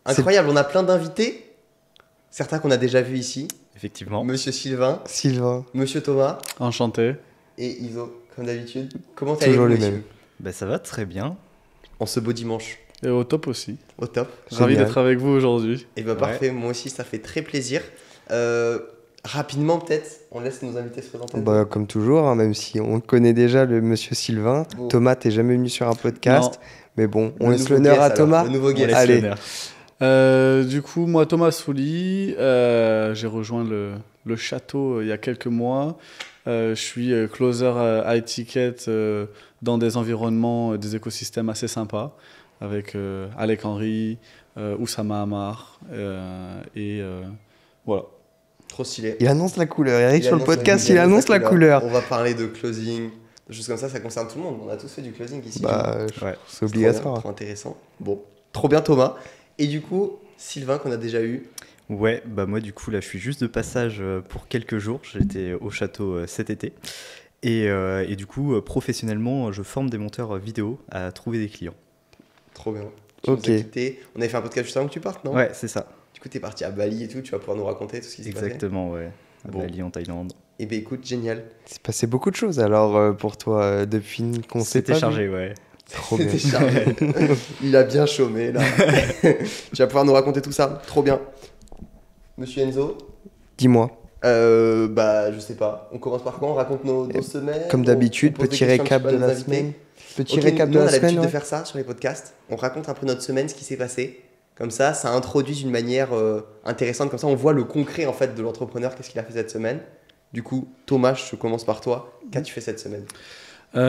Incroyable, on a plein d'invités. Certains qu'on a déjà vus ici. Effectivement. Monsieur Sylvain, Sylvain. Monsieur Thomas Enchanté. et Iso, comme d'habitude. Comment Toujours allez-vous, les messieurs mêmes. Bah, ça va très bien. En ce beau dimanche, Et au top aussi. au top. Ravi Génial. d'être avec vous aujourd'hui. Et bah parfait, moi aussi ça fait très plaisir. Rapidement peut-être, on laisse nos invités se présenter. Bah, comme toujours, hein, même si on connaît déjà le monsieur Sylvain. Bon. Thomas, t'es jamais venu sur un podcast. Non. Mais bon, on Le laisse nouveau l'honneur guest, à alors, Thomas. le nouveau On guest. laisse Allez. l'honneur. Du coup, moi, Thomas Souli, j'ai rejoint le château il y a quelques mois. Je suis closer high ticket dans des environnements, des écosystèmes assez sympas, avec Alec Henry, Oussama Hamar, voilà. Trop stylé. Il annonce la couleur. Eric, Il sur le annonce podcast, il annonce la couleur. On va parler de closing, des choses comme ça concerne tout le monde. On a tous fait du closing ici. Bah, Ouais. c'est C'est obligatoire. trop intéressant. Bon, trop bien Thomas. Et du coup, Sylvain qu'on a déjà eu. Ouais, bah moi du coup là je suis juste de passage pour quelques jours. J'étais au château cet été. Et du coup, professionnellement, je forme des monteurs vidéo à trouver des clients. Trop bien. Ok. On avait fait un podcast juste avant que tu partes, non? Ouais, c'est ça. Du coup, t'es parti à Bali et tout, tu vas pouvoir nous raconter tout ce qui s'est passé. Exactement, ouais. À Bon. Bali, en Thaïlande. Et ben écoute, génial. C'est passé beaucoup de choses alors pour toi depuis qu'on s'est C'était pas chargé, vu. ouais. Trop bien. C'était chargé. Il a bien chômé là. Tu vas pouvoir nous raconter tout ça. Trop bien. Monsieur Enzo, Dis-moi. bah je sais pas. On commence par quoi? On raconte nos semaines. Comme d'habitude, on pose des petit questions un récap petit peu de à nos la invités. semaine. Petit Ok, récap nous, de on a la l'habitude semaine. de Ouais. faire ça sur les podcasts. On raconte un peu notre semaine, ce qui s'est passé. Comme ça introduit d'une manière intéressante. Comme ça, on voit le concret en fait de l'entrepreneur, qu'est-ce qu'il a fait cette semaine. Du coup, Thomas, je commence par toi. Qu'as-tu fait cette semaine? Nous,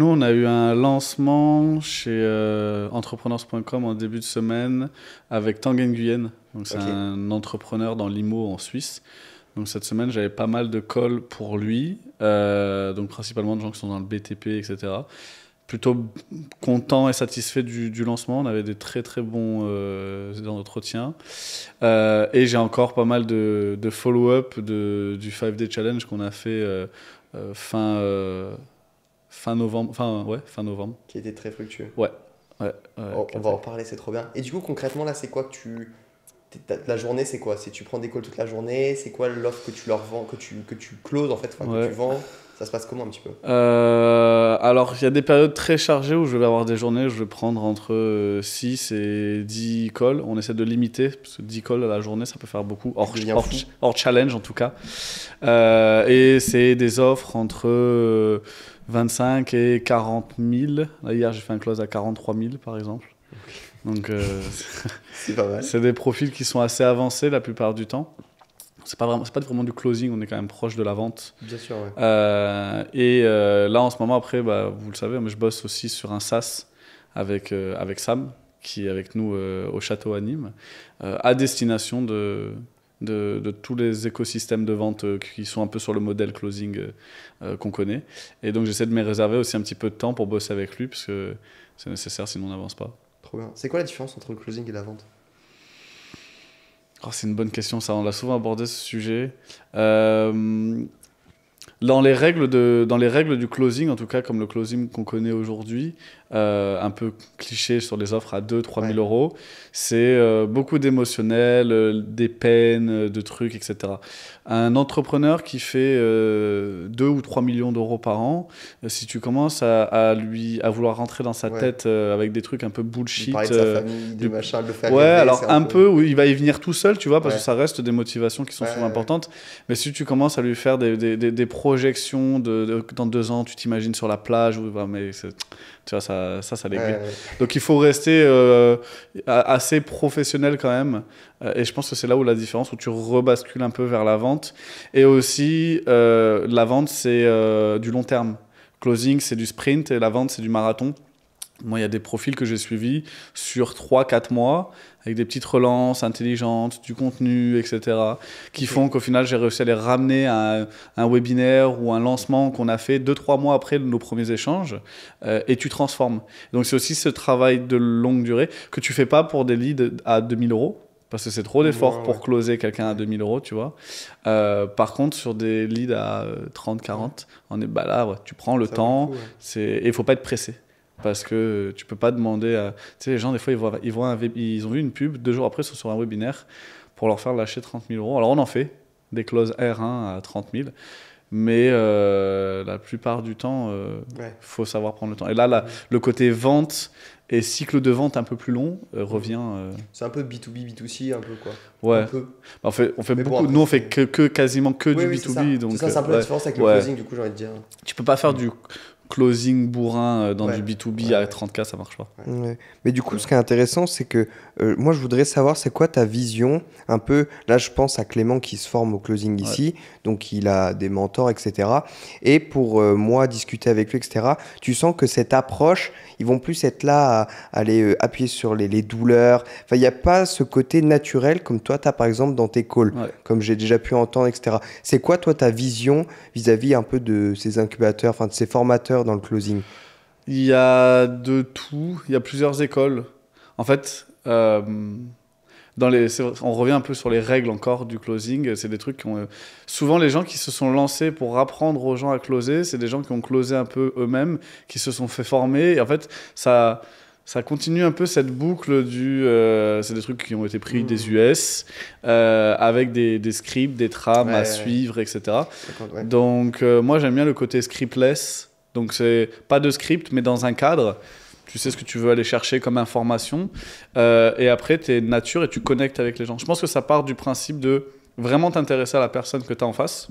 on a eu un lancement chez entrepreneurs.com en début de semaine avec Tanguy Nguyen. Donc, c'est Ok. un entrepreneur dans l'IMO en Suisse. Donc, cette semaine, j'avais pas mal de calls pour lui. Donc, principalement de gens qui sont dans le BTP, etc. Plutôt content et satisfait du lancement. On avait des très, très bons entretiens. Et j'ai encore pas mal de follow-up du 5-day challenge qu'on a fait fin novembre, fin novembre. Qui était très fructueux. Ouais, On va en parler, c'est trop bien. Et du coup, concrètement, là, c'est quoi que la journée, c'est quoi? C'est tu prends des calls toute la journée? C'est quoi l'offre que tu leur vends, que tu closes en fait, enfin, que Ouais. tu vends? Ça se passe comment un petit peu? Alors, il y a des périodes très chargées où je vais avoir des journées où je vais prendre entre 6 et 10 calls. On essaie de limiter, parce que 10 calls à la journée, ça peut faire beaucoup, deviens fou. hors challenge en tout cas. Et c'est des offres entre 25 et 40 000. Là, hier, j'ai fait un close à 43 000 par exemple. Donc, C'est pas mal. c'est des profils qui sont assez avancés la plupart du temps. C'est pas vraiment du closing, on est quand même proche de la vente. Bien sûr, ouais. Là, en ce moment, après, bah, vous le savez, mais je bosse aussi sur un SaaS avec Sam, qui est avec nous au château à Nîmes, à destination de tous les écosystèmes de vente qui sont un peu sur le modèle closing qu'on connaît. Et donc, j'essaie de me réserver aussi un petit peu de temps pour bosser avec lui, parce que c'est nécessaire, sinon on n'avance pas. Trop bien. C'est quoi la différence entre le closing et la vente? Oh, c'est une bonne question, ça. On l'a souvent abordé ce sujet. Dans les règles du closing, en tout cas comme le closing qu'on connaît aujourd'hui, un peu cliché sur les offres à 2-3 000 euros, c'est beaucoup d'émotionnel, des peines, de trucs, etc. Un entrepreneur qui fait 2 ou 3 millions d'euros par an, si tu commences à vouloir rentrer dans sa tête avec des trucs un peu bullshit, Parler de sa famille, de machin, de le faire ouais, rêver, alors c'est un peu où il va y venir tout seul, tu vois, parce Ouais. que ça reste des motivations qui sont souvent Ouais. importantes. Mais si tu commences à lui faire des projections dans 2 ans, tu t'imagines sur la plage, mais tu vois, ça l'aiguille. Ouais. Donc il faut rester assez professionnel quand même. Et je pense que c'est là où la différence, où tu rebascules un peu vers la vente. Et aussi, la vente, c'est du long terme. Closing, c'est du sprint et la vente, c'est du marathon. Moi, il y a des profils que j'ai suivis sur 3-4 mois, avec des petites relances intelligentes, du contenu, etc., qui font qu'au final, j'ai réussi à les ramener à un webinaire ou un lancement qu'on a fait 2-3 mois après nos premiers échanges, et tu transformes. Donc, c'est aussi ce travail de longue durée que tu fais pas pour des leads à 2000 euros, parce que c'est trop d'efforts pour closer quelqu'un à 2000 euros, tu vois. Par contre, sur des leads à 30-40, on est là, ouais, tu prends le temps, et il faut pas être pressé. Parce que tu peux pas demander à... Tu sais, les gens, des fois, ils ont vu une pub, 2 jours après, ils sont sur un webinaire pour leur faire lâcher 30 000 euros. Alors, on en fait des clauses R1 à 30 000, mais la plupart du temps, faut savoir prendre le temps. Et là, le côté vente et cycle de vente un peu plus long revient... C'est un peu B2B, B2C, un peu quoi. Ouais. Un peu. On fait Mais bon, beaucoup... après, nous, on fait quasiment que du oui, B2B. c'est ça. Donc, C'est ça, c'est un peu la différence avec le closing, du coup, j'ai envie de dire. Tu peux pas faire du closing bourrin dans Ouais. du B2B Ouais. à 30K, ça marche pas. Ouais. Mais du coup, ce qui est intéressant, c'est que moi, je voudrais savoir, c'est quoi ta vision un peu. Là, je pense à Clément qui se forme au closing ici, donc il a des mentors, etc. Et pour moi, discuter avec lui, etc., tu sens que cette approche, ils vont plus être là à aller appuyer sur les douleurs. Enfin, il n'y a pas ce côté naturel comme toi, tu as par exemple dans tes calls, Ouais. comme j'ai déjà pu entendre, etc. C'est quoi, toi, ta vision vis-à-vis un peu de ces incubateurs, enfin de ces formateurs dans le closing? Il y a de tout, il y a plusieurs écoles. En fait, on revient un peu sur les règles encore du closing. C'est des trucs souvent les gens qui se sont lancés pour apprendre aux gens à closer, c'est des gens qui ont closé un peu eux-mêmes, qui se sont fait former. Et en fait, ça continue un peu cette boucle c'est des trucs qui ont été pris des US, avec des scripts, des trames à suivre, etc. Ouais. Donc, moi, j'aime bien le côté scriptless. Donc, c'est pas de script, mais dans un cadre. Tu sais ce que tu veux aller chercher comme information. Et après, tu es nature et tu connectes avec les gens. Je pense que ça part du principe de vraiment t'intéresser à la personne que tu as en face.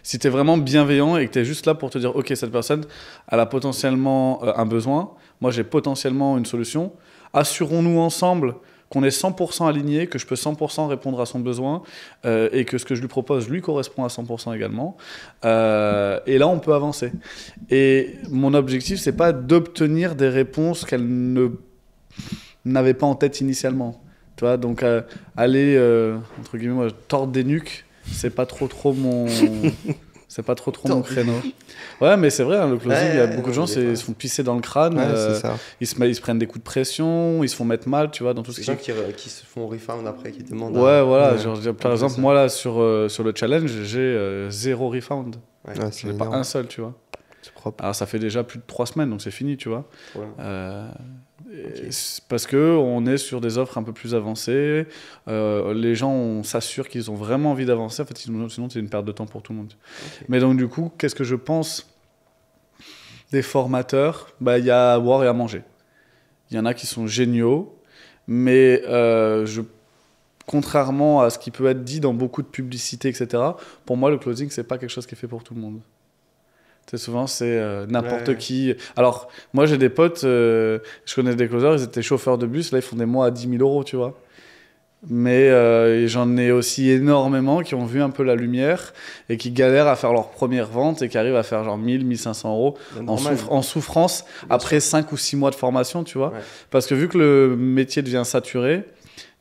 Si tu es vraiment bienveillant et que tu es juste là pour te dire, OK, cette personne, elle a potentiellement un besoin. Moi, j'ai potentiellement une solution. Assurons-nous ensemble qu'on est 100% aligné, que je peux 100% répondre à son besoin et que ce que je lui propose lui correspond à 100% également. Et là, on peut avancer. Et mon objectif, c'est pas d'obtenir des réponses qu'elle n'avait pas en tête initialement. Tu vois, donc aller, entre guillemets, moi, tordre des nuques, c'est pas trop mon... C'est pas trop mon créneau. Ouais, mais c'est vrai, hein, le closing, il y a beaucoup de gens ils se font pisser dans le crâne, c'est ça. ils se prennent des coups de pression, ils se font mettre mal, tu vois, dans tout ce C'est qui... des gens qui se font refund après, qui demandent. Ouais, voilà. Ouais. Genre, par exemple, moi, là, sur le challenge, j'ai 0 refund. Ouais. Ouais, Je c'est n'ai pas énorme. un seul, tu vois. C'est propre. Alors, ça fait déjà plus de 3 semaines, donc c'est fini, tu vois. Ouais. Parce qu'on est sur des offres un peu plus avancées. Les gens, on s'assure qu'ils ont vraiment envie d'avancer. En fait, sinon, c'est une perte de temps pour tout le monde. Ok. Mais donc, du coup, qu'est-ce que je pense des formateurs? Bah, y a à boire et à manger. Il y en a qui sont géniaux, mais contrairement à ce qui peut être dit dans beaucoup de publicités, etc., pour moi, le closing, c'est pas quelque chose qui est fait pour tout le monde. Tu sais, souvent, c'est n'importe qui. Alors, moi, j'ai des potes, je connais des closers, ils étaient chauffeurs de bus, là, ils font des mois à 10 000 euros, tu vois. Mais j'en ai aussi énormément qui ont vu un peu la lumière et qui galèrent à faire leur première vente et qui arrivent à faire genre 1000, 1500 euros en souffrance après 5 ou 6 mois de formation, tu vois. Ouais. Parce que vu que le métier devient saturé,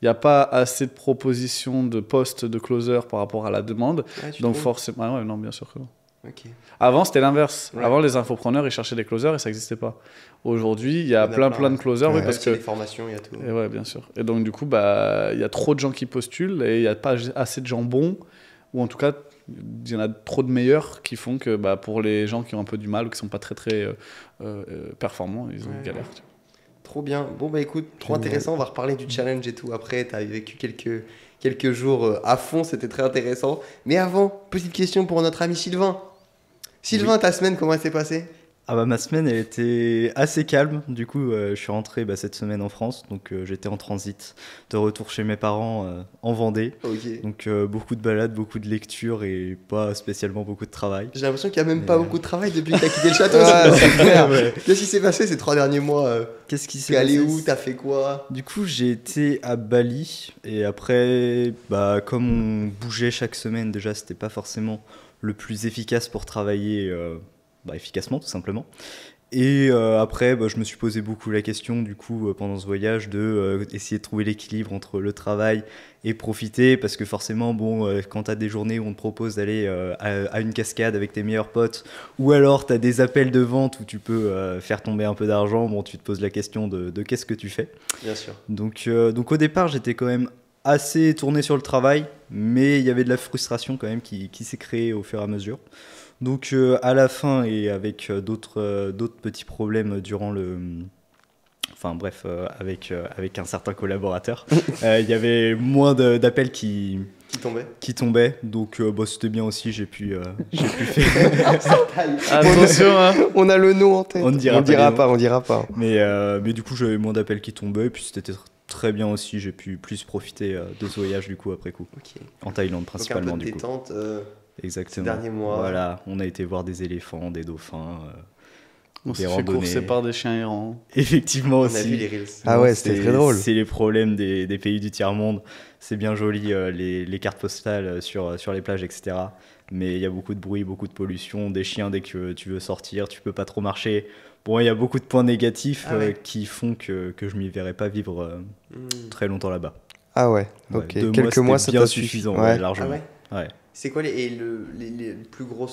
il n'y a pas assez de propositions de postes de closer par rapport à la demande. Ouais, tu Donc trouves forcément... Ah ouais, non, bien sûr que non. Ok. Avant, c'était l'inverse. Ouais. Avant, les infopreneurs, ils cherchaient des closers et ça n'existait pas. Aujourd'hui, il y a Il y en a plein de closers, oui, Ouais. parce Parce qu'il y que... a des formations, il y a tout. Et ouais, bien sûr. Et donc, du coup, il y a trop de gens qui postulent et il n'y a pas assez de gens bons, ou en tout cas, il y en a trop de meilleurs qui font que pour les gens qui ont un peu du mal ou qui ne sont pas très performants, ils ont une galère. Tu vois. Trop bien. Bon, bah écoute, trop intéressant. On va reparler du challenge et tout après. Tu as vécu quelques jours à fond. C'était très intéressant. Mais avant, petite question pour notre ami Sylvain. Sylvain, ta semaine, comment elle s'est passée? Ah bah ma semaine elle était assez calme, du coup je suis rentré cette semaine en France, donc j'étais en transit, de retour chez mes parents en Vendée, Ok. donc beaucoup de balades, beaucoup de lectures et pas spécialement beaucoup de travail. J'ai l'impression qu'il n'y a même Mais, pas beaucoup de travail depuis que tu as quitté le château. Ouais, c'est clair. Ouais. Qu'est-ce qui s'est passé ces 3 derniers mois Qu'est-ce qui T'es s'est allé passé où? T'as fait quoi? Du coup j'ai été à Bali et après comme on bougeait chaque semaine déjà c'était pas forcément le plus efficace pour travailler efficacement tout simplement. Et après, je me suis posé beaucoup la question, du coup, pendant ce voyage, de essayer de trouver l'équilibre entre le travail et profiter, parce que forcément, quand tu as des journées où on te propose d'aller à une cascade avec tes meilleurs potes, ou alors tu as des appels de vente où tu peux faire tomber un peu d'argent, tu te poses la question de qu'est-ce que tu fais. Bien sûr. Donc au départ, j'étais quand même assez tourné sur le travail, mais il y avait de la frustration quand même qui s'est créée au fur et à mesure. Donc à la fin et avec d'autres petits problèmes durant le... Enfin bref, avec un certain collaborateur, il y avait moins d'appels qui tombaient. Donc bah, c'était bien aussi, j'ai pu faire... Attention, hein. On a le nom en tête. On ne dira pas. Mais du coup, j'avais moins d'appels qui tombaient, et puis c'était très bien aussi. J'ai pu plus profiter de ce voyage du coup après coup. Ok. En Thaïlande principalement Donc un peu de du coup. détente Exactement. ces derniers mois. Voilà, on a été voir des éléphants, des dauphins, On des s'est fait randonnées. courser par des chiens errants. Effectivement On aussi. a vu les reels. Ah ouais, c'était très drôle. C'est les problèmes des pays du tiers-monde. C'est bien joli, les cartes postales sur les plages, etc. Mais il y a beaucoup de bruit, beaucoup de pollution, des chiens dès que tu veux sortir, tu peux pas trop marcher. Bon, il y a beaucoup de points négatifs qui font que je m'y verrais pas vivre très longtemps là-bas. Ah ouais, Ouais, ok. 2 Quelques mois, ça c'était bien t'a suffi. suffisant, Ouais. ouais, largement. Ah ouais Ouais. C'est quoi les plus gros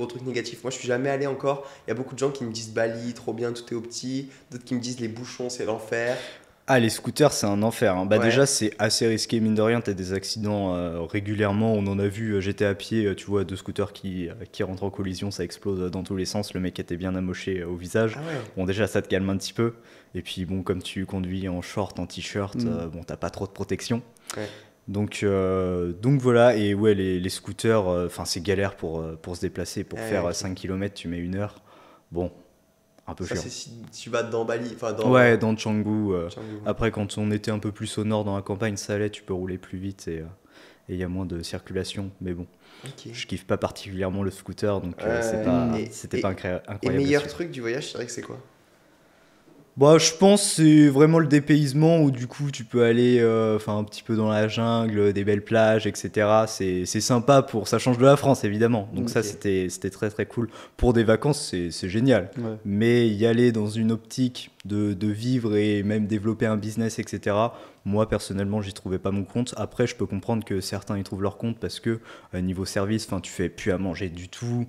trucs négatifs? Moi, je suis jamais allé encore. Il y a beaucoup de gens qui me disent Bali, trop bien, tout est au petit. D'autres qui me disent les bouchons, c'est l'enfer. Ah, les scooters, c'est un enfer, hein. Bah, Ouais. déjà, c'est assez risqué, mine de rien. T'as des accidents régulièrement. On en a vu, j'étais à pied, tu vois, 2 scooters qui rentrent en collision, ça explose dans tous les sens. Le mec était bien amoché au visage. Ah ouais. Bon, déjà, ça te calme un petit peu. Et puis, bon, comme tu conduis en short, en t-shirt, bon, t'as pas trop de protection. Ouais. Donc voilà. Et ouais, les scooters, enfin, c'est galère pour se déplacer. Pour Ouais, faire ok. 5 km, tu mets 1 heure. Bon, un peu Ça, chiant. c'est si tu vas dans Bali. Enfin, dans Ouais, dans Canggu. Canggu. Après, quand on était un peu plus au nord dans la campagne, ça allait, tu peux rouler plus vite et il y a moins de circulation. Mais bon, Ok. je kiffe pas particulièrement le scooter, donc c'était pas incroyable. Et meilleur là-dessus. truc du voyage, c'est vrai que c'est quoi? Bah, je pense que c'est vraiment le dépaysement où du coup tu peux aller un petit peu dans la jungle, des belles plages, etc. C'est sympa, ça change de la France évidemment. Donc ça Ok. c'était très très cool. Pour des vacances c'est génial. Ouais. Mais y aller dans une optique de vivre et même développer un business, etc. Moi personnellement j'y trouvais pas mon compte. Après je peux comprendre que certains y trouvent leur compte parce que niveau service, tu fais plus à manger du tout.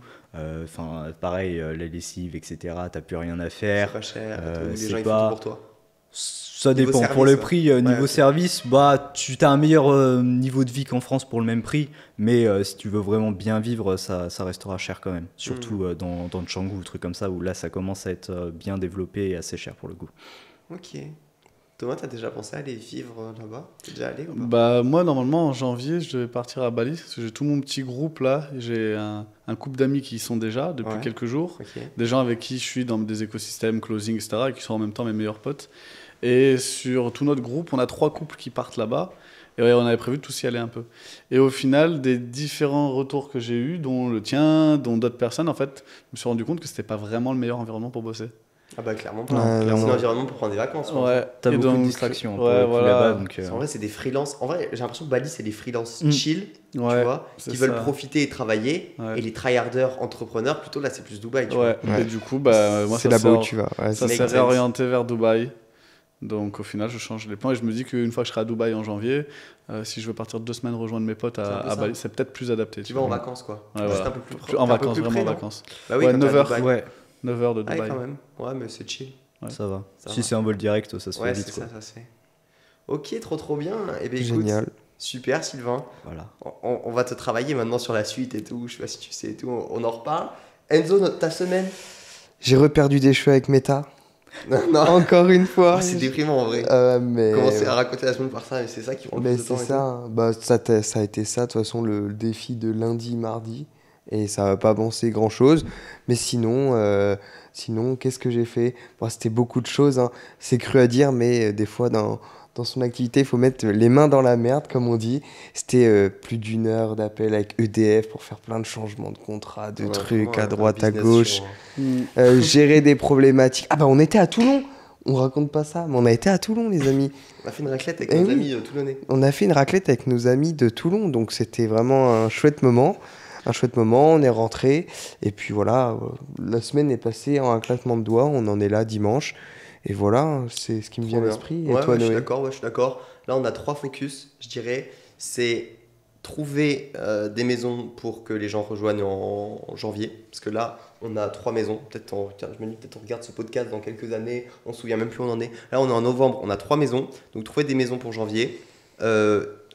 Pareil, la lessive, etc. T'as plus rien à C'est faire. pas cher. euh, Les c'est gens, ils pas- font tout pour toi. Ça Niveau dépend. service, Pour le ouais. prix, niveau ok. service, bah, tu as un meilleur niveau de vie qu'en France pour le même prix. Mais si tu veux vraiment bien vivre, ça restera cher quand même. Surtout dans le Canggu ou trucs comme ça, où là, ça commence à être bien développé et assez cher pour le coup. Ok. Thomas, t'as déjà pensé à aller vivre là-bas? T'es déjà allé ou pas? Bah, moi, normalement, en janvier, je devais partir à Bali. Parce que j'ai tout mon petit groupe là. J'ai un couple d'amis qui y sont déjà depuis Ouais. quelques jours. Ok. Des gens avec qui je suis dans des écosystèmes, closing, etc. Et qui sont en même temps mes meilleurs potes. Et sur tout notre groupe, on a 3 couples qui partent là-bas. Et ouais, on avait prévu de tous y aller un peu. Et au final, des différents retours que j'ai eus, dont le tien, dont d'autres personnes, en fait, je me suis rendu compte que c'était pas vraiment le meilleur environnement pour bosser. Ah bah clairement pas. Ouais, C'est non. un environnement pour prendre des vacances. quoi. Ouais. T'as Et beaucoup de donc, distractions pour ouais, le coup voilà. là-bas. Donc, En vrai, c'est des freelances. En vrai, j'ai l'impression que Bali, c'est des freelances Mm. chill, tu Ouais, vois, c'est qui veulent ça. profiter et travailler. Ouais. Et les tryharders entrepreneurs, plutôt là, c'est plus Dubaï, tu Ouais. Ouais. Et du coup, bah, moi, C'est ça là-bas où s'est tu vas. Ouais, ça Make s'est sense. réorienté vers Dubaï. Donc au final, je change les plans et je me dis qu'une fois que je serai à Dubaï en janvier, si je veux partir 2 semaines rejoindre mes potes C'est un peu à ça. Bali, c'est peut-être plus adapté. Tu vas en vacances, quoi. Ouais, C'est voilà. un peu plus En t'es un peu vacances, plus vraiment près, en non vacances. Bah oui, Ouais, quand t'es à 9 heures, Dubaï. ouais, 9 heures de Ah, Dubaï. quand même. Ouais, mais c'est chill. Ouais. ça va. Ça Si va. c'est un vol direct, ça se fait Ouais, vite. c'est quoi. ça, ça se fait. Ok, trop bien. Et ben écoute, Génial. super Sylvain. Voilà. On va te travailler maintenant sur la suite et tout. Je sais pas si tu sais et tout. On en reparle. Enzo, ta semaine? J'ai reperdu des cheveux avec Meta. Non. Encore une fois. Oh, c'est déprimant en vrai. Mais... Commencer à raconter la semaine par ça, mais c'est ça qui prend le Mais plus de temps. c'est et ça, hein. Bah, ça a été ça, de toute façon, le défi de lundi, mardi. Et ça va pas avancer grand-chose. Mais sinon, qu'est-ce que j'ai fait? Bon, c'était beaucoup de choses, hein. C'est cru à dire, mais des fois, dans son activité, il faut mettre les mains dans la merde, comme on dit. C'était plus d'une heure d'appel avec EDF pour faire plein de changements de contrat, de tout. Ouais, trucs vraiment, à un droite, à business gauche. sur, hein. Gérer des problématiques. Ah bah, on était à Toulon! On raconte pas ça, mais on a été à Toulon, les amis. On a fait une raclette avec Eh nos oui. amis toulonnais. On a fait une raclette avec nos amis de Toulon, donc c'était vraiment un chouette moment. On est rentré, et puis voilà, la semaine est passée en un claquement de doigts, on en est là dimanche, et voilà, c'est ce qui me vient à Trop bien. l'esprit. Et Ouais, toi, ouais, je suis Noé? d'accord, je suis d'accord. Là, on a 3 focus, je dirais. C'est trouver des maisons pour que les gens rejoignent en janvier. Parce que là, on a 3 maisons. Je me dis, peut-être on regarde ce podcast dans quelques années, on se souvient même plus où on en est. Là, on est en novembre, on a 3 maisons. Donc, trouver des maisons pour janvier,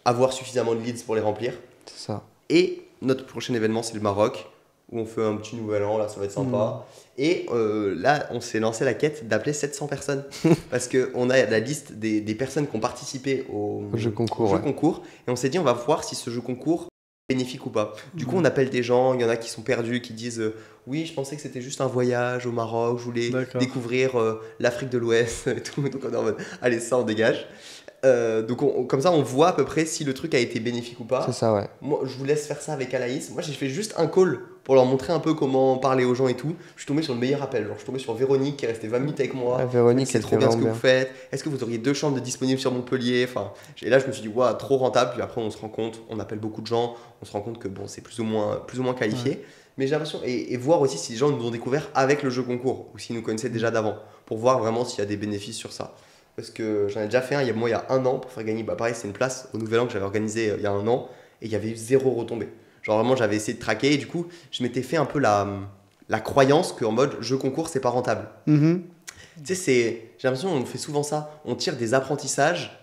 avoir suffisamment de leads pour les remplir. C'est ça. Et notre prochain événement, c'est le Maroc, où on fait un petit nouvel an, là ça va être sympa. Et là, on s'est lancé la quête d'appeler 700 personnes. Parce qu'on a la liste des personnes qui ont participé au Jeu concours. jeu concours. Et on s'est dit, on va voir si ce jeu concours est bénéfique ou pas. Du coup, on appelle des gens, il y en a qui sont perdus, qui disent oui, je pensais que c'était juste un voyage au Maroc, je voulais découvrir l'Afrique de l'Ouest et tout. Donc on est en mode, allez, ça, on dégage. Donc comme ça, on voit à peu près si le truc a été bénéfique ou pas. C'est ça, ouais. Moi, je vous laisse faire ça avec Alaïs. Moi, j'ai fait juste un call pour leur montrer un peu comment parler aux gens et tout. Je suis tombé sur le meilleur appel. Genre, je suis tombé sur Véronique qui est restée 20 minutes avec moi. Ah, Véronique, c'est elle trop fait bien ce que vraiment vous faites. Est-ce que vous auriez 2 chambres disponibles sur Montpellier? Enfin, et là, je me suis dit, waouh, trop rentable. Puis après, on se rend compte, on appelle beaucoup de gens. On se rend compte que bon, c'est plus ou moins qualifié. Ouais. Mais j'ai l'impression, et voir aussi si les gens nous ont découvert avec le jeu concours ou s'ils nous connaissaient déjà d'avant, pour voir vraiment s'il y a des bénéfices sur ça. Parce que j'en ai déjà fait un, il y a un an, pour faire gagner, pareil, c'est une place au Nouvel An que j'avais organisé il y a un an, et il y avait eu 0 retombée. Genre vraiment, j'avais essayé de traquer, et du coup, je m'étais fait un peu la croyance qu'en mode jeu concours, c'est pas rentable. Tu sais, j'ai l'impression qu'on fait souvent ça, on tire des apprentissages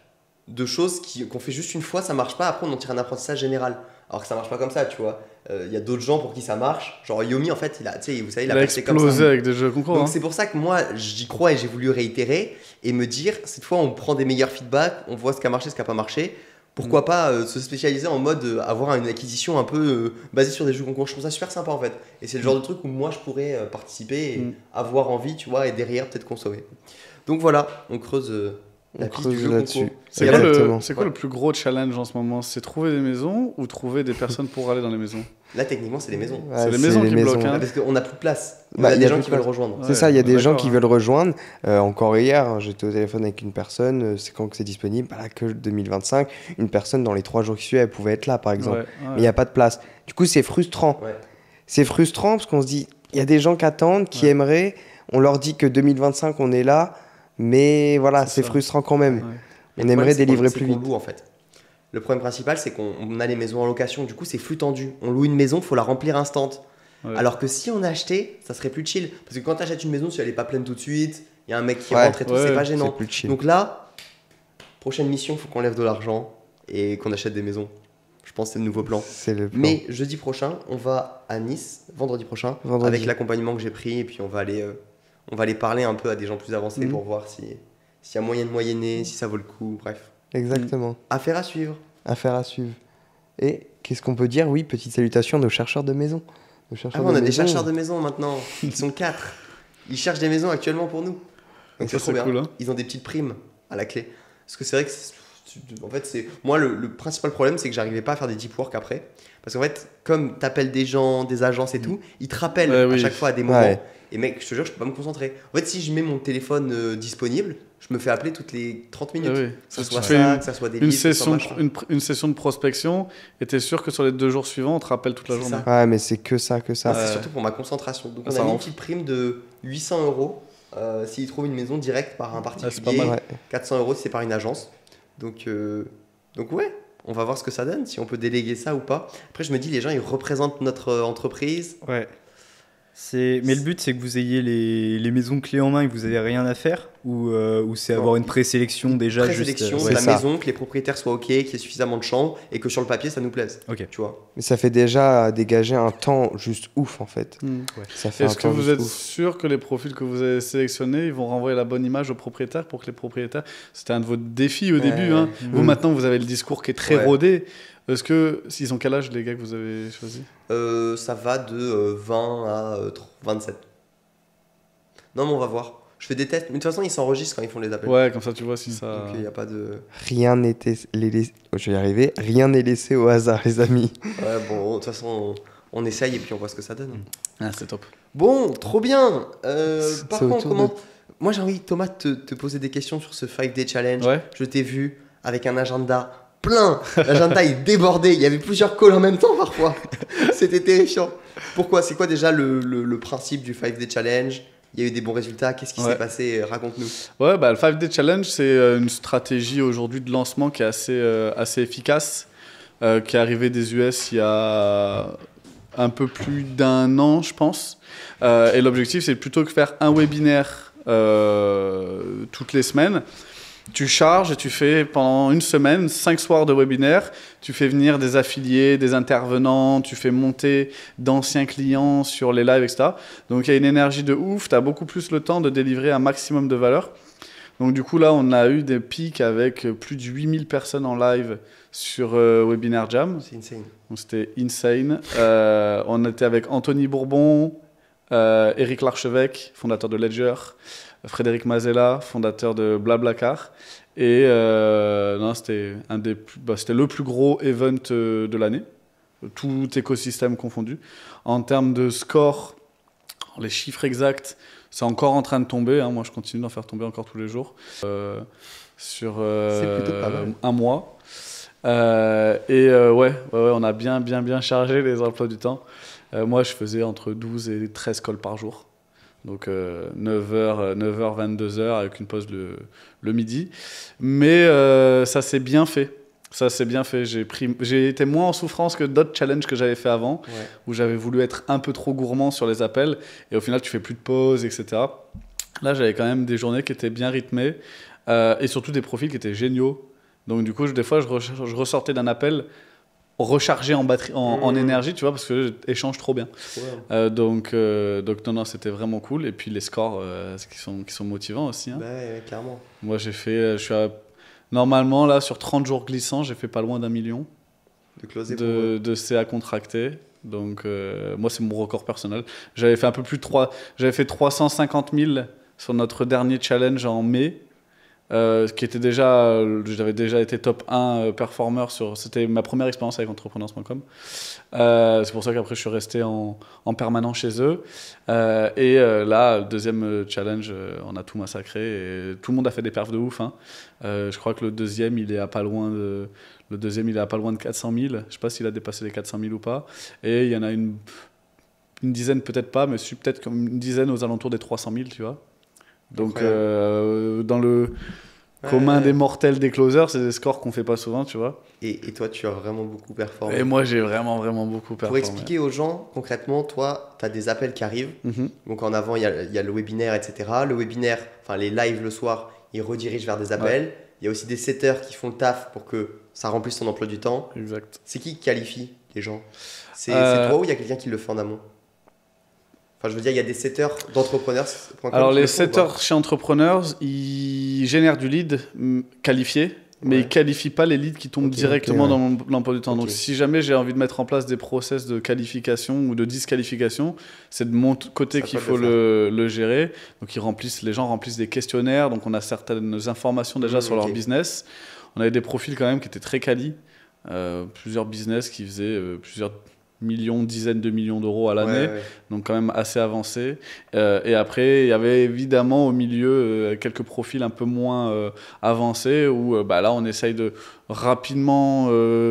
de choses qu'on fait juste une fois, ça marche pas, après on en tire un apprentissage général. Alors que ça marche pas comme ça, tu vois. Il y a d'autres gens pour qui ça marche. Genre Yomi, en fait, vous savez, il a percé comme ça. explosé avec des jeux concours. Donc c'est pour ça que moi, j'y crois et j'ai voulu réitérer et me dire, cette fois, on prend des meilleurs feedbacks, on voit ce qui a marché, ce qui a pas marché. Pourquoi pas se spécialiser en mode avoir une acquisition un peu basée sur des jeux concours. Je trouve ça super sympa, en fait. Et c'est le genre de truc où moi, je pourrais participer et avoir envie, tu vois, et derrière, peut-être consommer. Donc voilà, on creuse... la piste du jeu concours. C'est quoi le plus gros challenge en ce moment? C'est trouver des maisons ou trouver des personnes pour aller dans les maisons? Là, techniquement, c'est les maisons. Ouais, c'est les maisons qui bloquent. Hein. Parce qu'on n'a plus de place. Il y a des gens qui veulent rejoindre. C'est ça, il y a des gens qui veulent rejoindre. Encore hier, j'étais au téléphone avec une personne. C'est quand que c'est disponible? Bah là, que 2025. Une personne, dans les 3 jours qui suivent, elle pouvait être là, par exemple. Mais il n'y a pas de place. Du coup, c'est frustrant. Ouais. C'est frustrant parce qu'on se dit, il y a des gens qui attendent, qui aimeraient. On leur dit que 2025, on est là. Mais voilà, c'est frustrant quand même. On aimerait délivrer plus vite. Loue, en fait. Le problème principal, c'est qu'on a les maisons en location. Du coup, c'est flux tendu. On loue une maison, il faut la remplir instant. Ouais. Alors que si on achetait, ça serait plus chill. Parce que quand tu achètes une maison, si elle n'est pas pleine tout de suite, il y a un mec qui rentre et tout, c'est pas gênant. C'est plus chill. Donc là, prochaine mission, il faut qu'on lève de l'argent et qu'on achète des maisons. Je pense que c'est le nouveau plan. C'est le plan. Mais jeudi prochain, on va à Nice, vendredi prochain, avec l'accompagnement que j'ai pris. Et puis on va aller parler un peu à des gens plus avancés pour voir s'il y a moyen de moyenner, si ça vaut le coup, bref. Exactement. Affaire à suivre. Affaire à suivre. Et qu'est-ce qu'on peut dire? Oui, petite salutation à nos chercheurs de maison. On a des chercheurs de maison maintenant. Ils sont 4. Ils cherchent des maisons actuellement pour nous. Donc c'est trop bien. Cool, hein. Ils ont des petites primes à la clé. Parce que c'est vrai que en fait, moi, le principal problème, c'est que j'arrivais pas à faire des deep work après. Parce qu'en fait, comme t'appelles des gens, des agences et tout, ils te rappellent à chaque fois à des moments. Ouais. Et mec, je te jure, je peux pas me concentrer. En fait, si je mets mon téléphone disponible, je me fais appeler toutes les 30 minutes. Que ça soit ça, que ça soit des livres, une session de prospection, et t'es sûr que sur les 2 jours suivants, on te rappelle toute la journée. Ça. Ouais, mais c'est que ça. C'est surtout pour ma concentration. Donc on a mis une petite prime de 800 € s'ils trouvent une maison directe par un particulier. C'est pas mal. 400 € si c'est par une agence. Donc ouais, on va voir ce que ça donne, si on peut déléguer ça ou pas. Après, je me dis, les gens, ils représentent notre entreprise. Ouais. Mais le but, c'est que vous ayez les maisons clés en main et que vous n'avez rien à faire, ou c'est avoir une présélection déjà présélection de la maison, que les propriétaires soient OK, qu'il y ait suffisamment de chambres et que sur le papier, ça nous plaise. Ok. Tu vois. Mais ça fait déjà dégager un temps juste ouf, en fait. Ouais. Est-ce que vous êtes sûr que les profils que vous avez sélectionnés, ils vont renvoyer la bonne image aux propriétaires pour que les propriétaires... C'était un de vos défis au début. Hein. Vous, maintenant, vous avez le discours qui est très rodé. Est-ce que, s'ils ont quel âge, les gars que vous avez choisis? Ça va de 20 à 27. Non, mais on va voir. Je fais des tests, mais de toute façon, ils s'enregistrent quand ils font les appels. Ouais, comme ça, tu vois si ça... Donc, il n'y a pas de... Rien n'est je vais y arriver. Rien n'est laissé au hasard, les amis. Ouais, bon, de toute façon, on essaye et puis on voit ce que ça donne. Ah, c'est top. Bon, trop bien. Par contre, comment... Moi, j'ai envie, Thomas, de te poser des questions sur ce 5-day challenge. Ouais. Je t'ai vu avec un agenda plein. L'agenda est débordé. Il y avait plusieurs calls en même temps parfois. C'était terrifiant. Pourquoi? C'est quoi déjà le principe du 5-day challenge? Il y a eu des bons résultats. Qu'est-ce qui s'est passé? Raconte-nous. Ouais, le 5-day challenge, c'est une stratégie aujourd'hui de lancement qui est assez efficace, qui est arrivée des US il y a un peu plus d'1 an, je pense. Et l'objectif, c'est plutôt que faire un webinaire toutes les semaines, Tu charges et tu fais pendant une semaine 5 soirs de webinaire. Tu fais venir des affiliés, des intervenants, tu fais monter d'anciens clients sur les lives, etc. Donc il y a une énergie de ouf, tu as beaucoup plus le temps de délivrer un maximum de valeur. Donc du coup là, on a eu des pics avec plus de 8000 personnes en live sur Webinar Jam. C'est insane. Donc c'était insane. On était avec Anthony Bourbon, Éric Larchevêque, fondateur de Ledger, Frédéric Mazella, fondateur de Blablacar. Et non, c'était c'était le plus gros event de l'année, tout écosystème confondu. En termes de score, les chiffres exacts, c'est encore en train de tomber. Hein. Moi, je continue d'en faire tomber encore tous les jours sur C'est plutôt pas mal. un mois. Ouais, on a bien chargé les emplois du temps. Moi, je faisais entre 12 et 13 calls par jour. Donc 9h, 22h avec une pause le midi. Mais ça s'est bien fait. Ça s'est bien fait. J'ai été moins en souffrance que d'autres challenges que j'avais fait avant, où j'avais voulu être un peu trop gourmand sur les appels. Et au final, tu fais plus de pause, etc. Là, j'avais quand même des journées qui étaient bien rythmées et surtout des profils qui étaient géniaux. Donc du coup, des fois, je ressortais d'un appel rechargé en batterie, en énergie, tu vois, parce que j'échange trop bien. Donc non, c'était vraiment cool. Et puis les scores qui sont motivants aussi. Hein. Ouais, clairement. Moi, normalement, là, sur 30 jours glissants, j'ai fait pas loin d'1 million De closer de CA contractés. Donc moi, c'est mon record personnel. J'avais fait un peu plus de j'avais fait 350 000 sur notre dernier challenge en mai. Qui était j'avais déjà été top 1 performer c'était ma première expérience avec entrepreneurs.com. C'est pour ça qu'après je suis resté en permanent chez eux. Là, le deuxième challenge, on a tout massacré et tout le monde a fait des perfs de ouf. Hein. Je crois que le deuxième, il est à pas loin de 400 000. Je sais pas s'il a dépassé les 400 000 ou pas. Et il y en a une dizaine, peut-être pas, mais peut-être comme une dizaine aux alentours des 300 000, tu vois. Donc, dans le commun des mortels des closers, c'est des scores qu'on fait pas souvent, tu vois. Et toi, tu as vraiment beaucoup performé. Et moi, j'ai vraiment beaucoup performé. Pour expliquer aux gens, concrètement, toi, tu as des appels qui arrivent. Donc en avant, il y a le webinaire, etc. Le webinaire, enfin les lives le soir, ils redirigent vers des appels. Il y a aussi des setters qui font le taf pour que ça remplisse ton emploi du temps. Exact. C'est qui qualifie les gens? C'est toi ou il y a quelqu'un qui le fait en amont? Enfin, je veux dire, il y a des setters d'entrepreneurs. Alors, les setters chez Entrepreneurs, ils génèrent du lead qualifié, mais ils ne qualifient pas les leads qui tombent directement dans l'emploi du temps. Donc, si jamais j'ai envie de mettre en place des process de qualification ou de disqualification, c'est de mon côté qu'il faut le gérer. Donc, les gens remplissent des questionnaires. Donc, on a certaines informations déjà sur leur business. On avait des profils quand même qui étaient très quali. Plusieurs business qui faisaient plusieurs dizaines de millions d'euros à l'année, donc quand même assez avancé. Et après, il y avait évidemment au milieu quelques profils un peu moins avancés où là, on essaye de rapidement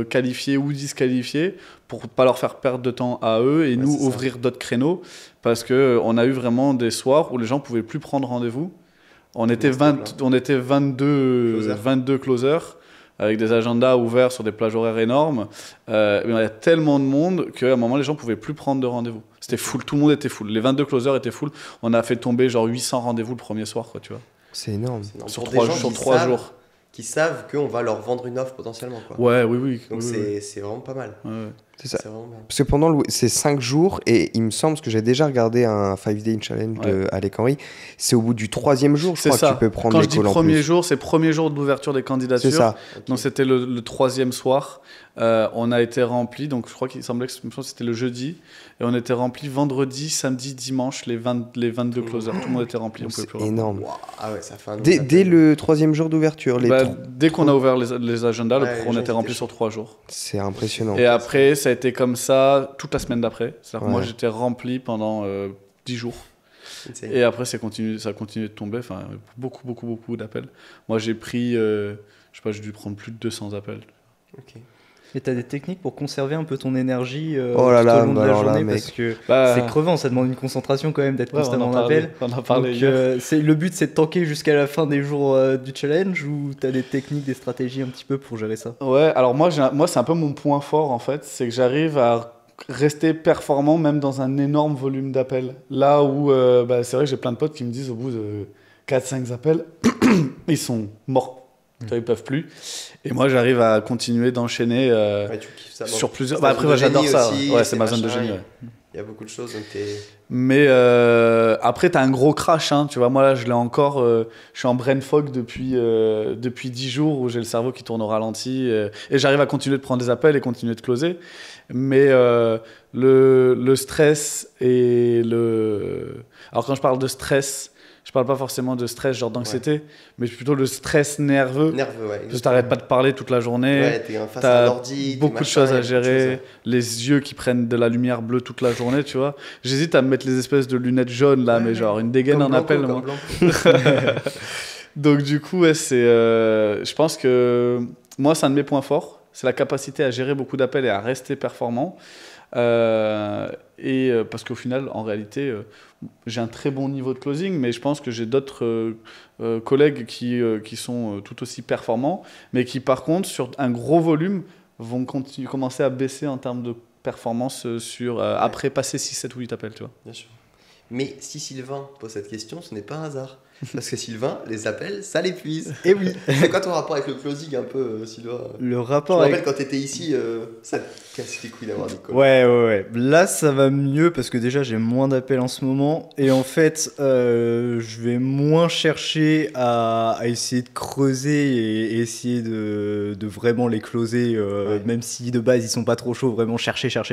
qualifier ou disqualifier pour pas leur faire perdre de temps à eux et nous ouvrir d'autres créneaux parce qu'on a eu vraiment des soirs où les gens pouvaient plus prendre rendez-vous. On était 22 closers avec des agendas ouverts sur des plages horaires énormes. Il y a tellement de monde qu'à un moment, les gens ne pouvaient plus prendre de rendez-vous. C'était full, tout le monde était full. Les 22 closers étaient full. On a fait tomber genre 800 rendez-vous le premier soir, quoi, tu vois. C'est énorme. Sur 3 jours. Qui savent qu'on va leur vendre une offre potentiellement, quoi. Oui. Donc c'est vraiment pas mal. C'est ça. C'est vraiment bien. Parce que pendant ces 5 jours, et il me semble, parce que j'ai déjà regardé un 5-day challenge de Alec Henry, c'est au bout du 3e jour, je crois que tu peux prendre les calls en plus. Quand je dis premier jour, c'est premier jour d'ouverture des candidatures. C'est ça. Donc c'était le 3e soir. On a été rempli, donc je crois qu'il semblait que c'était le jeudi, et on était rempli vendredi, samedi, dimanche, les 22 closers. Tout le monde était rempli. C'est énorme. Wow. Ah ouais, ça fait un dès le 3e jour d'ouverture. Dès qu'on a ouvert les agendas, on était rempli sur 3 jours. C'est impressionnant. Et après, ça a été comme ça toute la semaine d'après. C'est-à-dire que moi, j'étais rempli pendant 10 jours. Et après, ça a continué de tomber. Enfin, beaucoup d'appels. Moi, j'ai pris, je sais pas, j'ai dû prendre plus de 200 appels. Ok. Et tu as des techniques pour conserver un peu ton énergie tout au long de la journée parce que c'est crevant, ça demande une concentration quand même d'être constamment en appel. On en parlait Donc, hier. le but c'est de tanker jusqu'à la fin des jours du challenge ou tu as des techniques, des stratégies un petit peu pour gérer ça? Ouais, alors moi c'est un peu mon point fort en fait, c'est que j'arrive à rester performant même dans un énorme volume d'appels. Là où c'est vrai que j'ai plein de potes qui me disent au bout de 4-5 appels ils sont morts. Tu vois, ils peuvent plus. Et moi, j'arrive à continuer d'enchaîner Ouais, tu kiffes ça. sur Bon, plusieurs. c'est ta Après, zone de j'adore génie ça. aussi, Ouais, c'est ma zone de machin, génie. Ouais. Il y a beaucoup de choses, donc t'es. Mais après, t'as un gros crash. Hein, tu vois, moi, là, je l'ai encore. Je suis en brain fog depuis 10 jours où j'ai le cerveau qui tourne au ralenti. Et j'arrive à continuer de prendre des appels et continuer de closer. Mais le stress et le. Alors, quand je parle de stress, je parle pas forcément de stress, genre d'anxiété, mais plutôt le stress nerveux. Nerveux, ouais. Parce que t'arrêtes pas de parler toute la journée. Ouais, t'es face T'as à un ordi. beaucoup de machin, choses il y a à beaucoup de gérer, choses, les yeux qui prennent de la lumière bleue toute la journée, tu vois. J'hésite à me mettre les espèces de lunettes jaunes là, Ouais, mais ouais. genre une dégaine Comme en Blanco, appel. comme Moi. Blanco. Donc du coup, ouais, je pense que moi, c'est un de mes points forts, c'est la capacité à gérer beaucoup d'appels et à rester performant. Parce qu'au final, en réalité, j'ai un très bon niveau de closing, mais je pense que j'ai d'autres collègues qui sont tout aussi performants, mais qui par contre, sur un gros volume, vont commencer à baisser en termes de performance après passer 6, 7 ou 8 appels, tu vois. Bien sûr. Mais si Sylvain pose cette question, ce n'est pas un hasard. Parce que Sylvain, les appels, ça l'épuise. Et oui. C'est quoi ton rapport avec le closing un peu, Sylvain? Le Je rapport me avec... rappelle quand t'étais ici, ça te casse les couilles d'avoir des calls. Ouais. Là, ça va mieux parce que déjà, j'ai moins d'appels en ce moment. Et en fait, je vais moins chercher à essayer de creuser et essayer de vraiment les closer, Ouais. même si de base, ils sont pas trop chauds. Vraiment chercher. Là,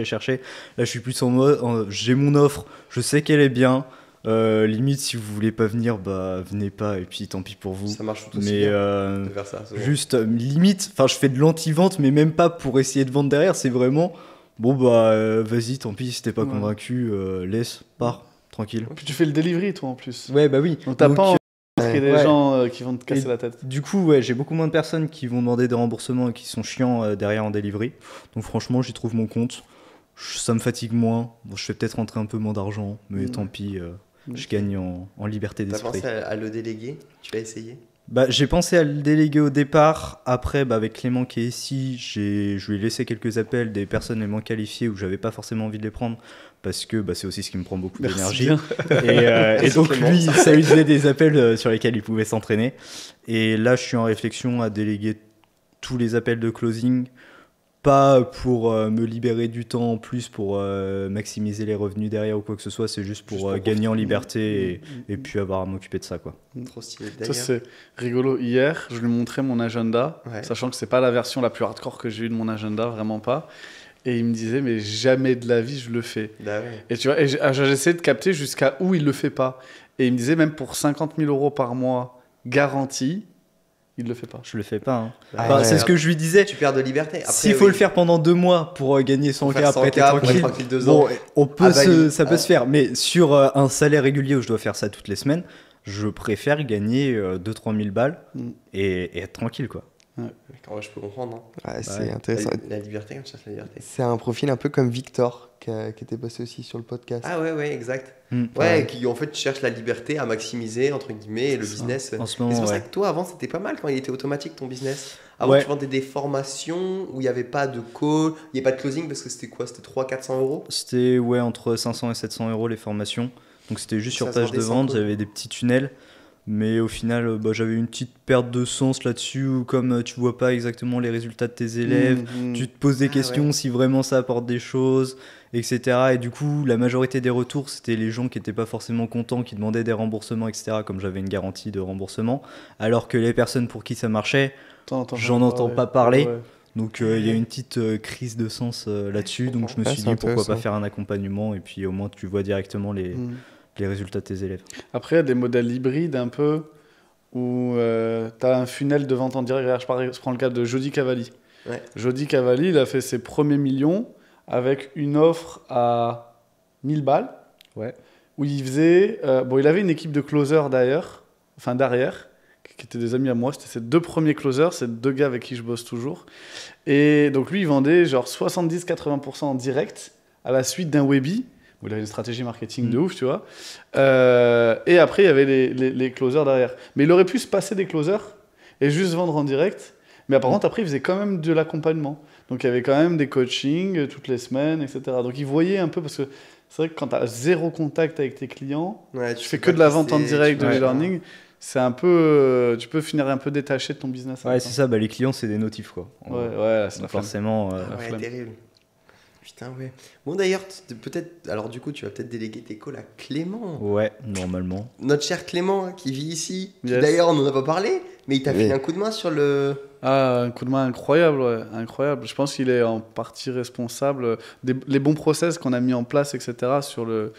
je suis plus en mode, j'ai mon offre, je sais qu'elle est bien. Limite, si vous voulez pas venir, bah venez pas et puis tant pis pour vous. Ça marche tout aussi Mais bien de faire ça. souvent. juste limite, enfin je fais de l'anti-vente, mais même pas pour essayer de vendre derrière. C'est vraiment bon bah vas-y, tant pis si t'es pas Ouais. convaincu, laisse, pars, tranquille. Puis tu fais le delivery, toi, en plus. Ouais bah oui. Donc t'as pas envie de ouais. montrer des Ouais. gens qui vont te casser Et la tête. Du coup, ouais, j'ai beaucoup moins de personnes qui vont demander des remboursements et qui sont chiants derrière en delivery. Donc franchement, j'y trouve mon compte. Ça me fatigue moins. Bon, je fais peut-être rentrer un peu moins d'argent, mais tant pis. Je gagne en liberté T'as d'esprit. pensé à le déléguer? Tu l'as essayé? Bah, j'ai pensé à le déléguer au départ. Après, bah, avec Clément qui est ici, je lui ai laissé quelques appels des personnes les moins qualifiées où j'avais pas forcément envie de les prendre parce que bah, c'est aussi ce qui me prend beaucoup d'énergie. bien. Et donc Clément, lui, ça lui faisait des appels sur lesquels il pouvait s'entraîner. Et là, je suis en réflexion à déléguer tous les appels de closing. Pas pour me libérer du temps en plus pour maximiser les revenus derrière ou quoi que ce soit, c'est juste pour gagner en liberté et puis avoir à m'occuper de ça, quoi. Trop stylé. Ça, D'ailleurs, c'est rigolo. Hier, je lui montrais mon agenda, Ouais. sachant que c'est pas la version la plus hardcore que j'ai eue de mon agenda, vraiment pas. Et il me disait, mais jamais de la vie je le fais. bah ouais. Et tu vois, j'essayais de capter jusqu'à où il le fait pas. Et il me disait, même pour 50 000 euros par mois garantie, il le fait pas. Je le fais pas. Hein. Ah Enfin, ouais. c'est ce que je lui disais. Tu perds de liberté. Après, S'il faut oui, le faire pendant 2 mois pour gagner 100K, faire après t'es 100K, pour être tranquille. tranquille 2 ans. Bon, on peut À Bali. ça peut se faire, mais sur un salaire régulier où je dois faire ça toutes les semaines, je préfère gagner 2-3 000 balles Mm. et être tranquille, quoi. Ouais, je peux comprendre. Hein. Ouais, c'est Ouais. intéressant. La liberté, on cherche la liberté. C'est un profil un peu comme Victor qui était passé aussi sur le podcast. Ah ouais, exact. Mm. Ouais, qui en fait cherche la liberté à maximiser, entre guillemets, et le business. En ce Et moment, c'est pour ça ouais. que toi, avant, c'était pas mal quand il était automatique ton business. Avant, Ouais. tu vendais des formations où il n'y avait pas de call, il n'y avait pas de closing parce que c'était quoi? C'était 300-400 euros? C'était ouais, entre 500 et 700 euros les formations. Donc c'était juste sur Ça se page de vendait sans vente, code. j'avais des petits tunnels. Mais au final, bah, j'avais une petite perte de sens là-dessus, où comme tu vois pas exactement les résultats de tes élèves, tu te poses des Ah questions ouais. si vraiment ça apporte des choses, etc. Et du coup, la majorité des retours, c'était les gens qui n'étaient pas forcément contents, qui demandaient des remboursements, etc. Comme j'avais une garantie de remboursement. Alors que les personnes pour qui ça marchait, j'en entends pas parler. Ouais. Donc il y a une petite crise de sens là-dessus. Donc je me Ah, suis c'est dit pourquoi pas intéressant. faire un accompagnement et puis au moins tu vois directement les résultats de tes élèves. Après, il y a des modèles hybrides un peu où tu as un funnel de vente en direct. Regarde, je prends le cas de Jody Cavalli. Ouais. Jody Cavalli, il a fait ses premiers millions avec une offre à 1000 balles. Ouais. Où il faisait. Bon, il avait une équipe de closers derrière, qui étaient des amis à moi. C'était ses 2 premiers closers, c'est 2 gars avec qui je bosse toujours. Et donc, lui, il vendait genre 70-80% en direct à la suite d'un Webi. Où il avait une stratégie marketing de ouf, tu vois. Et après, il y avait les closers derrière. Mais il aurait pu se passer des closers et juste vendre en direct. Mais par contre, après, il faisait quand même de l'accompagnement. Donc, il y avait quand même des coachings toutes les semaines, etc. Donc, il voyait un peu, parce que c'est vrai que quand tu as 0 contact avec tes clients, Ouais, tu sais fais pas que de la qui vente en c'est, direct tu de vois. e-learning, c'est un peu. Tu peux finir un peu détaché de ton business. Ouais, c'est ça, les clients, c'est des notifs, quoi. Ouais, c'est la Donc flemme. forcément. Ouais, flemme. terrible. Putain, ouais. Bon, d'ailleurs, peut-être. Alors, du coup, tu vas peut-être déléguer tes calls à Clément. Ouais, normalement. Notre cher Clément, qui vit ici. Qui, Yes. d'ailleurs, on n'en a pas parlé, mais il t'a Oui. filé un coup de main sur le. Ah, un coup de main incroyable, ouais, incroyable. Je pense qu'il est en partie responsable les bons process qu'on a mis en place, etc. sur le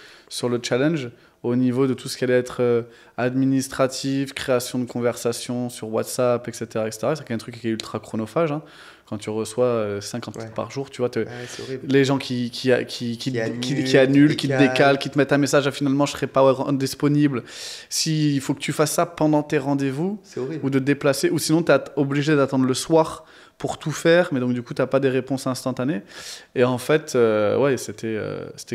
challenge, au niveau de tout ce qui allait être administratif, création de conversations sur WhatsApp, etc. etc. C'est un truc qui est ultra chronophage. Hein. Quand tu reçois 50 Ouais. tweets par jour, tu vois, Ouais, c'est horrible. les gens qui annulent, qui te décalent, qui te mettent un message, ah, finalement je serai pas disponible. Il faut que tu fasses ça pendant tes rendez-vous, C'est horrible. ou de te déplacer, ou sinon tu es obligé d'attendre le soir pour tout faire, mais donc du coup tu n'as pas des réponses instantanées. Et en fait, ouais, c'était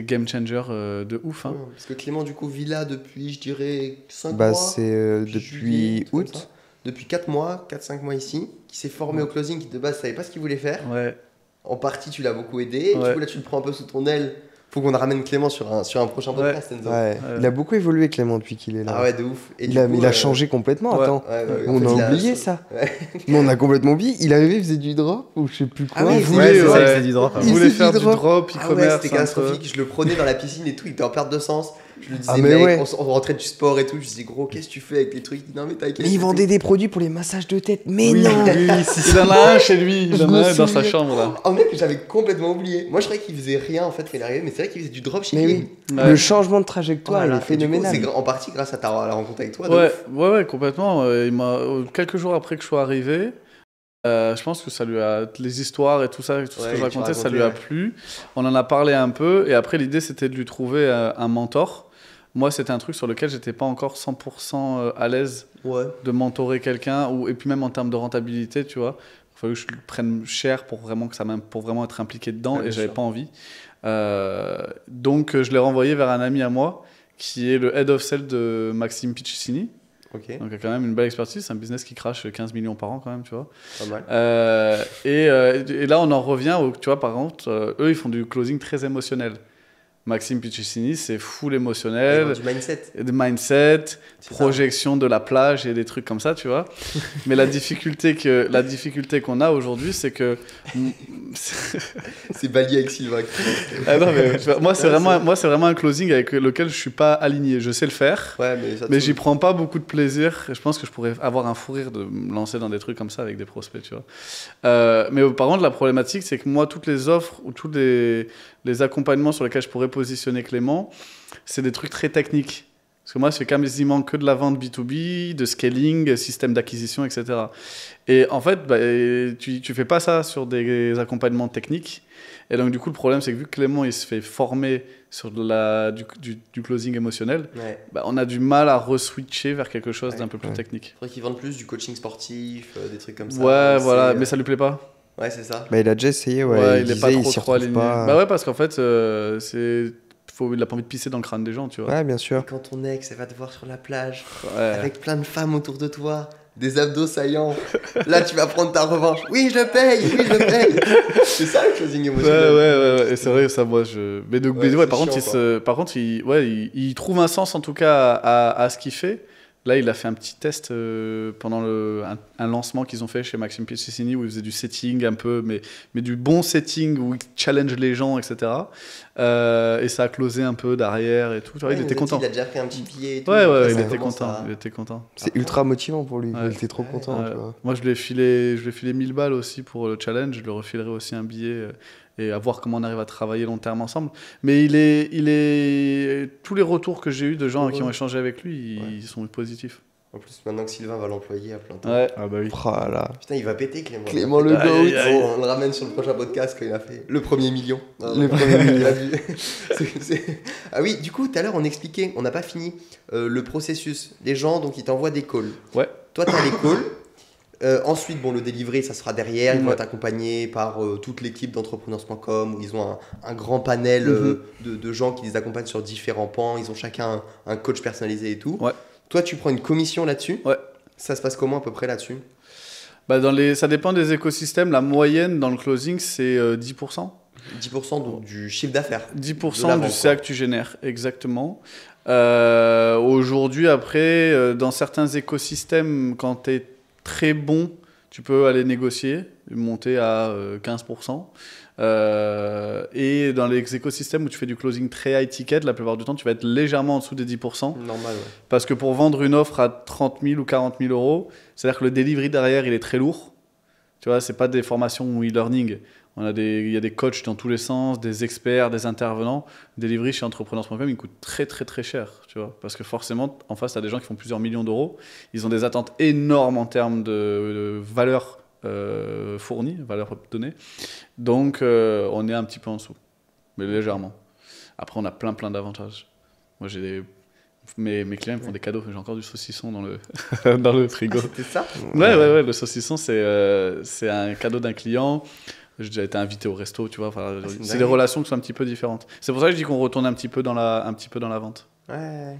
game changer de ouf. Hein. Ouais, parce que Clément, du coup, vit là depuis, je dirais, 5 Bah, mois. c'est juillet, depuis un truc comme août. ça. Depuis 4 mois, 4-5 mois ici, qui s'est formé au closing, qui de base savait pas ce qu'il voulait faire. Ouais. En partie, tu l'as beaucoup aidé. Et Ouais. du coup, là, tu le prends un peu sous ton aile. Faut qu'on ramène Clément sur un prochain podcast, Enzo. Ouais. Il a beaucoup évolué, Clément, depuis qu'il est là. Ah ouais, de ouf. Et il du a, coup, il a changé complètement. ouais. Attends, Ouais, ouais, en on fait, a il a- oublié ça. Ouais. Mais on a complètement oublié. Il arrivait, il faisait du drop ou je sais plus quoi. Ah oui, Il il voulait- voulait, c'est ça, ouais. il faisait du drop. Il Il voulait faisait faire du du drop. drop, Ah ouais, e-commerce. c'était catastrophique. Je le prenais dans la piscine et tout, il était en perte de sens. Je lui disais, Ah, mais mec, ouais. on rentrait du sport et tout. Je lui disais, gros, qu'est-ce que tu fais avec les trucs? Il dit, non, mais t'inquiète. Mais il vendait des produits pour les massages de tête. Mais Oui, non. oui, il en a un chez lui, il Je en me a un dans sa souviens. chambre là. Oh mec, j'avais complètement oublié. Moi, je croyais qu'il faisait rien en fait quand il est arrivé, mais c'est vrai qu'il faisait du dropshipping. Mais oui. Ouais. Le changement de trajectoire, Voilà. il est Et du coup, phénoménal. c'est en partie grâce à la rencontre avec toi. de Ouais, ouf. ouais, complètement. Quelques jours après que je sois arrivé, je pense que ça lui a les histoires et tout ça, tout ce Ouais, que je tu racontais, ça racontais, lui a ouais. plu. On en a parlé un peu et après l'idée c'était de lui trouver un mentor. Moi, c'était un truc sur lequel j'étais pas encore 100% à l'aise Ouais. de mentorer quelqu'un et puis même en termes de rentabilité, tu vois. Il fallait que je le prenne cher pour vraiment pour vraiment être impliqué dedans Ouais, et bien j'avais sûr. pas envie. Donc je l'ai renvoyé vers un ami à moi qui est le head of sales de Maxime Piccini. Ok, Donc il y a quand même une belle expertise, c'est un business qui crache 15 millions par an quand même, tu vois. pas mal. Et là on en revient, tu vois, par contre, eux ils font du closing très émotionnel. Maxime Piccini, c'est full émotionnel, Du mindset. de mindset, C'est projection de la plage et des trucs comme ça, tu vois. Mais la difficulté qu'on a aujourd'hui, c'est que C'est Bali avec Sylvain. ah non, mais, tu vois, moi c'est Ouais, vraiment un closing avec lequel je suis pas aligné. Je sais le faire. Ouais, mais ça te Mais saoule. j'y prends pas beaucoup de plaisir. Et je pense que je pourrais avoir un fou rire de me lancer dans des trucs comme ça avec des prospects, tu vois. Mais par contre, la problématique, c'est que moi, toutes les offres ou tous les accompagnements sur lesquels je pourrais positionner Clément, c'est des trucs très techniques. Parce que moi, je fais quasiment que de la vente B2B, de scaling, système d'acquisition, etc. Et en fait, tu fais pas ça sur des accompagnements techniques. Et donc, du coup, le problème, c'est que vu que Clément, il se fait former sur du closing émotionnel, Ouais. on a du mal à re-switcher vers quelque chose d'un peu plus Ouais. technique. Faudrait qu'ils vendent plus du coaching sportif, des trucs comme ça. Ouais, C'est, voilà, mais ça lui plaît pas. Ouais, c'est ça. Bah, il a déjà essayé, ouais. il est disait, pas il trop s'y trop retrouve aligné. pas. Bah ouais, parce qu'en fait, il a pas envie de pisser dans le crâne des gens, tu vois. Ouais, bien Et sûr. quand ton ex, elle va te voir sur la plage, Ouais. avec plein de femmes autour de toi, des abdos saillants, là, tu vas prendre ta revanche. Oui, je paye. C'est ça le closing Ouais, émotionnel. ouais. Et c'est vrai, ça, moi, je. Mais, donc, Ouais, mais ouais, c'est par contre, chiant, il trouve un sens, en tout cas, à ce qu'il fait. Là, il a fait un petit test pendant un lancement qu'ils ont fait chez Maxime Piccini où il faisait du setting un peu, mais du bon setting où il challenge les gens, etc. Et ça a closé un peu derrière et tout. Tu vois, Ouais, il nous était a dit, content. Il a déjà pris un petit billet et tout. Ouais, donc là, il ça était commence content. à- Il était content. C'est ultra motivant pour lui. Ouais. Il était trop content, tu vois. Moi, je lui ai filé 1000 balles aussi pour le challenge. Je lui refilerai aussi un billet et à voir comment on arrive à travailler long terme ensemble. Mais tous les retours que j'ai eu de gens qui ont échangé avec lui, ils sont positifs. En plus, maintenant que Sylvain va l'employer à plein temps. Ouais. Ah bah oui. Oh là. Putain, il va péter Clément. Clément Il va le péter. goat. On le ramène sur le prochain podcast quand il a fait le premier million. Le premier million. Il a vu. Ah oui, du coup, tout à l'heure, on expliquait, on n'a pas fini le processus. Les gens, donc, ils t'envoient des calls. Ouais. Toi, tu as les calls. Ensuite, bon, le delivery, ça sera derrière. Ils vont Ouais. être accompagnés par toute l'équipe d'entrepreneurs.com où ils ont un grand panel de gens qui les accompagnent sur différents pans. Ils ont chacun un coach personnalisé et tout. Ouais. Toi, tu prends une commission là-dessus. Ouais. Ça se passe comment à peu près là-dessus? Ça dépend des écosystèmes. La moyenne dans le closing, c'est 10%. 10% donc, du chiffre d'affaires. 10% De la du vente, CA que tu génères, exactement. Aujourd'hui, après, dans certains écosystèmes, quand tu es très bon, tu peux aller négocier, monter à 15%. Et dans les écosystèmes où tu fais du closing très high ticket, la plupart du temps, tu vas être légèrement en dessous des 10%. Normal, ouais. Parce que pour vendre une offre à 30 000 ou 40 000 euros, c'est-à-dire que le delivery derrière, il est très lourd. Tu vois, c'est pas des formations ou e-learning. Il y a des coachs dans tous les sens, des experts, des intervenants. Delivery chez entrepreneurs.com, il coûte très très très cher, tu vois, parce que forcément, en face, tu as des gens qui font plusieurs millions d'euros. Ils ont des attentes énormes en termes de valeur fournie, valeur donnée. Donc, on est un petit peu en dessous, mais légèrement. Après, on a plein d'avantages. Moi, mes clients me font des cadeaux. J'ai encore du saucisson dans le, dans le frigo. Ah, c'était ça? Ouais, le saucisson, c'est un cadeau d'un client. J'ai déjà été invité au resto, tu vois. Enfin, c'est des relations qui sont un petit peu différentes. C'est pour ça que je dis qu'on retourne un petit peu dans la vente. Ouais.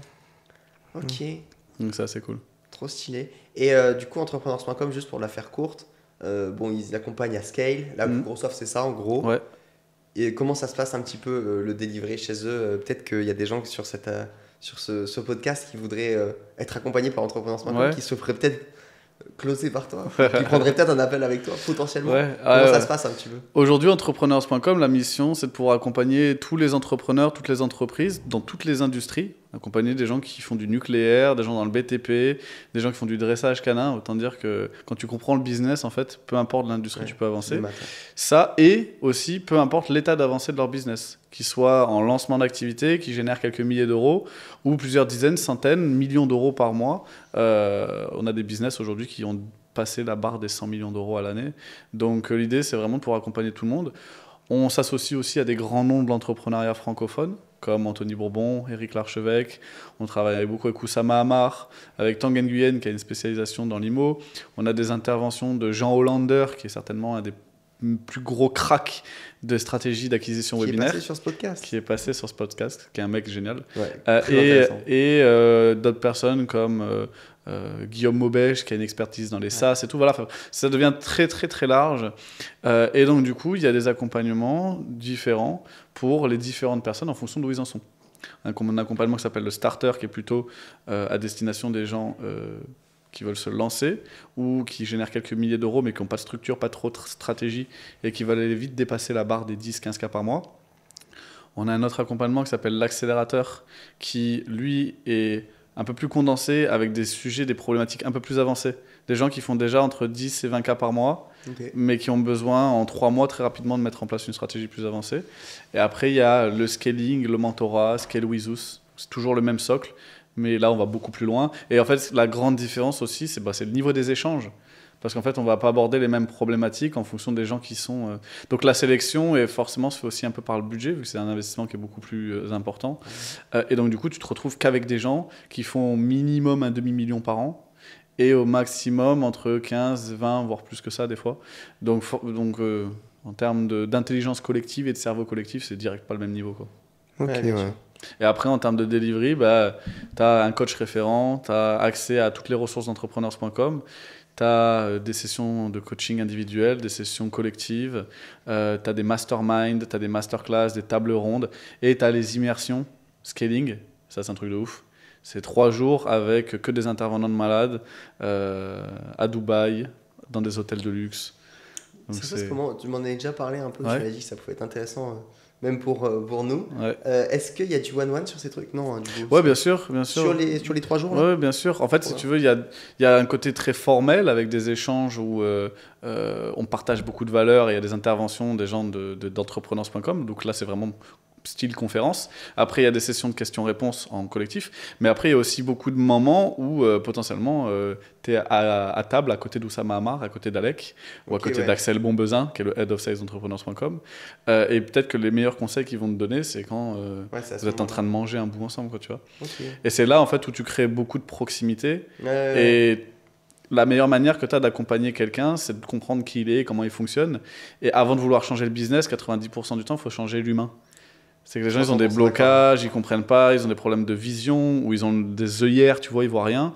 Ok. Donc ça, c'est cool. Trop stylé. Et du coup, entrepreneurs.com, juste pour la faire courte, bon, ils accompagnent à scale. La plus grosse offre, c'est ça, en gros. Ouais. Et comment ça se passe un petit peu le delivery chez eux? Peut-être qu'il y a des gens sur ce podcast qui voudraient être accompagnés par entrepreneurs.com, qui se feraient peut-être closer par toi, qui prendraient peut-être un appel avec toi, potentiellement. Comment ça se passe un petit peu? Aujourd'hui, entrepreneurs.com, la mission, c'est de pouvoir accompagner tous les entrepreneurs, toutes les entreprises, dans toutes les industries. Accompagner des gens qui font du nucléaire, des gens dans le BTP, des gens qui font du dressage canin. Autant dire que quand tu comprends le business, en fait, peu importe l'industrie, tu peux avancer. Ça, et aussi, peu importe l'état d'avancée de leur business, qu'ils soient en lancement d'activité, qui génèrent quelques milliers d'euros, ou plusieurs dizaines, centaines, millions d'euros par mois. On a des business aujourd'hui qui ont passé la barre des 100 millions d'euros à l'année. Donc l'idée, c'est vraiment de pouvoir accompagner tout le monde. On s'associe aussi à des grands noms de l'entrepreneuriat francophone, comme Anthony Bourbon, Éric Larchevêque. On travaille beaucoup avec Oussama Hamar, avec Tanguy Nguyen, qui a une spécialisation dans l'IMO. On a des interventions de Jean Hollander, qui est certainement un des plus gros cracks de stratégie d'acquisition webinaire. Qui est passé sur ce podcast. Qui est passé sur ce podcast, qui est un mec génial. Ouais, et d'autres personnes comme Guillaume Maubèche, qui a une expertise dans les SaaS et tout. Voilà, ça devient très, très, très large. Et donc, du coup, il y a des accompagnements différents pour les différentes personnes en fonction d'où ils en sont. Un accompagnement qui s'appelle le Starter, qui est plutôt à destination des gens qui veulent se lancer ou qui génèrent quelques milliers d'euros mais qui n'ont pas de structure, pas trop de stratégie et qui veulent aller vite dépasser la barre des 10-15 cas par mois. On a un autre accompagnement qui s'appelle l'accélérateur qui, lui, est un peu plus condensé avec des sujets, des problématiques un peu plus avancées. Des gens qui font déjà entre 10 et 20 cas par mois, mais qui ont besoin en 3 mois très rapidement de mettre en place une stratégie plus avancée. Et après, il y a le scaling, le mentorat, Scale with Us. C'est toujours le même socle, mais là, on va beaucoup plus loin. Et en fait, la grande différence aussi, c'est le niveau des échanges. Parce qu'en fait, on ne va pas aborder les mêmes problématiques en fonction des gens qui sont... Donc la sélection, et forcément, se fait aussi un peu par le budget, vu que c'est un investissement qui est beaucoup plus important. Et donc, du coup, tu te retrouves qu'avec des gens qui font minimum un demi-million par an, et au maximum entre 15, 20, voire plus que ça, des fois. Donc en termes d'intelligence collective et de cerveau collectif, c'est direct pas le même niveau, quoi. Et après, en termes de delivery, tu as un coach référent, tu as accès à toutes les ressources d'entrepreneurs.com, tu as des sessions de coaching individuelles, des sessions collectives, tu as des masterminds, tu as des masterclass, des tables rondes, et tu as les immersions scaling. Ça, c'est un truc de ouf. C'est 3 jours avec que des intervenants de malades à Dubaï, dans des hôtels de luxe. Donc comment, tu m'en avais déjà parlé un peu, tu m'as dit que ça pouvait être intéressant. Même pour nous. Est-ce qu'il y a du one-one sur ces trucs? Non, du coup. Ouais, bien sûr. Sur les 3 jours Oui, bien sûr. En fait, si tu veux, il y a un côté très formel avec des échanges où on partage beaucoup de valeurs et il y a des interventions des gens d'entrepreneurs.com. Donc là, c'est vraiment style conférence. Après, il y a des sessions de questions-réponses en collectif. Mais après, il y a aussi beaucoup de moments où potentiellement, tu es à table à côté d'Oussama Hamar, à côté d'Alec, ou à côté d'Axel Bombezin, qui est le Head of Sales d'entrepreneurs.com. Et peut-être que les meilleurs conseils qu'ils vont te donner, c'est quand vous êtes en train de manger un bout ensemble, quoi, tu vois. Et c'est là, en fait, où tu crées beaucoup de proximité. Et la meilleure manière que tu as d'accompagner quelqu'un, c'est de comprendre qui il est, comment il fonctionne. Et avant de vouloir changer le business, 90% du temps, il faut changer l'humain. C'est que les gens, ils ont des blocages, ils comprennent pas, ils ont des problèmes de vision, ou ils ont des œillères, tu vois, ils voient rien.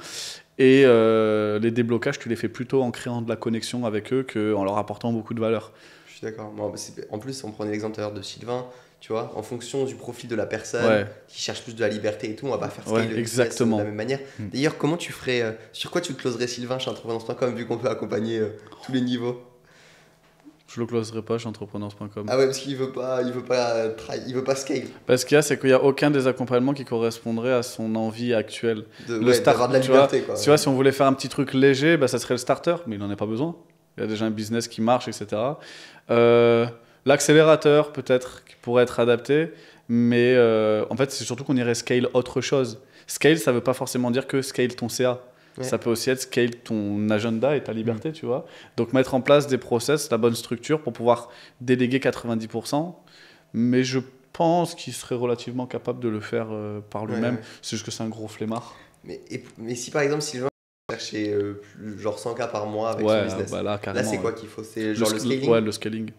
Et les déblocages, tu les fais plutôt en créant de la connexion avec eux qu'en leur apportant beaucoup de valeur. Je suis d'accord. Bon, en plus, on prenait l'exemple tout à l'heure de Sylvain, tu vois, en fonction du profil de la personne qui cherche plus de la liberté et tout, on va pas faire scaler le business de la même manière. D'ailleurs, comment tu ferais, sur quoi tu te closerais Sylvain chez entrepreneurs.com vu qu'on peut accompagner tous les niveaux? Je le closerai pas chez entrepreneurs.com. Ah ouais, parce qu'il veut pas scale. Parce qu'il y a, c'est qu'il y a aucun des accompagnements qui correspondrait à son envie actuelle. D'avoir de la liberté, quoi. Tu vois, si on voulait faire un petit truc léger, bah, ça serait le starter, mais il n'en a pas besoin. Il y a déjà un business qui marche, etc. L'accélérateur, peut-être, qui pourrait être adapté, mais en fait, c'est surtout qu'on irait scale autre chose. Scale, ça veut pas forcément dire que scale ton CA. Ouais. Ça peut aussi être scale ton agenda et ta liberté, tu vois. Donc, mettre en place des process, la bonne structure pour pouvoir déléguer 90%. Mais je pense qu'il serait relativement capable de le faire par lui-même. Ouais. C'est juste que c'est un gros flemmard. Mais si par exemple, Sylvain cherchait genre 100K par mois avec son business, bah là, c'est quoi qu'il faut? C'est genre le scaling? Ouais, le scaling.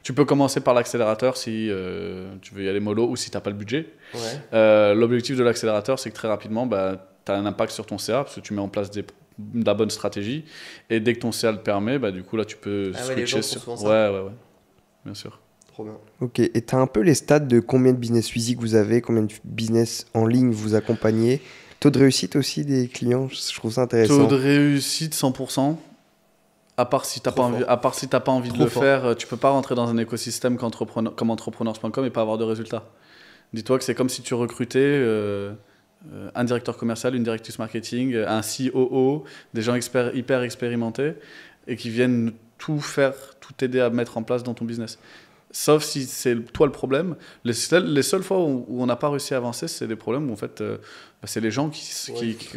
Tu peux commencer par l'accélérateur si tu veux y aller mollo ou si tu n'as pas le budget. Ouais. L'objectif de l'accélérateur, c'est que très rapidement, bah, tu as un impact sur ton CA parce que tu mets en place de la bonne stratégie. Et dès que ton CA le permet, bah, du coup, là, tu peux switcher sur. Ouais, bien sûr. Trop bien. Ok, et tu as un peu les stats de combien de business physiques vous avez, combien de business en ligne vous accompagnez, taux de réussite aussi des clients, je trouve ça intéressant. Taux de réussite 100%. À part si tu n'as pas envie de le faire, tu peux pas rentrer dans un écosystème comme entrepreneurs.com et pas avoir de résultats. Dis-toi que c'est comme si tu recrutais un directeur commercial, une directrice marketing, un COO, des gens hyper expérimentés et qui viennent tout t'aider à mettre en place dans ton business. Sauf si c'est toi le problème. Les seules fois où on n'a pas réussi à avancer, c'est des problèmes où en fait, c'est les gens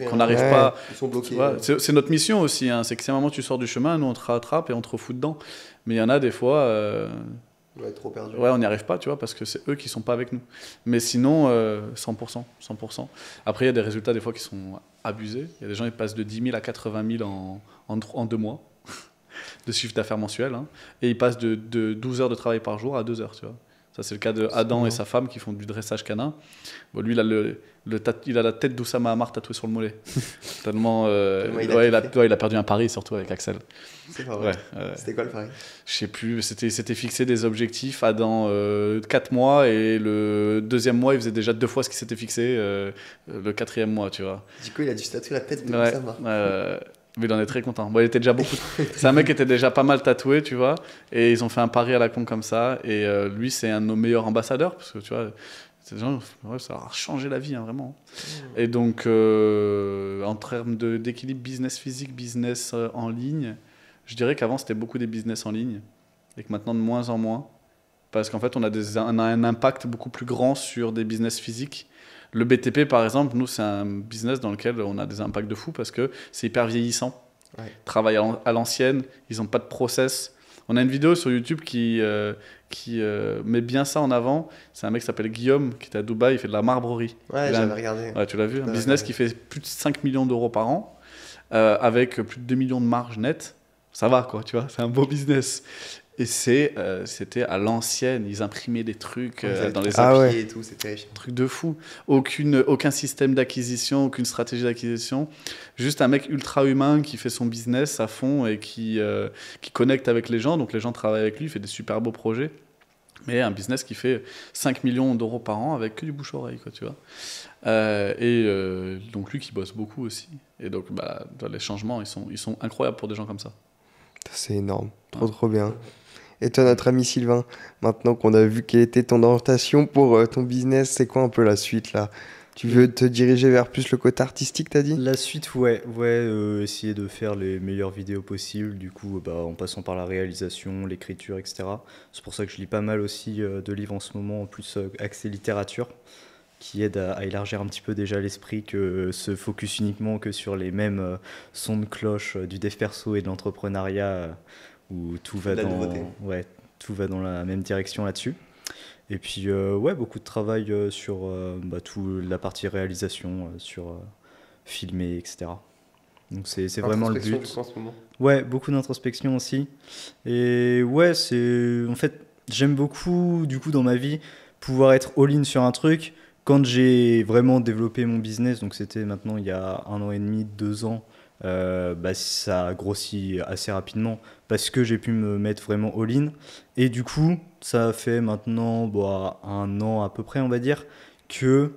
qu'on n'arrive pas. Ils sont bloqués. C'est notre mission aussi. Hein. C'est que si à un moment tu sors du chemin, nous on te rattrape et on te refout dedans. Mais il y en a des fois. Trop perdu. Ouais, on n'y arrive pas, tu vois, parce que c'est eux qui sont pas avec nous. Mais sinon, 100%. Après, il y a des résultats des fois qui sont abusés. Il y a des gens qui passent de 10 000 à 80 000 en 2 mois. De chiffre d'affaires mensuel, hein, et il passe de 12 heures de travail par jour à 2 heures, tu vois. Ça, c'est le cas de Adam et sa femme qui font du dressage canin. Bon, lui, il a la tête d'Oussama Hamar tatouée sur le mollet. Tellement, il a perdu un pari, surtout avec Axel. C'est pas vrai. C'était quoi le pari? Je sais plus, c'était fixé des objectifs à dans 4 mois, et le 2e mois, il faisait déjà 2 fois ce qui s'était fixé le 4e mois, tu vois. Du coup, il a dû se tatouer la tête d'Oussama. Mais il en est très content. Bon, il était déjà c'est un mec qui était déjà pas mal tatoué, tu vois. Et ils ont fait un pari à la con comme ça. Et lui, c'est un de nos meilleurs ambassadeurs. Parce que, tu vois, c'est des gens, ça a changé la vie, hein, vraiment. Et donc, en termes d'équilibre business physique, business en ligne, je dirais qu'avant, c'était beaucoup des business en ligne. Et que maintenant, de moins en moins. Parce qu'en fait, on a un impact beaucoup plus grand sur des business physiques. Le BTP, par exemple, nous, c'est un business dans lequel on a des impacts de fou parce que c'est hyper vieillissant. Ouais. Travail à l'ancienne, ils n'ont pas de process. On a une vidéo sur YouTube qui met bien ça en avant. C'est un mec qui s'appelle Guillaume, qui est à Dubaï, il fait de la marbrerie. Ouais, j'avais regardé. Ouais, tu l'as vu, un business qui fait plus de 5 millions d'euros par an, avec plus de 2 millions de marge nette. Ça va, quoi, tu vois, c'est un beau business. Et c'était à l'ancienne, ils imprimaient des trucs dans les applis et tout, c'était un truc de fou. Aucun système d'acquisition, aucune stratégie d'acquisition. Juste un mec ultra humain qui fait son business à fond et qui connecte avec les gens. Donc les gens travaillent avec lui, il fait des super beaux projets. Mais un business qui fait 5 millions d'euros par an avec que du bouche-oreille, quoi, tu vois. Donc lui qui bosse beaucoup aussi. Et donc les changements, ils sont incroyables pour des gens comme ça. C'est énorme, trop bien. Et toi, notre ami Sylvain, maintenant qu'on a vu quelle était ton orientation pour ton business, c'est quoi un peu la suite là? Tu veux te diriger vers plus le côté artistique, t'as dit? La suite, essayer de faire les meilleures vidéos possibles, du coup, en passant par la réalisation, l'écriture, etc. C'est pour ça que je lis pas mal aussi de livres en ce moment, en plus axé littérature, qui aide à élargir un petit peu déjà l'esprit que se focus uniquement que sur les mêmes sons de cloche du dev perso et de l'entrepreneuriat, où tout va dans la même direction là-dessus. Et puis, beaucoup de travail sur toute la partie réalisation, sur filmer, etc. Donc, c'est vraiment le but. En ce moment. Ouais, beaucoup d'introspection aussi. Et en fait, j'aime beaucoup, du coup, dans ma vie, pouvoir être all-in sur un truc. Quand j'ai vraiment développé mon business, donc c'était maintenant il y a 1 an et demi, 2 ans, ça grossit assez rapidement parce que j'ai pu me mettre vraiment all-in. Et du coup, ça fait maintenant 1 an à peu près, on va dire, que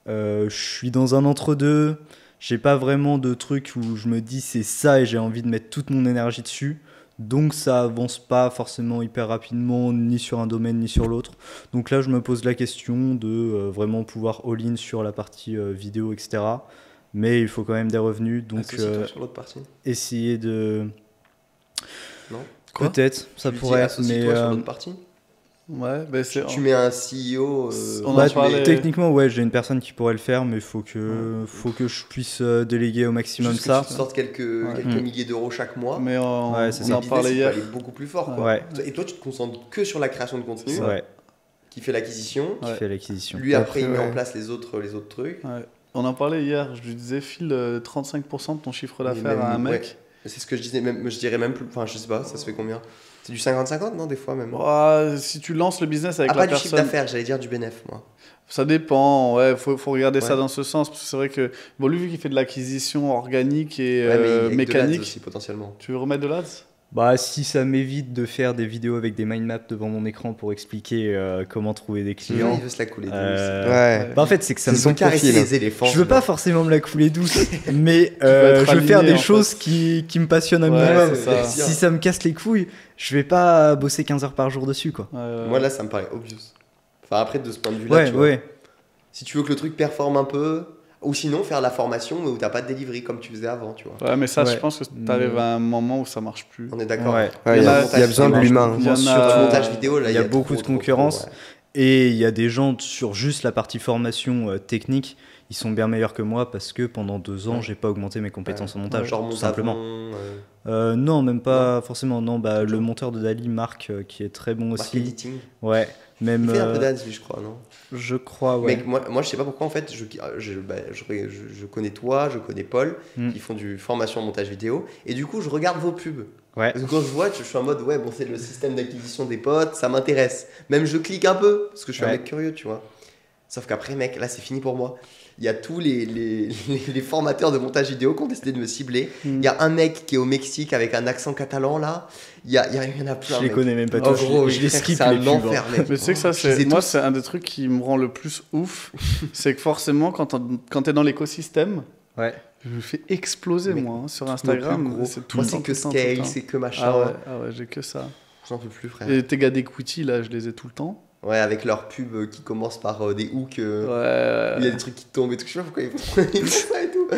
je suis dans un entre-deux. J'ai pas vraiment de truc où je me dis c'est ça et j'ai envie de mettre toute mon énergie dessus. Donc ça avance pas forcément hyper rapidement ni sur un domaine ni sur l'autre. Donc là je me pose la question de vraiment pouvoir all-in sur la partie vidéo, etc. Mais il faut quand même des revenus. Donc Associe-toi sur l'autre partie. essayer de... Non. Peut-être, ça Tu dis pourrait. associe-toi Mais sur l'autre partie. Ouais, ben c'est. Tu mets un CEO. On en parlait. techniquement, ouais, j'ai une personne qui pourrait le faire, mais il faut que je puisse déléguer au maximum Juste que ça. tu te sortes quelques milliers d'euros chaque mois. Mais Ouais, c'est on ça. en Le parlait business, il hier. peut aller beaucoup plus fort. Quoi. Ouais. Et toi, tu te concentres que sur la création de contenu, Ouais, qui fait l'acquisition. qui fait l'acquisition. Lui, après, il met ouais. en place les autres trucs. Ouais. On en parlait hier. Je lui disais, file 35% de ton chiffre Mais d'affaires même, à un mec. ouais. C'est ce que je disais, même, je dirais même plus. Enfin, je sais pas, ça se fait combien? C'est du 50-50, non, des fois même? Si tu lances le business avec Ah, la pas du chiffre personne, d'affaires, j'allais dire du bénéf, moi. ça dépend. Ouais, faut regarder ça Ouais. dans ce sens. Parce que c'est vrai que bon, lui, vu qu'il fait de l'acquisition organique et Ouais, mais avec de l'ads mécanique, aussi, potentiellement. tu veux remettre de l'ads? Si ça m'évite de faire des vidéos avec des mind maps devant mon écran pour expliquer comment trouver des Il clients. veut se la couler douce. Ouais. En fait, c'est que ça C'est me son Caresser profil. les éléphants. Je veux pas forcément me la couler douce, mais être je veux faire aligné, des en choses fait. qui me passionnent un Ouais, minimum. c'est ça. Si ça me casse les couilles, je vais pas bosser 15 heures par jour dessus, quoi. Moi, là, ça me paraît obvious. Enfin, après, de ce point de vue-là, Ouais, tu vois. ouais. Si tu veux que le truc performe un peu, ou sinon faire la formation, mais où t'as pas de delivery comme tu faisais avant, tu vois. Ouais, mais ça, Ouais. je pense que t'arrives à un moment où ça marche plus. On est d'accord. Ouais. Ouais, il y a montage besoin de vidéo, l'humain. Il y en Sur a- le montage vidéo, là, il y a beaucoup de trop, concurrence. ouais. Et il y a des gens sur juste la partie formation technique, ils sont bien meilleurs que moi parce que pendant 2 ans, Ouais. j'ai pas augmenté mes compétences en montage, Genre tout mon simplement. savon, Non, même pas forcément. Non, le monteur de Dali, Marc, qui est très bon marque aussi. editing. Ouais, même. Il fait un peu d'ads, lui, je crois, non? Je crois, ouais. Mais moi, je sais pas pourquoi, en fait, je connais toi, je connais Paul, Mm. qui font du formation en montage vidéo, et du coup, je regarde vos pubs. Ouais. Parce que quand je vois, je suis en mode, ouais, bon, c'est le système d'acquisition des potes, ça m'intéresse. Même je clique un peu, parce que je suis un Ouais. mec curieux, tu vois. Sauf qu'après, mec, là, c'est fini pour moi. Il y a tous les formateurs de montage vidéo qui ont décidé de me cibler. Il y a un mec qui est au Mexique avec un accent catalan, là. Il y en a plein, Je les mec. connais même pas Oh, tous. gros, je les frère, skip c'est un les pubs. enfer, mec. Mais tu sais que ça, Je les ai moi, tous. c'est un des trucs qui me rend le plus ouf. C'est que forcément, quand t'es dans l'écosystème, Ouais. je me fais exploser, Mais moi, hein, sur J'en peux Instagram. plus, gros. C'est tout Moi, le temps, c'est que tout le temps, tout le scale, temps. c'est que machin. Ah ouais, j'ai que ça. J'en peux plus, frère. Et tes gars d'Equity, là, je les ai tout le temps. Ouais, avec leurs pubs qui commencent par des hooks. Ouais. Il y a des trucs qui tombent et tout. Je sais pas pourquoi ils font ça et tout.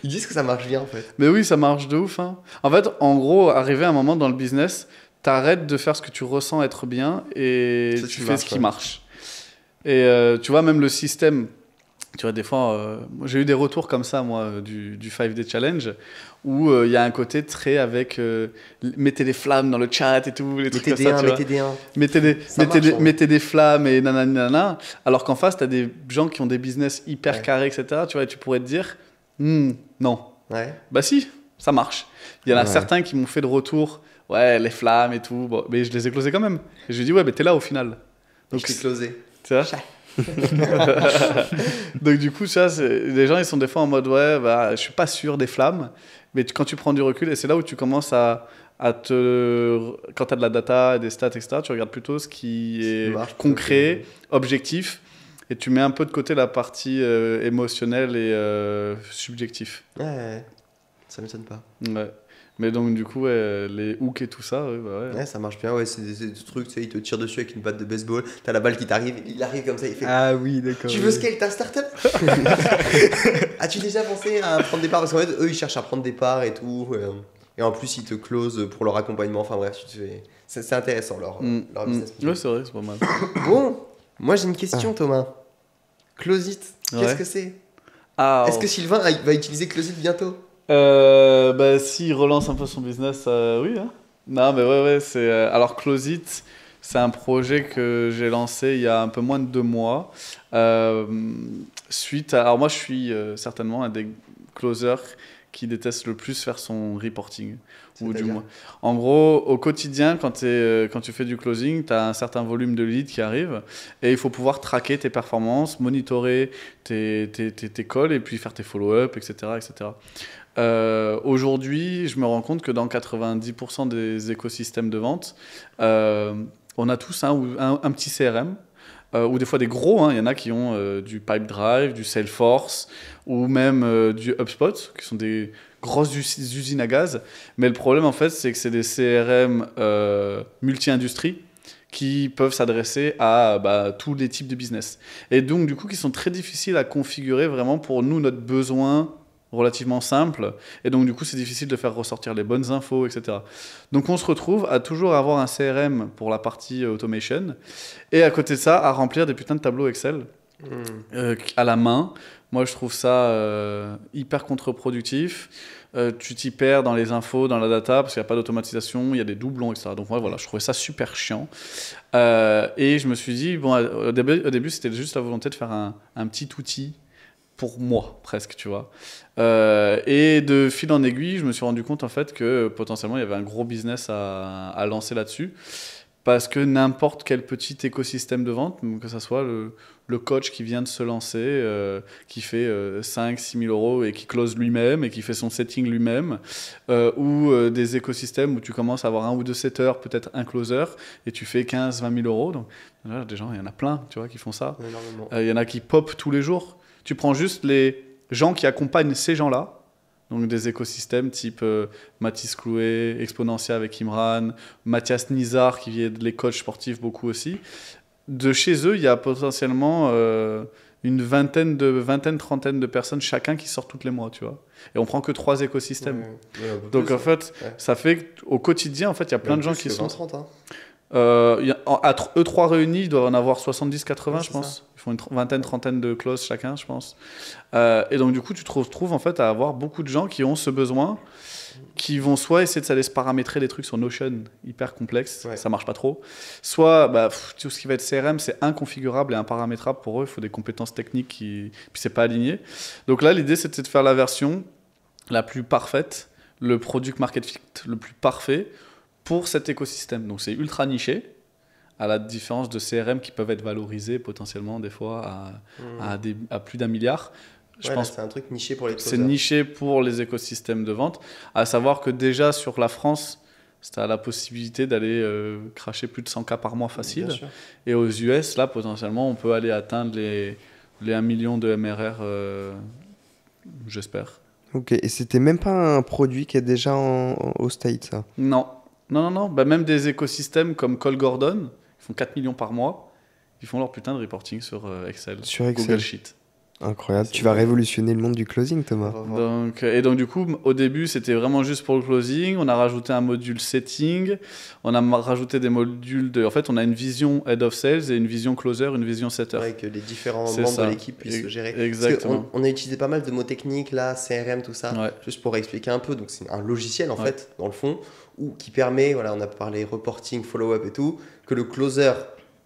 Ils disent que ça marche bien, en fait. Mais oui, ça marche de ouf. Hein. En fait, en gros, arrivé à un moment dans le business, t'arrêtes de faire ce que tu ressens être bien et Ça, tu tu fais marches, ce qui ouais. marche. Et tu vois, même le système, tu vois, des fois, moi, j'ai eu des retours comme ça, moi, du 5D Challenge, où il y a un côté très avec mettez des flammes dans le chat et tout, les trucs Mettez comme des ça, 1, tu vois. mettez des 1. Ça marche, hein. Mettez des flammes et nanana. Alors qu'en face, tu as des gens qui ont des business hyper Ouais. carrés, etc. Tu vois, et tu pourrais te dire, non. Ouais. Bah si, ça marche. Il y en a Ouais. certains qui m'ont fait de retour, ouais, les flammes et tout. Bon, mais je les ai closés quand même. Et je lui ai dit, ouais, mais t'es là au final. Donc, Donc, je t'ai closé. tu vois. Donc du coup, ça, les gens, ils sont des fois en mode, ouais, bah, je suis pas sûr des flammes. Mais quand tu prends du recul, et c'est là où tu commences quand tu as de la data, des stats, etc., tu regardes plutôt ce qui est marche, concret, objectif, et tu mets un peu de côté la partie émotionnelle et subjectif. Ouais. Ça m'étonne pas. Ouais. Mais donc du coup, ouais, les hooks et tout ça, ouais, bah ouais. Ouais, ça marche bien. Ouais, c'est des trucs, tu sais, ils te tirent dessus avec une batte de baseball. T'as la balle qui t'arrive, il arrive comme ça, il fait. Ah oui, d'accord. Tu veux scale ta startup? As-tu déjà pensé à prendre des parts? Parce qu'en fait, eux, ils cherchent à prendre des parts et tout. Et en plus, ils te closent pour leur accompagnement. Enfin bref, c'est intéressant leur business. Ouais, c'est vrai, c'est pas mal. Bon, moi j'ai une question, Thomas. Closit, qu'est-ce Ouais. que c'est? Ah, Est-ce que Sylvain va utiliser Closit bientôt? bah, s'il relance un peu son business, oui. Hein. Non, mais ouais, c'est. Alors, Closit, c'est un projet que j'ai lancé il y a un peu moins de 2 mois. Alors, moi, je suis certainement un des closers qui déteste le plus faire son reporting. Ou du C'est-à-dire moins. En gros, au quotidien, quand tu fais du closing, tu as un certain volume de leads qui arrive et il faut pouvoir traquer tes performances, monitorer tes calls et puis faire tes follow-up, etc. etc. Aujourd'hui, je me rends compte que dans 90% des écosystèmes de vente, on a tous un petit CRM, ou des fois des gros, il y en a qui ont du Pipedrive, du Salesforce, ou même du HubSpot, qui sont des grosses usines à gaz. Mais le problème, en fait, c'est que c'est des CRM multi-industries qui peuvent s'adresser à tous les types de business. Et donc, du coup, qui sont très difficiles à configurer vraiment pour nous, notre besoin relativement simple. Et donc, du coup, c'est difficile de faire ressortir les bonnes infos, etc. Donc, on se retrouve à toujours avoir un CRM pour la partie automation et à côté de ça, à remplir des putains de tableaux Excel à la main. Moi, je trouve ça hyper contre-productif. Tu t'y perds dans les infos, dans la data, parce qu'il n'y a pas d'automatisation, il y a des doublons, etc. Donc, moi, voilà, je trouvais ça super chiant. Et je me suis dit, bon, au début, c'était juste la volonté de faire un petit outil pour moi, presque, tu vois. Et de fil en aiguille, je me suis rendu compte, en fait, que potentiellement, il y avait un gros business à lancer là-dessus. Parce que n'importe quel petit écosystème de vente, que ce soit le coach qui vient de se lancer, qui fait 5-6 000 euros et qui close lui-même et qui fait son setting lui-même, ou des écosystèmes où tu commences à avoir un ou deux setters, peut-être un closer, et tu fais 15-20 000 euros. Donc, là, des gens, il y en a plein, tu vois, qui font ça. Il y en a qui pop tous les jours. Tu prends juste les gens qui accompagnent ces gens-là, donc des écosystèmes type Mathis Clouet, Exponentia avec Imran, Mathias Nizar qui aide les coachs sportifs beaucoup aussi. De chez eux, il y a potentiellement une vingtaine, trentaine de personnes chacun qui sortent tous les mois, tu vois. Et on prend que 3 écosystèmes. Donc en fait, ça fait qu'au quotidien, en fait, il y a plein de gens qui sont... 30, hein. Eux 3 réunis, ils doivent en avoir 70-80, je pense. Ça. Ils font une vingtaine, trentaine de clauses chacun, je pense. Et donc, du coup, tu te retrouves en fait à avoir beaucoup de gens qui ont ce besoin, qui vont soit essayer de s'aller se paramétrer des trucs sur Notion hyper complexes, ça marche pas trop. Soit, tout ce qui va être CRM, c'est inconfigurable et imparamétrable pour eux. Il faut des compétences techniques puis c'est pas aligné. Donc là, l'idée, c'était de faire la version la plus parfaite, le product market fit le plus parfait pour cet écosystème. Donc c'est ultra niché, à la différence de CRM qui peuvent être valorisés potentiellement des fois à plus d'1 milliard. Je pense c'est un truc niché pour les closers. C'est niché pour les écosystèmes de vente. À savoir que déjà sur la France, tu as la possibilité d'aller cracher plus de 100K par mois facile. Et aux US, là, potentiellement, on peut aller atteindre les 1 million de MRR, j'espère. Ok, et c'était même pas un produit qui est déjà au States, ça? Non. Même des écosystèmes comme Cole Gordon, ils font 4 millions par mois, ils font leur putain de reporting sur Excel, Google Sheet. Incroyable, tu vas révolutionner le monde du closing, Thomas. Donc du coup, au début, c'était vraiment juste pour le closing. On a rajouté un module setting, on a rajouté des modules en fait, on a une vision head of sales et une vision closer, une vision setter. Ouais, que les différents membres de l'équipe puissent se gérer. Exactement. On a utilisé pas mal de mots techniques, là, CRM, tout ça, juste pour expliquer un peu. Donc c'est un logiciel, en fait, dans le fond, qui permet, voilà, on a parlé reporting, follow-up et tout, que le closer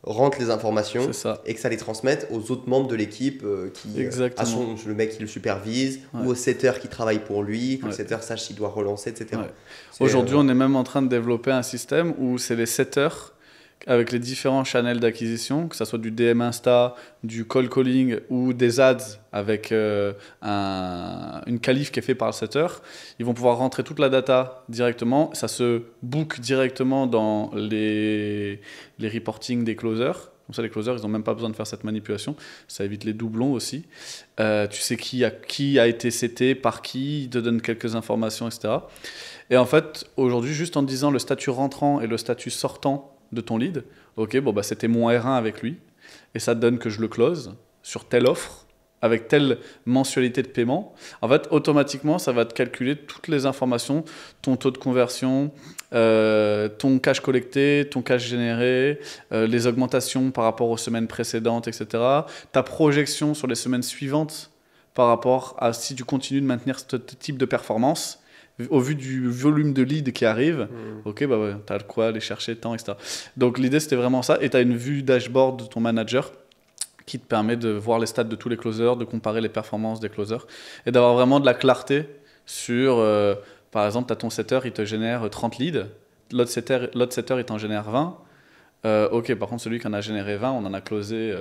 rentre les informations et que ça les transmette aux autres membres de l'équipe le mec qui le supervise ou au setter qui travaille pour lui, que le setter sache s'il doit relancer, etc. Aujourd'hui, on est même en train de développer un système où c'est les setters avec les différents channels d'acquisition, que ce soit du DM Insta, du call calling ou des ads avec une qualif qui est faite par le setter, ils vont pouvoir rentrer toute la data directement. Ça se book directement dans les reporting des closers. Comme ça, les closers, ils n'ont même pas besoin de faire cette manipulation. Ça évite les doublons aussi. Tu sais qui a été seté, par qui, ils te donnent quelques informations, etc. Et en fait, aujourd'hui, juste en disant le statut rentrant et le statut sortant de ton lead, c'était mon R1 avec lui, et ça te donne que je le close sur telle offre, avec telle mensualité de paiement. En fait, automatiquement, ça va te calculer toutes les informations, ton taux de conversion, ton cash collecté, ton cash généré, les augmentations par rapport aux semaines précédentes, etc. Ta projection sur les semaines suivantes par rapport à si tu continues de maintenir ce type de performance. Au vu du volume de leads qui arrive, tu as de quoi aller chercher tant, etc. Donc l'idée, c'était vraiment ça. Et tu as une vue dashboard de ton manager qui te permet de voir les stats de tous les closers, de comparer les performances des closers et d'avoir vraiment de la clarté sur, par exemple, tu as ton setter, il te génère 30 leads, l'autre setter, il t'en génère 20. Par contre, celui qui en a généré 20, on en a closé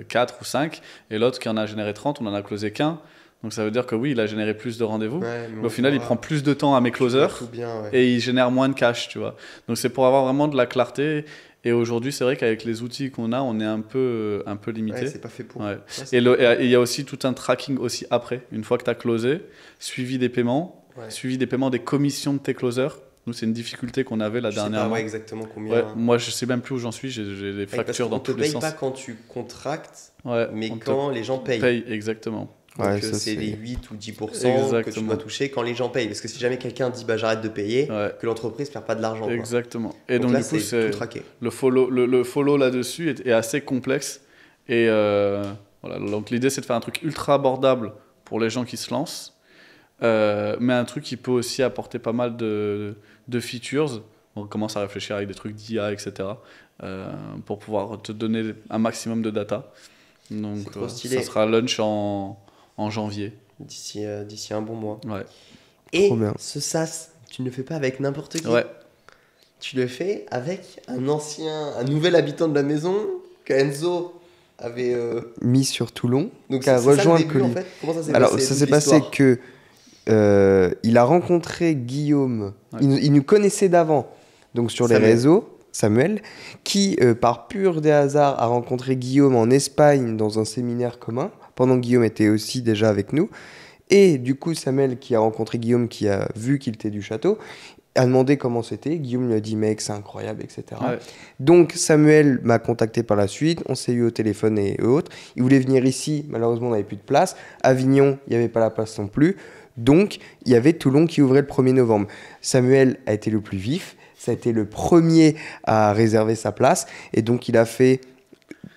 4 ou 5, et l'autre qui en a généré 30, on en a closé qu'un. Donc ça veut dire que oui, il a généré plus de rendez-vous. Ouais, Mais au final, il prend plus de temps à mes closers tout bien, ouais. et il génère moins de cash, tu vois. Donc c'est pour avoir vraiment de la clarté. Et aujourd'hui, c'est vrai qu'avec les outils qu'on a, on est un peu limité. Ouais, c'est pas fait pour. Ouais. Ouais, c'est- Et il y a aussi tout un tracking aussi après. Une fois que tu as closé, suivi des paiements, Ouais. suivi des paiements des commissions de tes closers. Nous, c'est une difficulté qu'on avait là Je sais pas, dernièrement. ouais, exactement combien. Ouais, moi, je sais même plus où j'en suis. J'ai des Ouais, parce factures qu'on dans te tous les paye sens. pas quand tu contractes, Ouais, mais on te quand les gens payent. paye, exactement. Donc Ouais, ça, c'est c'est- les 8 ou 10% que tu Exactement. dois toucher quand les gens payent. Parce que si jamais quelqu'un dit bah, j'arrête de payer, Ouais, que l'entreprise perd pas de l'argent. Quoi. exactement. Et Donc donc, là, du coup, c'est c'est tout traqué. le follow là-dessus est assez complexe. Et voilà, donc l'idée, c'est de faire un truc ultra abordable pour les gens qui se lancent, mais un truc qui peut aussi apporter pas mal de features. On commence à réfléchir avec des trucs d'IA, etc., pour pouvoir te donner un maximum de data. Donc, C'est trop stylé. ça sera launch en janvier. D'ici un bon mois. Ouais. Et Trop bien. ce SaaS, tu ne le fais pas avec n'importe qui. Ouais. Tu le fais avec un nouvel habitant de la maison qu'Enzo avait. Mis sur Toulon, Donc qui a c'est ça le rejoint le début, en colis. fait. Comment ça s'est Alors, passé ça toute s'est passé l'histoire que il a rencontré Guillaume. Ouais. Il nous connaissait d'avant, donc sur les Samuel. réseaux, Samuel, qui, par pur des hasards, a rencontré Guillaume en Espagne dans un séminaire commun, pendant que Guillaume était aussi déjà avec nous. Et du coup, Samuel, qui a rencontré Guillaume, qui a vu qu'il était du château, a demandé comment c'était. Guillaume lui a dit, mec, c'est incroyable, etc. Ouais. Donc Samuel m'a contacté par la suite, on s'est eu au téléphone et autres. Il voulait venir ici, malheureusement on n'avait plus de place. Avignon, il n'y avait pas la place non plus. Donc il y avait Toulon qui ouvrait le 1er novembre. Samuel a été le plus vif, ça a été le premier à réserver sa place. Et donc il a fait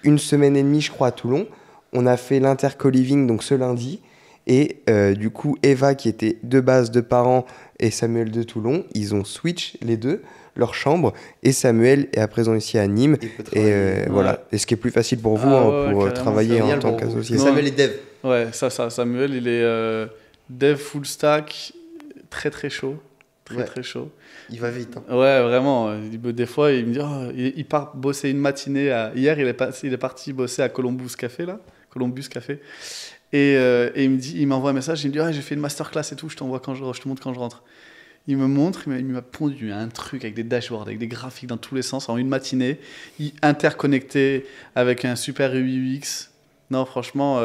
1 semaine et demie, je crois, à Toulon. On a fait l'inter-co-living donc ce lundi. Et du coup, Eva, qui était de base de parents, et Samuel de Toulon, ils ont switch les deux, leur chambre, et Samuel est à présent ici à Nîmes. Il peut Et travailler. voilà. Et ce qui est plus facile pour vous Ah hein, ouais, pour carrément, travailler C'est en génial tant pour vous. qu'associé. Parce que Samuel est dev. Ouais, ça, Samuel, il est dev full stack, très très chaud. Ouais. Très chaud. Il va vite. Hein. Ouais, vraiment. Des fois, il me dit il part bosser une matinée. Hier, il est parti bosser à Columbus Café, là. Columbus Café. Et il m'envoie un message. Il me dit j'ai fait une masterclass et tout. Je te montre quand je rentre. Il me montre, il m'a pondu un truc avec des dashboards, avec des graphiques dans tous les sens en une matinée, interconnecté avec un super UI UX. Non, franchement,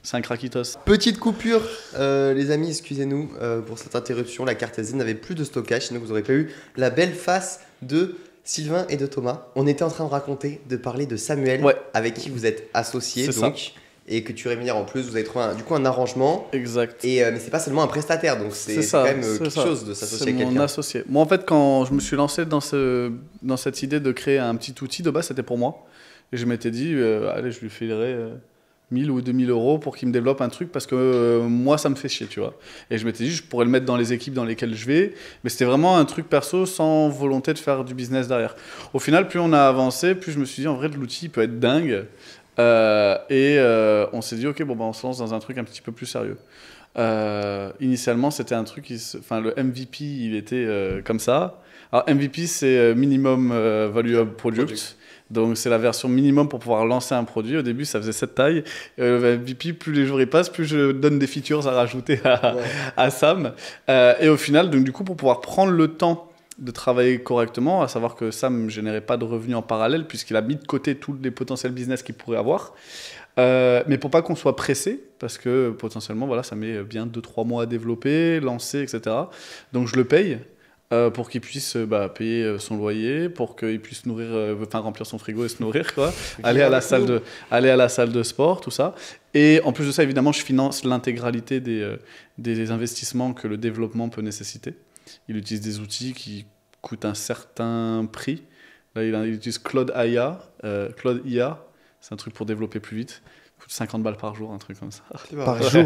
c'est un craquitos. Petite coupure, les amis, excusez-nous pour cette interruption. La carte SD n'avait plus de stockage, sinon vous n'aurez pas eu la belle face de Sylvain et de Thomas. On était en train de parler de Samuel, Ouais. avec qui vous êtes associés, C'est donc, et que tu rémunères en plus. Vous avez trouvé un arrangement, Exact. mais c'est pas seulement un prestataire, donc c'est ça, quand même c'est quelque ça. chose de s'associer C'est à mon quelqu'un. associé. Moi, en fait, quand je me suis lancé dans cette idée de créer un petit outil, de base, c'était pour moi. Et je m'étais dit, allez, je lui filerai 1000 ou 2000 euros pour qu'il me développe un truc parce que moi, ça me fait chier, tu vois. Et je m'étais dit, je pourrais le mettre dans les équipes dans lesquelles je vais. Mais c'était vraiment un truc perso sans volonté de faire du business derrière. Au final, plus on a avancé, plus je me suis dit, en vrai, l'outil peut être dingue. On s'est dit, ok, bon, on se lance dans un truc un petit peu plus sérieux. Initialement, c'était un truc, le MVP, il était comme ça. Alors, MVP, c'est Minimum Valuable Product. Donc, c'est la version minimum pour pouvoir lancer un produit. Au début, ça faisait cette taille. Le MVP, plus les jours y passent, plus je donne des features à rajouter à Sam. Et au final, donc, du coup, pour pouvoir prendre le temps de travailler correctement, à savoir que Sam ne générait pas de revenus en parallèle puisqu'il a mis de côté tous les potentiels business qu'il pourrait avoir. Mais pour pas qu'on soit pressé, parce que potentiellement, voilà, ça met bien 2-3 mois à développer, lancer, etc. Donc je le paye pour qu'il puisse payer son loyer, pour qu'il puisse remplir son frigo et se nourrir, quoi. aller à la salle de sport, tout ça. Et en plus de ça, évidemment, je finance l'intégralité des investissements que le développement peut nécessiter. Il utilise des outils qui coûtent un certain prix. Là, il utilise Claude IA. C'est un truc pour développer plus vite. Ça coûte 50 balles par jour, un truc comme ça. Par jour.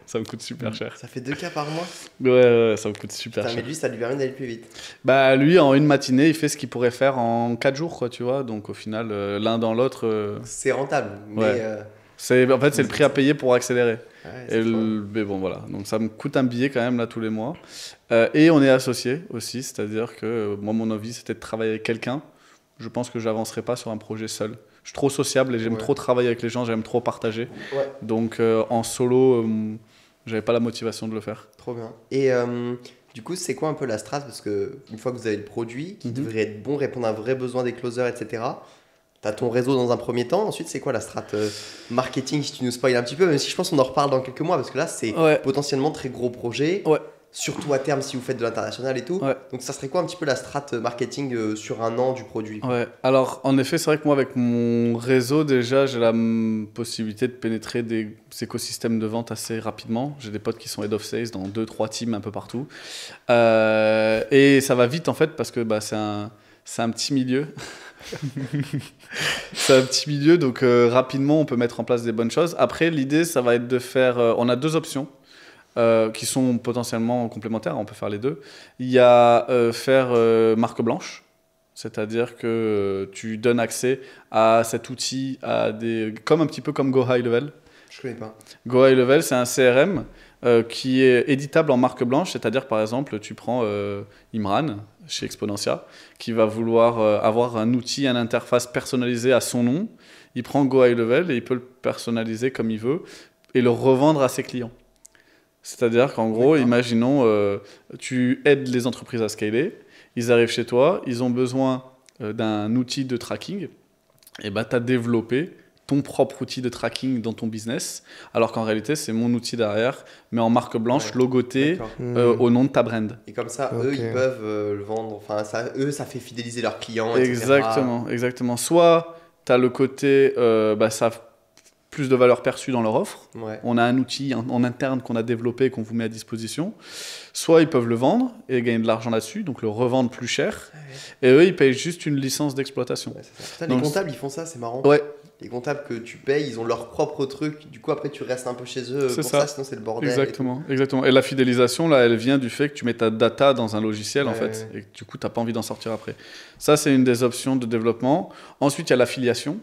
Ça me coûte super cher. Ça fait 2 cas par mois. Ouais, ça me coûte super Putain, cher. mais lui, ça lui permet d'aller plus vite. Lui, en une matinée, il fait ce qu'il pourrait faire en 4 jours, quoi, tu vois. Donc, au final, l'un dans l'autre... C'est rentable, mais... Ouais. c'est le prix à payer pour accélérer. Ouais, Mais bon, voilà. Donc, ça me coûte un billet quand même, là, tous les mois. Et on est associés aussi. C'est-à-dire que moi, mon envie, c'était de travailler avec quelqu'un. Je pense que je n'avancerai pas sur un projet seul. Je suis trop sociable et j'aime trop travailler avec les gens, j'aime trop partager. Ouais. Donc, en solo, J'avais pas la motivation de le faire. Trop bien. Et du coup, c'est quoi un peu la strat? Parce que une fois que vous avez le produit, qui devrait être bon, répondre à un vrai besoin des closers, etc., tu as ton réseau dans un premier temps. Ensuite, c'est quoi la strat marketing, si tu nous spoil un petit peu, même si je pense qu'on en reparle dans quelques mois, parce que là, c'est potentiellement très gros projet. Ouais. Surtout à terme si vous faites de l'international et tout. Ouais. Donc ça serait quoi un petit peu la strat marketing sur un an du produit? Ouais, alors en effet, c'est vrai que moi, avec mon réseau, déjà, j'ai la possibilité de pénétrer des écosystèmes de vente assez rapidement. J'ai des potes qui sont head of sales dans 2-3 teams un peu partout. Et ça va vite en fait, parce que c'est un petit milieu. C'est un petit milieu, donc rapidement, on peut mettre en place des bonnes choses. Après, l'idée, ça va être de faire. On a 2 options. Qui sont potentiellement complémentaires, on peut faire les deux. Il y a faire marque blanche, c'est-à-dire que tu donnes accès à cet outil à un petit peu comme Go High Level. Je connais pas. Go High Level, c'est un CRM qui est éditable en marque blanche, c'est-à-dire par exemple, tu prends Imran chez Exponentia, qui va vouloir avoir un outil, une interface personnalisée à son nom. Il prend Go High Level et il peut le personnaliser comme il veut et le revendre à ses clients. C'est-à-dire qu'en gros, imaginons, tu aides les entreprises à scaler, ils arrivent chez toi, ils ont besoin d'un outil de tracking, et tu as développé ton propre outil de tracking dans ton business, alors qu'en réalité, c'est mon outil derrière, mais en marque blanche, logoté, au nom de ta brand. Et comme ça, eux, ils peuvent le vendre, enfin, ça fait fidéliser leurs clients, Exactement, etc. exactement. Soit tu as le côté, ça plus de valeur perçue dans leur offre. Ouais. On a un outil en interne qu'on a développé et qu'on vous met à disposition. Soit ils peuvent le vendre et gagner de l'argent là-dessus, donc le revendre plus cher. Et eux, ils payent juste une licence d'exploitation. Ouais, c'est ça. Putain, les comptables, ils font ça, c'est marrant. Ouais. Les comptables que tu payes, ils ont leur propre truc. Du coup, après, tu restes un peu chez eux pour ça, sinon c'est le bordel. Exactement, exactement. Et la fidélisation, là, elle vient du fait que tu mets ta data dans un logiciel, en fait, et que du coup, tu n'as pas envie d'en sortir après. Ça, c'est une des options de développement. Ensuite, il y a l'affiliation.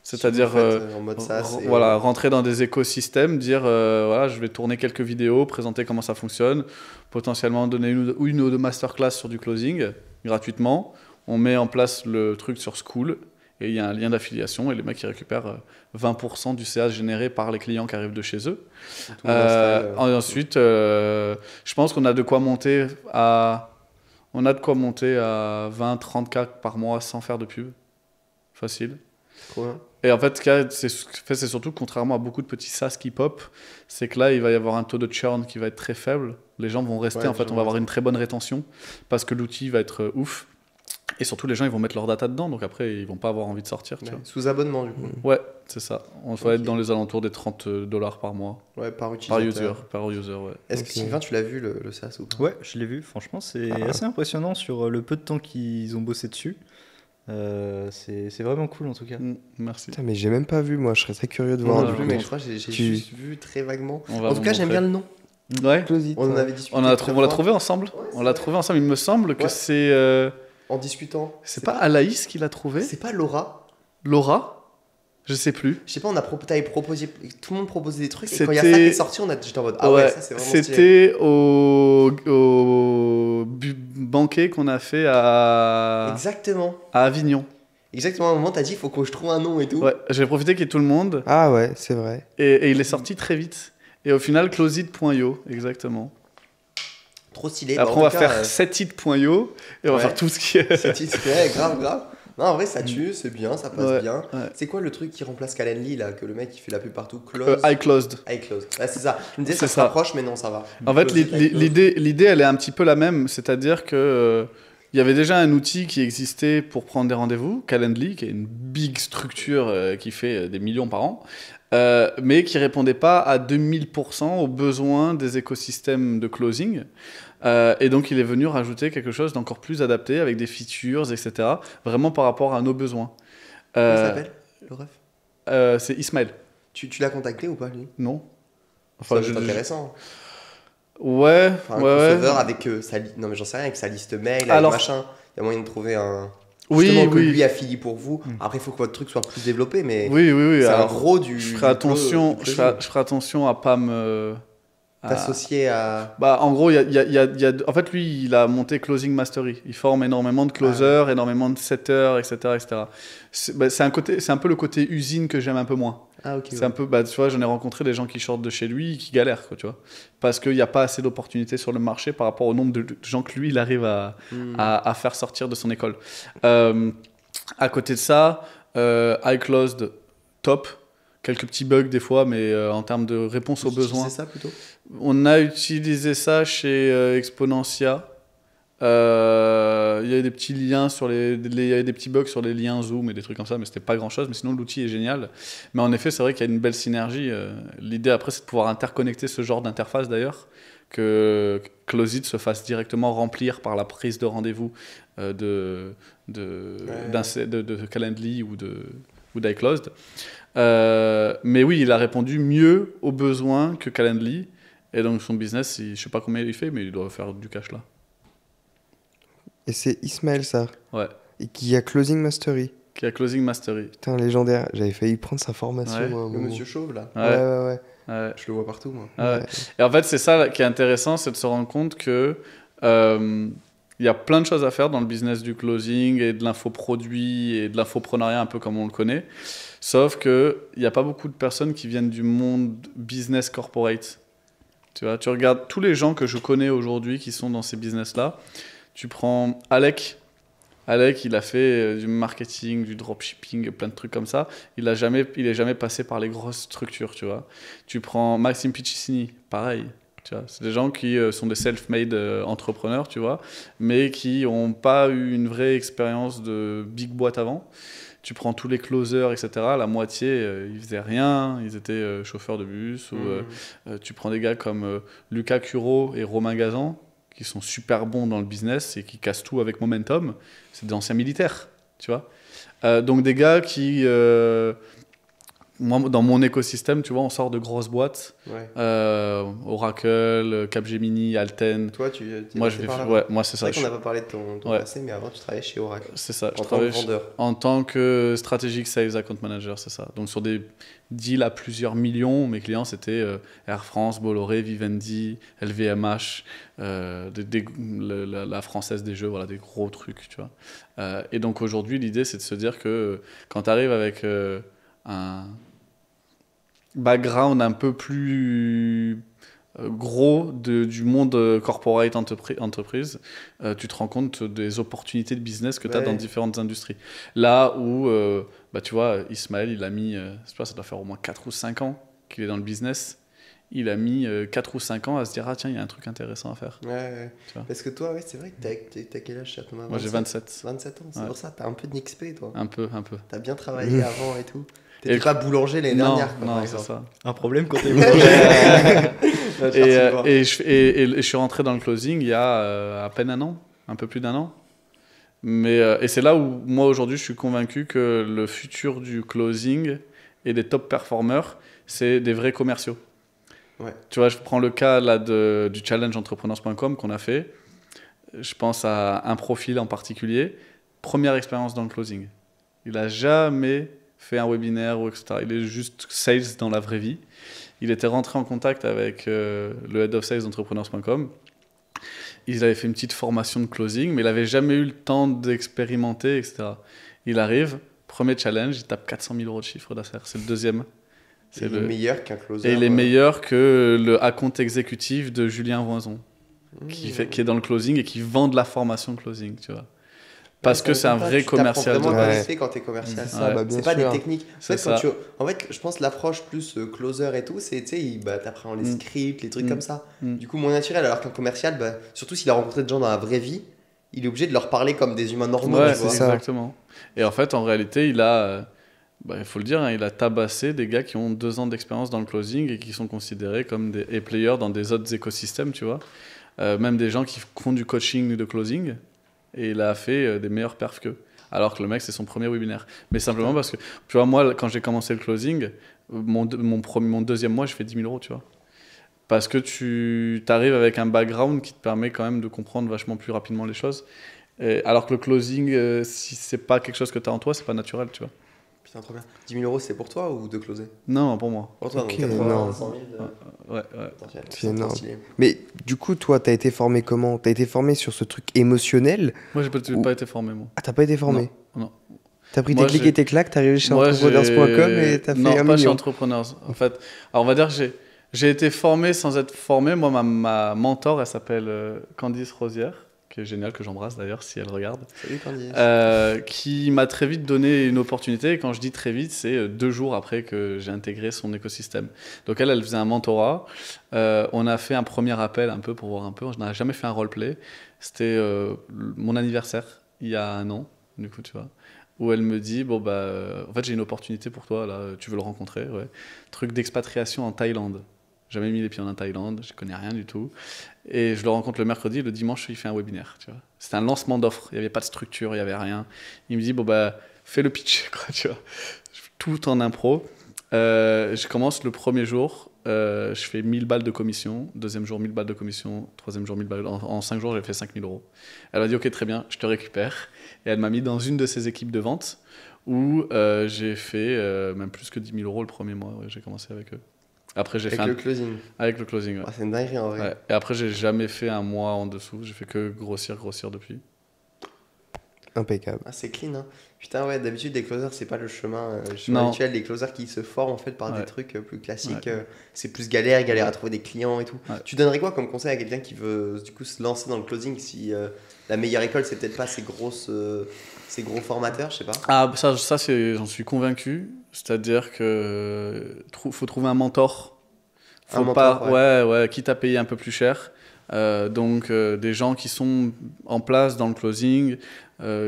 C'est-à-dire en mode SaaS rentrer dans des écosystèmes, dire je vais tourner quelques vidéos, présenter comment ça fonctionne, potentiellement donner une ou deux masterclass sur du closing gratuitement. On met en place le truc sur School et il y a un lien d'affiliation et les mecs ils récupèrent 20% du CA généré par les clients qui arrivent de chez eux. Ensuite, je pense qu'on a de quoi monter à 20-30K par mois sans faire de pub. Facile. Cool. Et en fait, c'est surtout, contrairement à beaucoup de petits SaaS qui pop, c'est que là, il va y avoir un taux de churn qui va être très faible. Les gens vont rester, en fait, on va avoir une très bonne rétention parce que l'outil va être ouf. Et surtout, les gens, ils vont mettre leur data dedans, donc après, ils vont pas avoir envie de sortir. Tu vois. Sous abonnement, du coup. Ouais, c'est ça. On va être dans les alentours des $30 par mois. Ouais, par utilisateur. Par user, ouais. Est-ce que Sylvain, tu l'as vu le SaaS ou pas? Ouais, je l'ai vu. Franchement, c'est assez impressionnant sur le peu de temps qu'ils ont bossé dessus. C'est vraiment cool en tout cas. Merci. Putain, mais j'ai même pas vu, moi je serais très curieux de voir. Mais je crois que j'ai juste vu très vaguement. En tout cas, j'aime bien le nom. Ouais. On en avait discuté. On l'a trouvé ensemble. On l'a trouvé ensemble. Il me semble que c'est. En discutant. C'est pas Alaïs qui l'a trouvé? C'est pas Laura? Laura? Je sais plus. Je sais pas, t'avais proposé, tout le monde proposait des trucs, et quand il y a ça qui est sorti, j'étais en mode ah ouais, ça c'est vraiment stylé. C'était au banquet qu'on a fait à Avignon. Exactement, à un moment t'as dit il faut que je trouve un nom et tout. Ouais, j'ai profité qu'il y ait tout le monde. Ah ouais, c'est vrai. Et il est sorti très vite. Et au final, closeit.io, exactement. Trop stylé. Après, on va faire setit.io et on va faire tout ce qui est. Setit, ouais, grave. Non, en vrai, ça tue, c'est bien, ça passe bien. Ouais. C'est quoi le truc qui remplace Calendly, là, que le mec il fait la pub partout? iClosed. iClosed. Ouais, c'est ça. Je me disais, ça se rapproche, mais non, ça va. En fait, l'idée, elle est un petit peu la même. C'est-à-dire que il y avait déjà un outil qui existait pour prendre des rendez-vous, Calendly, qui est une big structure qui fait des millions par an, mais qui répondait pas à 2000% aux besoins des écosystèmes de closing. Et donc, il est venu rajouter quelque chose d'encore plus adapté avec des features, etc. Vraiment par rapport à nos besoins. Comment il s'appelle, le ref? C'est Ismaël. Tu l'as contacté ou pas, lui? Non. Enfin, c'est intéressant. Ouais. Enfin, un crossover avec non, mais j'en sais rien, avec sa liste mail, avec machin. Il y a moyen de trouver un. Justement, que lui affilie pour vous. Après, il faut que votre truc soit plus développé, mais oui. c'est un gros du. Je ferai attention à pas t'associer à... Bah, en gros, en fait, lui, il a monté Closing Mastery. Il forme énormément de closers, énormément de setters, etc. etc. C'est un peu le côté usine que j'aime un peu moins. Ah, ok. C'est un peu, tu vois, j'en ai rencontré des gens qui sortent de chez lui qui galèrent, quoi, tu vois. Parce qu'il n'y a pas assez d'opportunités sur le marché par rapport au nombre de gens que lui, il arrive à faire sortir de son école. À côté de ça, iClosed, top. Quelques petits bugs des fois, mais en termes de réponse aux besoins. C'est ça plutôt. On a utilisé ça chez Exponentia. Il y a des petits liens il y a des petits bugs sur les liens Zoom et des trucs comme ça, mais c'était pas grand chose. Mais sinon, l'outil est génial. Mais en effet, c'est vrai qu'il y a une belle synergie. L'idée après, c'est de pouvoir interconnecter ce genre d'interface d'ailleurs, que Closeit se fasse directement remplir par la prise de rendez-vous de Calendly ou d'iClosed. Mais oui, il a répondu mieux aux besoins que Calendly. Et donc son business, je sais pas combien il fait, mais il doit faire du cash là. Et c'est Ismaël, ça. Ouais. Et qui a Closing Mastery. Qui a Closing Mastery. Putain, légendaire. J'avais failli prendre sa formation. Ouais. moi, à un Le moment. monsieur chauve, là. Ouais. Ouais. Je le vois partout, moi. Ouais. Et en fait, c'est ça qui est intéressant, c'est de se rendre compte que il y a plein de choses à faire dans le business du closing et de l'infoproduit et de l'infoprenariat un peu comme on le connaît. Sauf qu'il n'y a pas beaucoup de personnes qui viennent du monde business corporate. Tu vois, tu regardes tous les gens que je connais aujourd'hui qui sont dans ces business-là. Tu prends Alec. Alec, il a fait du marketing, du dropshipping, plein de trucs comme ça. Il est jamais passé par les grosses structures, tu vois. Tu prends Maxime Piccini, pareil. Tu vois, c'est des gens qui sont des self-made entrepreneurs, tu vois, mais qui n'ont pas eu une vraie expérience de big boîte avant. Tu prends tous les closers, etc. La moitié, ils faisaient rien. Ils étaient chauffeurs de bus. Ou, tu prends des gars comme Lucas Curo et Romain Gazan, qui sont super bons dans le business et qui cassent tout avec Momentum. C'est des anciens militaires, tu vois. Donc des gars qui... moi, dans mon écosystème, tu vois, on sort de grosses boîtes. Ouais. Oracle, Capgemini, Alten. Toi, tu Moi, moi c'est ça. C'est vrai qu'on n'a pas parlé de ton Ouais. passé, mais avant, tu travaillais chez Oracle. C'est ça. En tant que vendeur. En tant que strategic sales account manager, c'est ça. Donc sur des deals à plusieurs millions, mes clients c'était Air France, Bolloré, Vivendi, LVMH, la Française des Jeux, voilà, des gros trucs, tu vois. Et donc aujourd'hui, l'idée c'est de se dire que quand tu arrives avec un background un peu plus gros du monde corporate entreprise, tu te rends compte des opportunités de business que tu as dans différentes industries. Là où, tu vois, Ismaël, il a mis, je sais pas, ça doit faire au moins 4 ou 5 ans qu'il est dans le business. Il a mis 4 ou 5 ans à se dire, ah tiens, il y a un truc intéressant à faire. Ouais. Parce que toi, c'est vrai que t'as quel âge, Thomas? Moi, j'ai 27. 27 ans, c'est pour ça, t'as un peu de XP, toi. Un peu. T'as bien travaillé avant et tout. T'étais pas boulanger l'année dernière, quoi, non, c'est ça. Un problème quand t'es boulanger. Et je suis rentré dans le closing il y a à peine un an, un peu plus d'un an. Et c'est là où, moi, aujourd'hui, je suis convaincu que le futur du closing et des top performers, c'est des vrais commerciaux. Ouais. Tu vois, je prends le cas là, du challenge entrepreneurs.com qu'on a fait. Je pense à un profil en particulier. Première expérience dans le closing. Il n'a jamais fait un webinaire ou etc. Il est juste sales dans la vraie vie. Il était rentré en contact avec le head of sales d'entrepreneurs.com. Il avait fait une petite formation de closing, mais il n'avait jamais eu le temps d'expérimenter, etc. Il arrive, premier challenge, il tape 400 000 € de chiffre d'affaires. C'est le deuxième. Il est meilleur qu'un closer. Et il est meilleur que le account exécutif de Julien Voison, qui est dans le closing et qui vend de la formation de closing, tu vois. Parce que c'est un vrai commercial. Tu apprends vraiment à quand tu es commercial. C'est pas des techniques. En fait, je pense l'approche plus closer et tout, c'est t'apprends les scripts, les trucs comme ça. Du coup, moins naturel. Alors qu'un commercial, surtout s'il a rencontré des gens dans la vraie vie, il est obligé de leur parler comme des humains normaux. Ouais, c'est exactement. Et en fait, en réalité, il a, il faut le dire, il a tabassé des gars qui ont 2 ans d'expérience dans le closing et qui sont considérés comme des A-players dans des autres écosystèmes, tu vois. Même des gens qui font du coaching de closing. Et il a fait des meilleurs perfs qu'eux. Alors que le mec, c'est son premier webinaire. Mais simplement parce que, tu vois, moi, quand j'ai commencé le closing, mon deuxième mois, j'ai fait 10 000 €, tu vois. Parce que tu arrives avec un background qui te permet quand même de comprendre vachement plus rapidement les choses. Alors que le closing, si c'est pas quelque chose que tu as en toi, c'est pas naturel, tu vois. Putain, trop bien. 10 000 euros, c'est pour toi ou de closer? Non, pour moi. Pour toi, Ok, donc 80, non. 100 000 Ouais. potentiel. C'est énorme. trop stylé. Mais du coup, toi, t'as été formé comment? T'as été formé sur ce truc émotionnel? Moi, j'ai Ou- pas été formé, moi. Ah, t'as pas été formé? Non. T'as pris Moi, tes clics j'ai- et tes claques, t'es arrivé chez Moi, entrepreneurs.com et t'as fait non, 1 pas chez million. Entrepreneurs. En fait, alors on va dire que j'ai été formé sans être formé. Moi, ma mentor, elle s'appelle Candice Rosière, qui est géniale, que j'embrasse d'ailleurs si elle regarde, Salut Candice. qui m'a très vite donné une opportunité. Et quand je dis très vite, c'est 2 jours après que j'ai intégré son écosystème. Donc elle faisait un mentorat. On a fait un premier appel un peu pour voir un peu. On n'a jamais fait un roleplay. C'était mon anniversaire, il y a 1 an, du coup, tu vois. Où elle me dit, bon, en fait, j'ai une opportunité pour toi, là, tu veux le rencontrer, ouais. Truc d'expatriation en Thaïlande. J'ai jamais mis les pieds en Thaïlande, je connais rien du tout. Et je le rencontre le mercredi, le dimanche, il fait un webinaire, tu vois. C'était un lancement d'offres, il n'y avait pas de structure, il n'y avait rien. Il me dit, fais le pitch, quoi, tu vois. Tout en impro. Je commence le premier jour, je fais 1000 balles de commission, deuxième jour 1000 balles de commission, troisième jour 1000 balles. En 5 jours, j'ai fait 5000 euros. Elle m'a dit, ok, très bien, je te récupère. Et elle m'a mis dans une de ses équipes de vente où j'ai fait même plus que 10 000 euros le premier mois. Ouais, j'ai commencé avec eux. Après, j'ai Avec fait le closing. avec le closing. Ouais. Ah, c'est une dinguerie en vrai. Ouais. Et après, j'ai jamais fait un mois en dessous. J'ai fait que grossir depuis. Impeccable. Ah, c'est clean, hein. Putain, ouais, d'habitude, les closers, c'est pas le chemin Non. habituel. Les closers qui se forment en fait par Ouais. des trucs plus classiques, Ouais. c'est plus galère à trouver des clients et tout. Ouais. Tu donnerais quoi comme conseil à quelqu'un qui veut du coup se lancer dans le closing si la meilleure école, c'est peut-être pas ces gros formateurs, je sais pas. Ah, ça j'en suis convaincu. C'est-à-dire que faut trouver un mentor. Faut Un pas, mentor, ouais, quitte à payer un peu plus cher. Donc des gens qui sont en place dans le closing,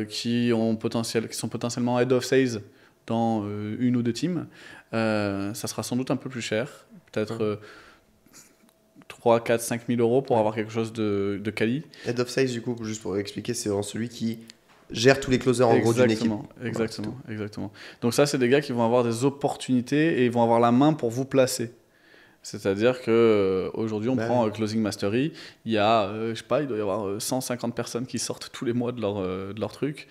qui sont potentiellement head of sales dans 1 ou 2 teams. Ça sera sans doute un peu plus cher, peut-être 3, 4, 5 000 euros pour avoir quelque chose de quali. Head of sales, du coup, juste pour expliquer, c'est vraiment celui qui gère tous les closers en gros d'une équipe. Exactement. Donc ça, c'est des gars qui vont avoir des opportunités et ils vont avoir la main pour vous placer. C'est-à-dire qu'aujourd'hui, on prend Closing Mastery, il y a, je sais pas, il doit y avoir 150 personnes qui sortent tous les mois de leur truc.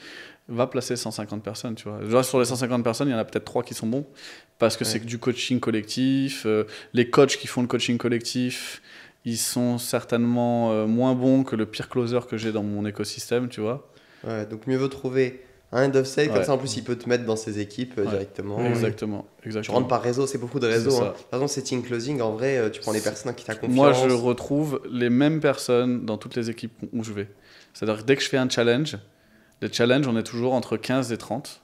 Va placer 150 personnes, tu vois. Déjà, sur les 150 personnes, il y en a peut-être 3 qui sont bons, parce que c'est que du coaching collectif. Les coachs qui font le coaching collectif, ils sont certainement moins bons que le pire closer que j'ai dans mon écosystème, tu vois. Ouais, donc mieux vaut trouver un head of sales, comme Ouais. ça en plus il peut te mettre dans ses équipes directement. Exactement. Tu rentres par réseau, c'est beaucoup de réseaux. C'est ça. Hein. Par exemple, setting closing, en vrai, tu prends les personnes en qui t'as confiance. Moi, je retrouve les mêmes personnes dans toutes les équipes où je vais. C'est-à-dire que dès que je fais un challenge, les challenges, on est toujours entre 15 et 30.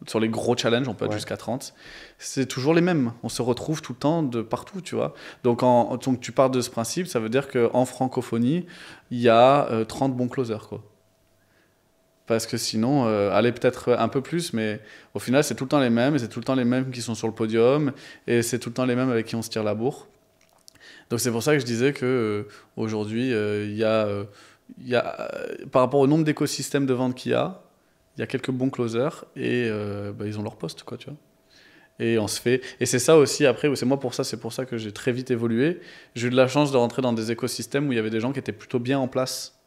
Sur les gros challenges, on peut être jusqu'à 30. C'est toujours les mêmes. On se retrouve tout le temps de partout, tu vois. Donc, donc tu pars de ce principe, ça veut dire qu'en francophonie, il y a 30 bons closers, quoi. Parce que sinon, allez peut-être un peu plus, mais au final, c'est tout le temps les mêmes, et c'est tout le temps les mêmes qui sont sur le podium, et c'est tout le temps les mêmes avec qui on se tire la bourre. Donc c'est pour ça que je disais que aujourd'hui, il y a par rapport au nombre d'écosystèmes de vente qu'il y a quelques bons closers, et ils ont leur poste, quoi, tu vois. Et on se fait. Et c'est ça aussi, après, c'est pour ça que j'ai très vite évolué. J'ai eu de la chance de rentrer dans des écosystèmes où il y avait des gens qui étaient plutôt bien en place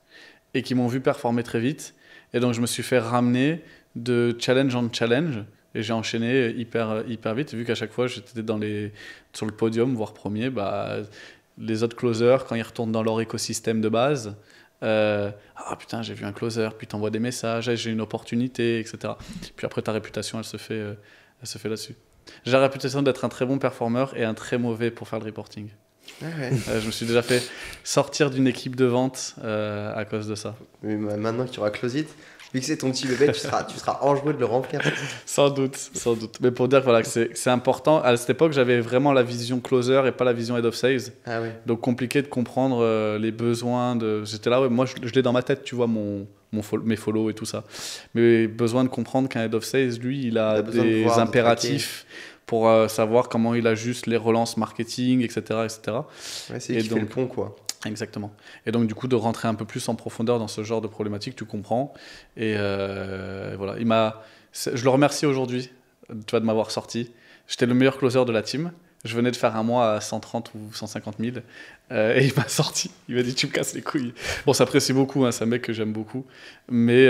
et qui m'ont vu performer très vite. Et donc, je me suis fait ramener de challenge en challenge. Et j'ai enchaîné hyper vite. Et vu qu'à chaque fois, j'étais sur le podium, voire premier, les autres closers, quand ils retournent dans leur écosystème de base, ah putain, j'ai vu un closer, puis t'envoies des messages, j'ai une opportunité, etc. Puis après, ta réputation, elle se fait là-dessus. J'ai la réputation d'être un très bon performeur et un très mauvais pour faire le reporting. Je me suis déjà fait sortir d'une équipe de vente à cause de ça. Mais maintenant que tu auras close it, vu que c'est ton petit bébé, tu seras enjoué de le remplir. Sans doute. Mais pour dire que c'est important. À cette époque, j'avais vraiment la vision closer et pas la vision head of sales. Ah ouais. Donc compliqué de comprendre les besoins. J'étais là, moi je l'ai dans ma tête, tu vois, mes follow et tout ça. Mais besoin de comprendre qu'un head of sales, lui, il a des impératifs pour savoir comment il ajuste les relances marketing, etc. Ouais, c'est lui qui fait le pont, quoi. Exactement. Et donc, du coup, de rentrer un peu plus en profondeur dans ce genre de problématique, tu comprends. Et voilà. Je le remercie aujourd'hui, tu vois, de m'avoir sorti. J'étais le meilleur closer de la team. Je venais de faire un mois à 130 ou 150 000. Et il m'a sorti. Il m'a dit, tu me casses les couilles. Bon, ça s'apprécie beaucoup, hein, c'est un mec que j'aime beaucoup. Mais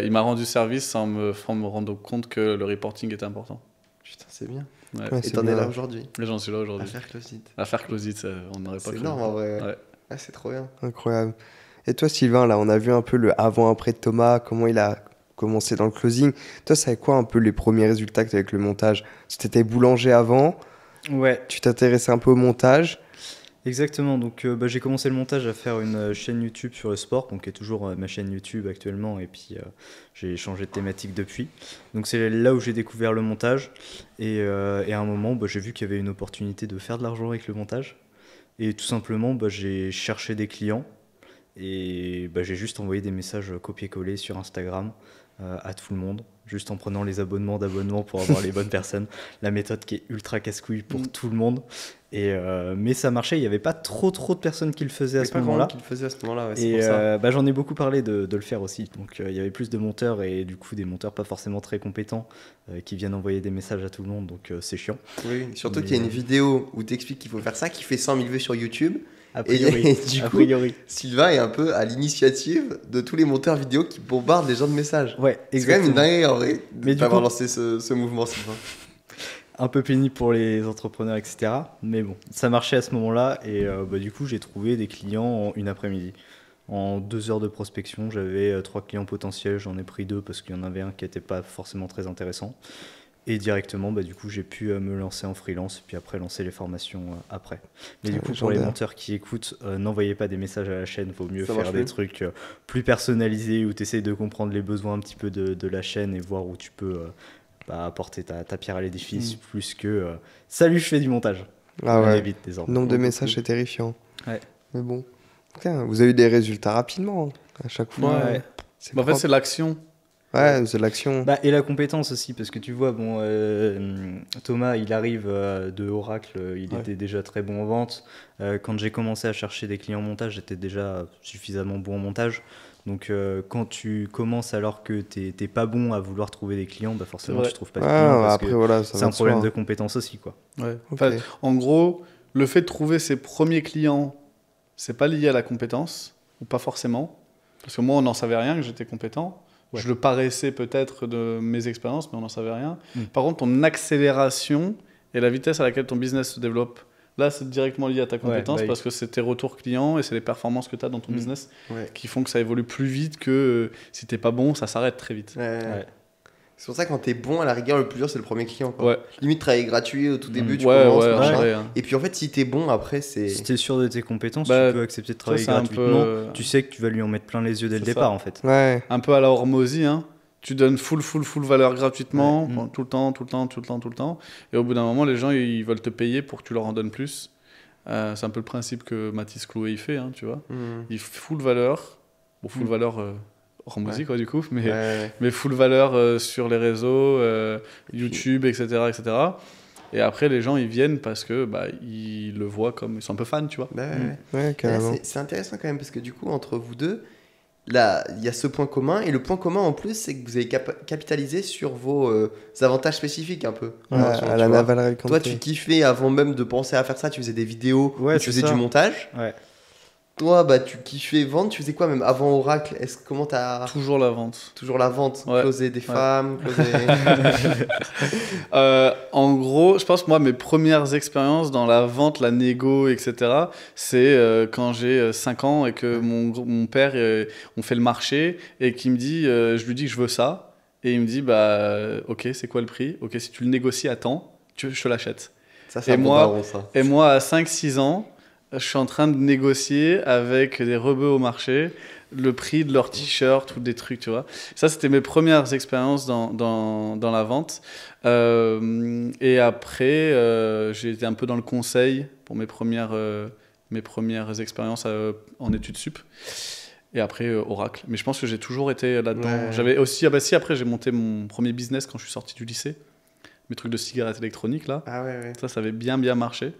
il m'a rendu service sans me rendre compte que le reporting était important. Putain, c'est bien. Ouais. Ouais, Et c'est t'en es bien. là aujourd'hui. Et j'en suis là À aujourd'hui. faire Close It. À faire Close It, on n'aurait pas C'est cru. énorme en vrai. Ouais. Ah, c'est trop bien. Incroyable. Et toi, Sylvain, là, on a vu un peu le avant-après de Thomas, comment il a commencé dans le closing. Toi, c'est quoi un peu les premiers résultats que tu as avec le montage? Tu étais boulanger avant, Ouais, tu t'intéressais un peu au montage. exactement. Donc, j'ai commencé le montage à faire une chaîne YouTube sur le sport, donc qui est toujours ma chaîne YouTube actuellement. Et puis, j'ai changé de thématique depuis. Donc, c'est là où j'ai découvert le montage. Et à un moment, j'ai vu qu'il y avait une opportunité de faire de l'argent avec le montage. Et tout simplement, j'ai cherché des clients. Et j'ai juste envoyé des messages copier-coller sur Instagram à tout le monde, juste en prenant les abonnements d'abonnements pour avoir les bonnes personnes. La méthode qui est ultra casse-couille pour tout le monde. Mais ça marchait, il n'y avait pas trop de personnes qui le faisaient à ce moment-là. Qui le faisait à ce moment-là, ouais, c'est Et pour ça. j'en ai beaucoup parlé de le faire aussi. Donc il y avait plus de monteurs et du coup des monteurs pas forcément très compétents qui viennent envoyer des messages à tout le monde. Donc c'est chiant. Oui, surtout Mais, qu'il y a une vidéo où t'expliques qu'il faut faire ça, qui fait 100 000 vues sur YouTube. A priori. Et du a coup, priori. Sylvain est un peu à l'initiative de tous les monteurs vidéo qui bombardent les gens de messages. Ouais, C'est quand même une exactement. dinguerie en vrai Mais de du pas avoir coup- lancé ce mouvement, Sylvain. Un peu pénible pour les entrepreneurs, etc. Mais bon, ça marchait à ce moment-là. Et du coup, j'ai trouvé des clients en une après-midi. En 2 heures de prospection, j'avais 3 clients potentiels. J'en ai pris 2 parce qu'il y en avait un qui n'était pas forcément très intéressant. Et directement, du coup, j'ai pu me lancer en freelance. Puis après, lancer les formations après. Mais du coup, pour les Légendaire. monteurs qui écoutent, n'envoyez pas des messages à la chaîne. Il vaut mieux Ça faire marche des mieux. trucs plus personnalisés où tu essayes de comprendre les besoins un petit peu de la chaîne et voir où tu peux apporter ta pierre à l'édifice plus que salut, je fais du montage. Ah On ouais, évite désormais. le nombre de Beaucoup. messages est terrifiant. Ouais. Mais bon, putain, vous avez eu des résultats rapidement, hein. À chaque fois. Ouais. C'est En fait, propre. c'est l'action. Ouais, c'est de l'action. Et la compétence aussi, parce que tu vois, Thomas, il arrive de Oracle, il Ouais. était déjà très bon en vente. Quand j'ai commencé à chercher des clients en montage, j'étais déjà suffisamment bon en montage. Donc quand tu commences alors que t'es pas bon à vouloir trouver des clients, forcément C'est vrai. tu trouves pas de Ouais, clients parce après, que voilà, ça c'est va un de problème soi. de compétence aussi, quoi. Ouais. Ok. Enfin, en gros, le fait de trouver ses premiers clients, c'est pas lié à la compétence, ou pas forcément. Parce que moi, on n'en savait rien que j'étais compétent. Ouais. Je le paraissais peut-être de mes expériences, mais on n'en savait rien. Mm. Par contre, ton accélération et la vitesse à laquelle ton business se développe, là, c'est directement lié à ta compétence oui. parce que c'est tes retours clients et c'est les performances que tu as dans ton Mm. business Ouais. qui font que ça évolue plus vite que si t'es pas bon, ça s'arrête très vite. Ouais. C'est pour ça que quand t'es bon, à la rigueur, le plus dur, c'est le premier client. Quoi. Ouais, Limite, travailler gratuit au tout début, tu ouais, commences, ouais, en machin. vrai, hein. Et puis en fait, si t'es bon, après, c'est. Si t'es sûr de tes compétences, Bah, tu peux accepter de travailler c'est un gratuitement. peu- Tu sais que tu vas lui en mettre plein les yeux dès le C'est départ, ça. en fait. Ouais, Un peu à la Hormozy, hein. Tu donnes full valeur gratuitement, Ouais. pendant tout le temps. Et au bout d'un moment, les gens, ils veulent te payer pour que tu leur en donnes plus. C'est un peu le principe que Mathis Clouet il fait, hein, tu vois. Il full valeur. Bon, full valeur Hormozy, Ouais. quoi, du coup. Mais, Ouais. mais full valeur sur les réseaux, YouTube, etc., etc. Et après, les gens, ils viennent parce que ils le voient comme... Ils sont un peu fans, tu vois. Bah, ouais, Mm. ouais. ouais, carrément. C'est intéressant quand même parce que du coup, entre vous deux, là, il y a ce point commun. Et le point commun en plus, c'est que vous avez capitalisé sur vos avantages spécifiques un peu. Ouais, Enfin, tu à la vois. Naval Toi, tu kiffais avant même de penser à faire ça, tu faisais des vidéos, Ouais, où tu c'est faisais ça. du montage. Ouais. Toi, tu kiffais vendre, tu faisais quoi même avant Oracle? Comment t'as Toujours la vente. toujours la vente, Ouais. closer des Ouais. femmes, closer... En gros, je pense que moi, mes premières expériences dans la vente, la négo, etc., c'est quand j'ai 5 ans et que mon père, on fait le marché et qu'il me dit, je lui dis que je veux ça. Et il me dit, ok, c'est quoi le prix? Ok, si tu le négocies à temps, je te l'achète. Ça, c'est Et un bon moi- daron, ça. Et moi, à 5-6 ans, je suis en train de négocier avec des rebeux au marché le prix de leurs t-shirts ou des trucs, tu vois. Ça, c'était mes premières expériences dans la vente. Et après, j'ai été un peu dans le conseil pour mes premières expériences en études sup. Et après, Oracle. Mais je pense que j'ai toujours été là-dedans. Ouais. J'avais aussi, après, j'ai monté mon premier business quand je suis sorti du lycée. Mes trucs de cigarettes électroniques, là. Ah ouais, ouais. Ça avait bien marché.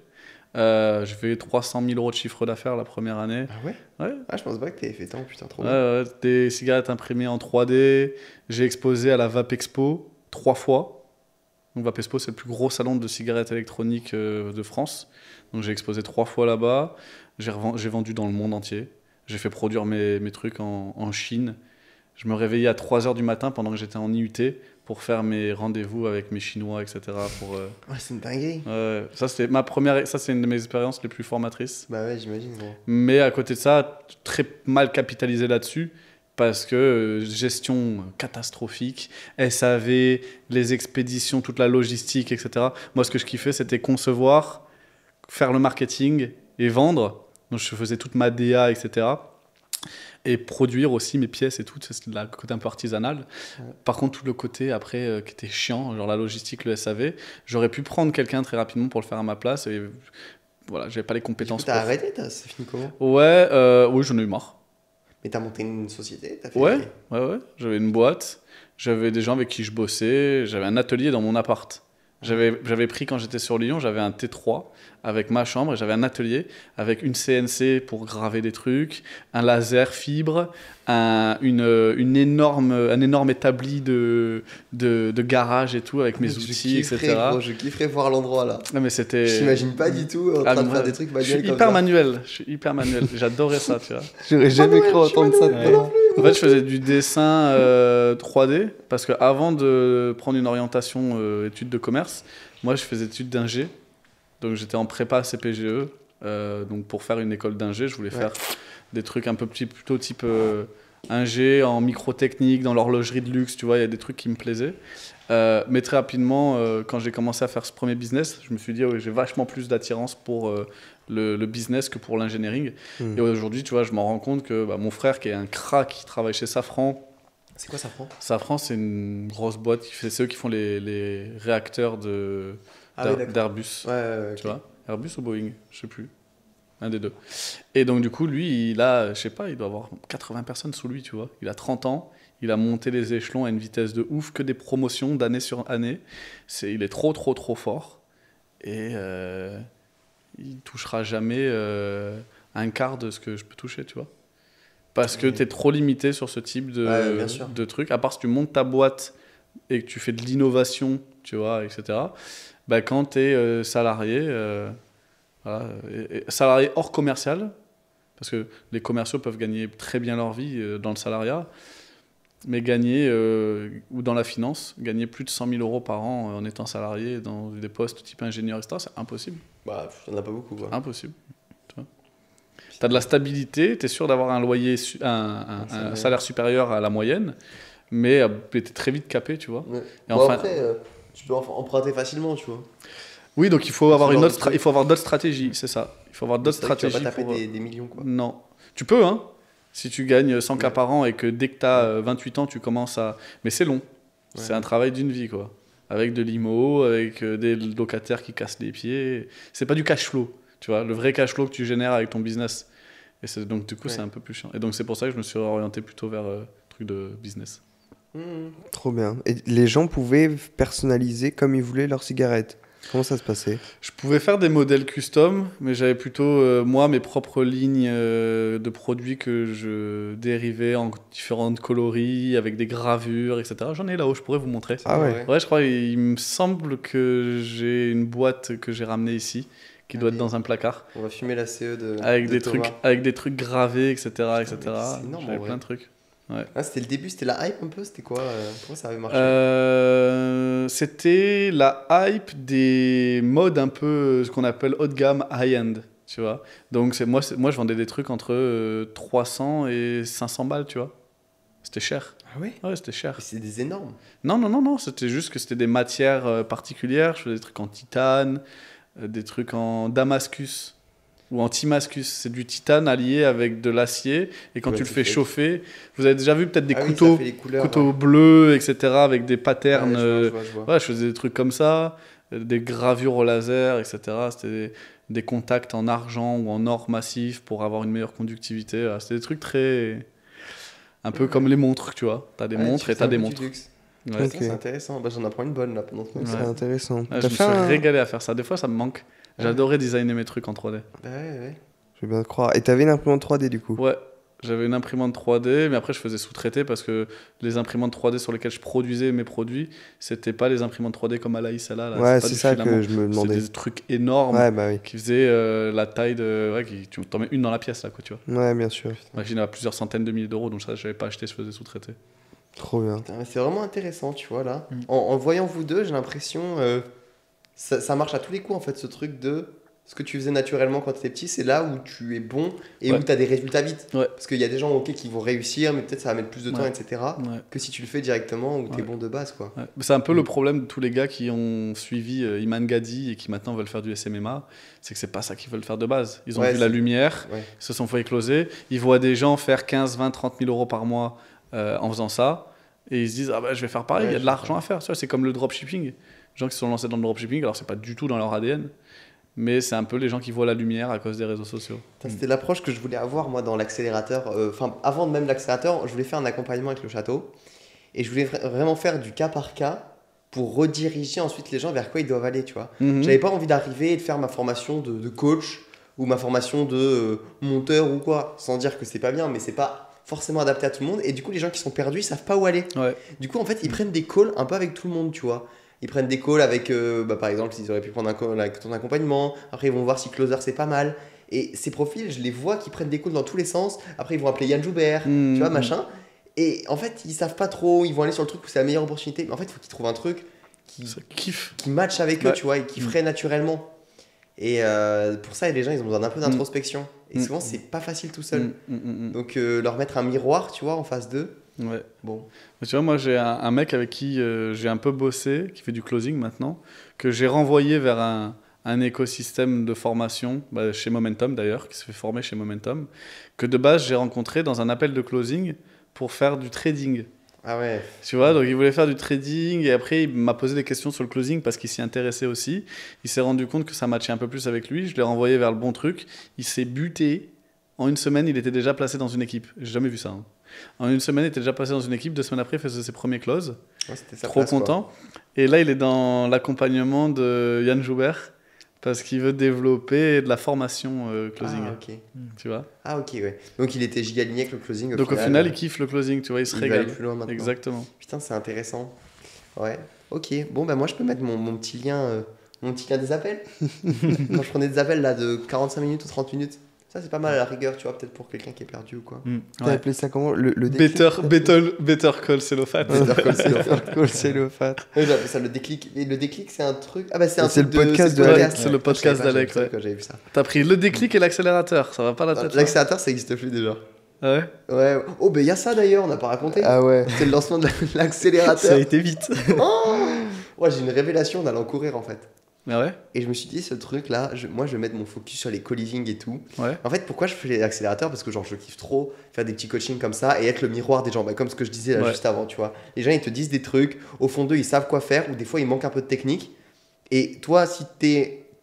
J'ai fait 300 000 euros de chiffre d'affaires la première année. Ah ouais? Ouais. Ah, je pense pas que t'avais fait tant, putain, trop Ouais, bien. ouais, des cigarettes imprimées en 3D. J'ai exposé à la Vape Expo 3 fois. Donc Vape Expo, c'est le plus gros salon de cigarettes électroniques de France. Donc j'ai exposé 3 fois là-bas. J'ai vendu dans le monde entier. J'ai fait produire mes trucs en Chine. Je me réveillais à 3h du matin pendant que j'étais en IUT pour faire mes rendez-vous avec mes Chinois, etc. Pour, Ouais, c'est une dinguerie. ça, c'est une de mes expériences les plus formatrices. Bah ouais, j'imagine. Gros. Mais à côté de ça, très mal capitalisé là-dessus. Parce que gestion catastrophique, SAV, les expéditions, toute la logistique, etc. Moi, ce que je kiffais, c'était concevoir, faire le marketing et vendre. Donc, je faisais toute ma DA, etc. Et produire aussi mes pièces et tout. C'était le côté un peu artisanal. Ouais. Par contre, tout le côté après qui était chiant, genre la logistique, le SAV, j'aurais pu prendre quelqu'un très rapidement pour le faire à ma place. Et voilà, j'avais pas les Du coup, compétences. t'as arrêté, c'est fini comment? Ouais, oui, j'en ai eu marre. Mais t'as monté une société, t'as fait... Ouais. J'avais une boîte, j'avais des gens avec qui je bossais, j'avais un atelier dans mon appart. J'avais pris quand j'étais sur Lyon, j'avais un T3 avec ma chambre et j'avais un atelier avec une CNC pour graver des trucs, un laser fibre, un énorme établi de garage et tout avec mes outils, etc. Gros, je kifferais voir l'endroit là. Non, mais c'était... Je t'imagine pas du tout en train de faire des trucs manuels comme ça. Je suis hyper manuel. J'adorais ça, tu vois. J'aurais jamais cru entendre ça de Ouais. toi. En fait, je faisais du dessin 3D parce qu'avant de prendre une orientation études de commerce, moi, je faisais études d'ingé. Donc, j'étais en prépa CPGE. Donc, pour faire une école d'ingé, je voulais faire des trucs un peu plutôt type ingé, en microtechnique, dans l'horlogerie de luxe. Tu vois, il y a des trucs qui me plaisaient. Mais très rapidement, quand j'ai commencé à faire ce premier business, je me suis dit, j'ai vachement plus d'attirance pour le business que pour l'engineering. Et aujourd'hui, tu vois, je m'en rends compte que mon frère, qui est un crack, qui travaille chez Safran. C'est quoi ça prend? Safran, c'est une grosse boîte. C'est eux qui font les réacteurs d'Airbus. Ouais, Tu vois, Airbus ou Boeing, je sais plus. Un des deux. Et donc, du coup, lui, il a, je sais pas, il doit avoir 80 personnes sous lui, tu vois. Il a 30 ans. Il a monté les échelons à une vitesse de ouf, que des promotions d'année sur année. Il est trop fort. Et il touchera jamais un quart de ce que je peux toucher, tu vois. Parce que tu es trop limité sur ce type bien sûr. de truc. À part si tu montes ta boîte et que tu fais de l'innovation, tu vois, etc. Bah, quand tu es salarié, voilà, salarié hors commercial, parce que les commerciaux peuvent gagner très bien leur vie dans le salariat, mais gagner, ou dans la finance, gagner plus de 100 000 euros par an en étant salarié dans des postes type ingénieur, etc., c'est impossible. Bah, il n'y en a pas beaucoup, quoi. Impossible. Tu as de la stabilité, tu es sûr d'avoir un loyer, un salaire supérieur à la moyenne, mais tu es très vite capé, tu vois. Ouais. Et Bon, enfin, après, tu peux emprunter facilement, tu vois. oui, donc il faut avoir genre une de autre, truc. il faut avoir d'autres stratégies, c'est ça. Il faut avoir d'autres C'est vrai que tu vas stratégies pas taper pour... des millions, quoi. Non. Tu peux, hein. Si tu gagnes 100 K Ouais. par an et que dès que tu as 28 ans, tu commences à... Mais c'est long. C'est un travail d'une vie, quoi. Avec de l'IMO, avec des locataires qui cassent les pieds. C'est pas du cash flow, tu vois. Le vrai cash flow que tu génères avec ton business. Et donc, du coup, c'est un peu plus chiant. Et donc, c'est pour ça que je me suis orienté plutôt vers truc de business. Trop bien. Et les gens pouvaient personnaliser comme ils voulaient leurs cigarettes. Comment ça se passait? Je pouvais faire des modèles custom, mais j'avais plutôt, moi, mes propres lignes de produits que je dérivais en différentes coloris, avec des gravures, etc. J'en ai là-haut, je pourrais vous montrer. Ah ouais. Ouais, je crois, il me semble que j'ai une boîte que j'ai ramenée ici, qui doit être Allez. dans un placard, On va fumer la CE de avec, de des Thomas. avec des trucs gravés, etc. etc. mais c'est énorme, en J'avais vrai. plein de trucs. Ah, c'était le début, c'était la hype un peu, c'était quoi comment ça avait marché? C'était la hype des modes un peu ce qu'on appelle haut de gamme, high-end, tu vois. Donc moi, je vendais des trucs entre 300 et 500 balles, tu vois. C'était cher. Ah ouais? Ouais, c'était cher. Mais c'est des énormes. Non, c'était juste que c'était des matières particulières. Je faisais des trucs en titane, des trucs en damascus ou en timascus. C'est du titane allié avec de l'acier. Et quand Ouais, tu le c'est fais fake. chauffer, vous avez déjà vu peut-être des Ah oui, ça couteaux, fait les couleurs, couteaux ouais. bleus, etc. avec des patterns. Ouais, je vois. Ouais, je faisais des trucs comme ça, des gravures au laser, etc. C'était des contacts en argent ou en or massif pour avoir une meilleure conductivité. Voilà, c'était des trucs très... Un peu comme les montres, tu vois. T'as des Ouais, montres tu et fais t'as un des peu du montres. luxe. Ouais. Ok. Ça, c'est intéressant. Bah, j'en apprends une bonne là pendant ce moment. C'est intéressant. Ouais, T'as je me fait suis un... régalé à faire ça. Des fois, ça me manque. J'adorais designer mes trucs en 3D. Ouais. Je veux bien te croire. Et t'avais une imprimante 3D du coup? Ouais. J'avais une imprimante 3D, mais après je faisais sous-traiter parce que les imprimantes 3D sur lesquelles je produisais mes produits, c'était pas les imprimantes 3D comme Alaïs là. Ouais, pas c'est du ça filament. que je me demandais. C'est des trucs énormes Ouais, bah oui. qui faisaient la taille de. Ouais, tu t'en mets une dans la pièce là, quoi, tu vois. Ouais, bien sûr. Imagine à plusieurs centaines de milliers d'euros, donc ça, je n'avais pas acheté, je faisais sous-traiter. Trop bien. Putain, mais c'est vraiment intéressant, tu vois, là. En voyant vous deux, j'ai l'impression... ça marche à tous les coups, en fait, ce truc de... Ce que tu faisais naturellement quand tu étais petit, c'est là où tu es bon et Ouais. où tu as des résultats vite. Ouais. Parce qu'il y a des gens ok, qui vont réussir, mais peut-être ça va mettre plus de temps, Ouais. etc. Ouais. Que si tu le fais directement où tu es Ouais. bon de base. Quoi. Ouais. C'est un peu le problème de tous les gars qui ont suivi Iman Gadi et qui maintenant veulent faire du SMMA, c'est que c'est pas ça qu'ils veulent faire de base. Ils ont Ouais, vu la lumière, Ouais. ils se sont fait écloser, ils voient des gens faire 15, 20, 30 000 euros par mois en faisant ça, et ils se disent, ah bah, je vais faire pareil, Ouais, il y a je de l'argent à faire. Tu vois, c'est comme le dropshipping. Les gens qui se sont lancés dans le dropshipping, alors c'est pas du tout dans leur ADN, mais c'est un peu les gens qui voient la lumière à cause des réseaux sociaux. Putain, c'était l'approche que je voulais avoir moi dans l'accélérateur. Enfin, avant même l'accélérateur, je voulais faire un accompagnement avec le château. Et je voulais vraiment faire du cas par cas pour rediriger ensuite les gens vers quoi ils doivent aller, tu vois. J'avais pas envie d'arriver et de faire ma formation de coach ou ma formation de monteur ou quoi. Sans dire que c'est pas bien, mais c'est pas forcément adapté à tout le monde. Et du coup, les gens qui sont perdus, ils savent pas où aller. Ouais. Du coup, en fait, ils prennent des calls un peu avec tout le monde, tu vois. Ils prennent des calls avec, par exemple, s'ils auraient pu prendre un call avec ton accompagnement. Après, ils vont voir si Closer c'est pas mal. Et ces profils, je les vois qui prennent des calls dans tous les sens. Après, ils vont appeler Yann Joubert, tu vois, machin. Et en fait, ils savent pas trop. Ils vont aller sur le truc où c'est la meilleure opportunité. Mais en fait, il faut qu'ils trouvent un truc Ça kiffe. qui match avec eux, Ouais. tu vois, et qui ferait naturellement. Et pour ça, les gens, ils ont besoin d'un peu d'introspection. Et souvent, c'est pas facile tout seul. Donc, leur mettre un miroir, tu vois, en face d'eux. Ouais. Bon. Tu vois, moi, j'ai un mec avec qui j'ai un peu bossé, qui fait du closing maintenant, que j'ai renvoyé vers un écosystème de formation, chez Momentum d'ailleurs, qui se fait former chez Momentum, que de base, j'ai rencontré dans un appel de closing pour faire du trading. Ah ouais. Tu vois, donc il voulait faire du trading et après il m'a posé des questions sur le closing parce qu'il s'y intéressait aussi. Il s'est rendu compte que ça matchait un peu plus avec lui. Je l'ai renvoyé vers le bon truc. Il s'est buté. En une semaine, il était déjà placé dans une équipe. J'ai jamais vu ça. Hein. En une semaine, il était déjà passé dans une équipe. 2 semaines après, il faisait ses premiers closes. Ouais, c'était sa Trop place, quoi. content. Et là, il est dans l'accompagnement de Yann Joubert parce qu'il veut développer de la formation closing. Ah, ok. Tu vois. Ah, ok, ouais. Donc, il était giga aligné avec le closing. Donc au final, il kiffe le closing. Tu vois, il se il va aller régale. plus loin maintenant. Exactement. Putain, c'est intéressant. Ouais. Ok. Bon, bah, moi, je peux mettre mon petit lien. Mon petit lien des appels. Quand je prenais des appels là de 45 minutes ou 30 minutes. Ça, c'est pas mal à la rigueur, tu vois, peut-être pour quelqu'un qui est perdu ou quoi. T'as Ouais. appelé ça comment le déclic Better Call Cellophane. Better Call Saul. Better Call Cellophane. Oui, j'appelle ça le déclic. Et le déclic, c'est un truc. Ah, bah, c'est un C'est truc le podcast c'est de Alex. C'est le podcast d'Alex, ouais. Quand j'avais vu ça. T'as pris le déclic et l'accélérateur, ça va pas la tête. là L'accélérateur, ça existe plus déjà. Ouais. Ouais. Oh, bah, il y a ça d'ailleurs, on n'a pas raconté. Ah ouais. C'est le lancement de l'accélérateur. Ça a été vite. Oh ouais, j'ai une révélation en allant courir en fait. Ah ouais. Et je me suis dit, ce truc-là, moi je vais mettre mon focus sur les co-living et tout. Ouais. En fait, pourquoi je fais les accélérateurs? Parce que genre, je kiffe trop faire des petits coachings comme ça et être le miroir des gens. Bah, comme ce que je disais là Ouais. juste avant, tu vois. Les gens, ils te disent des trucs, au fond d'eux, ils savent quoi faire, ou des fois, il manque un peu de technique. Et toi, si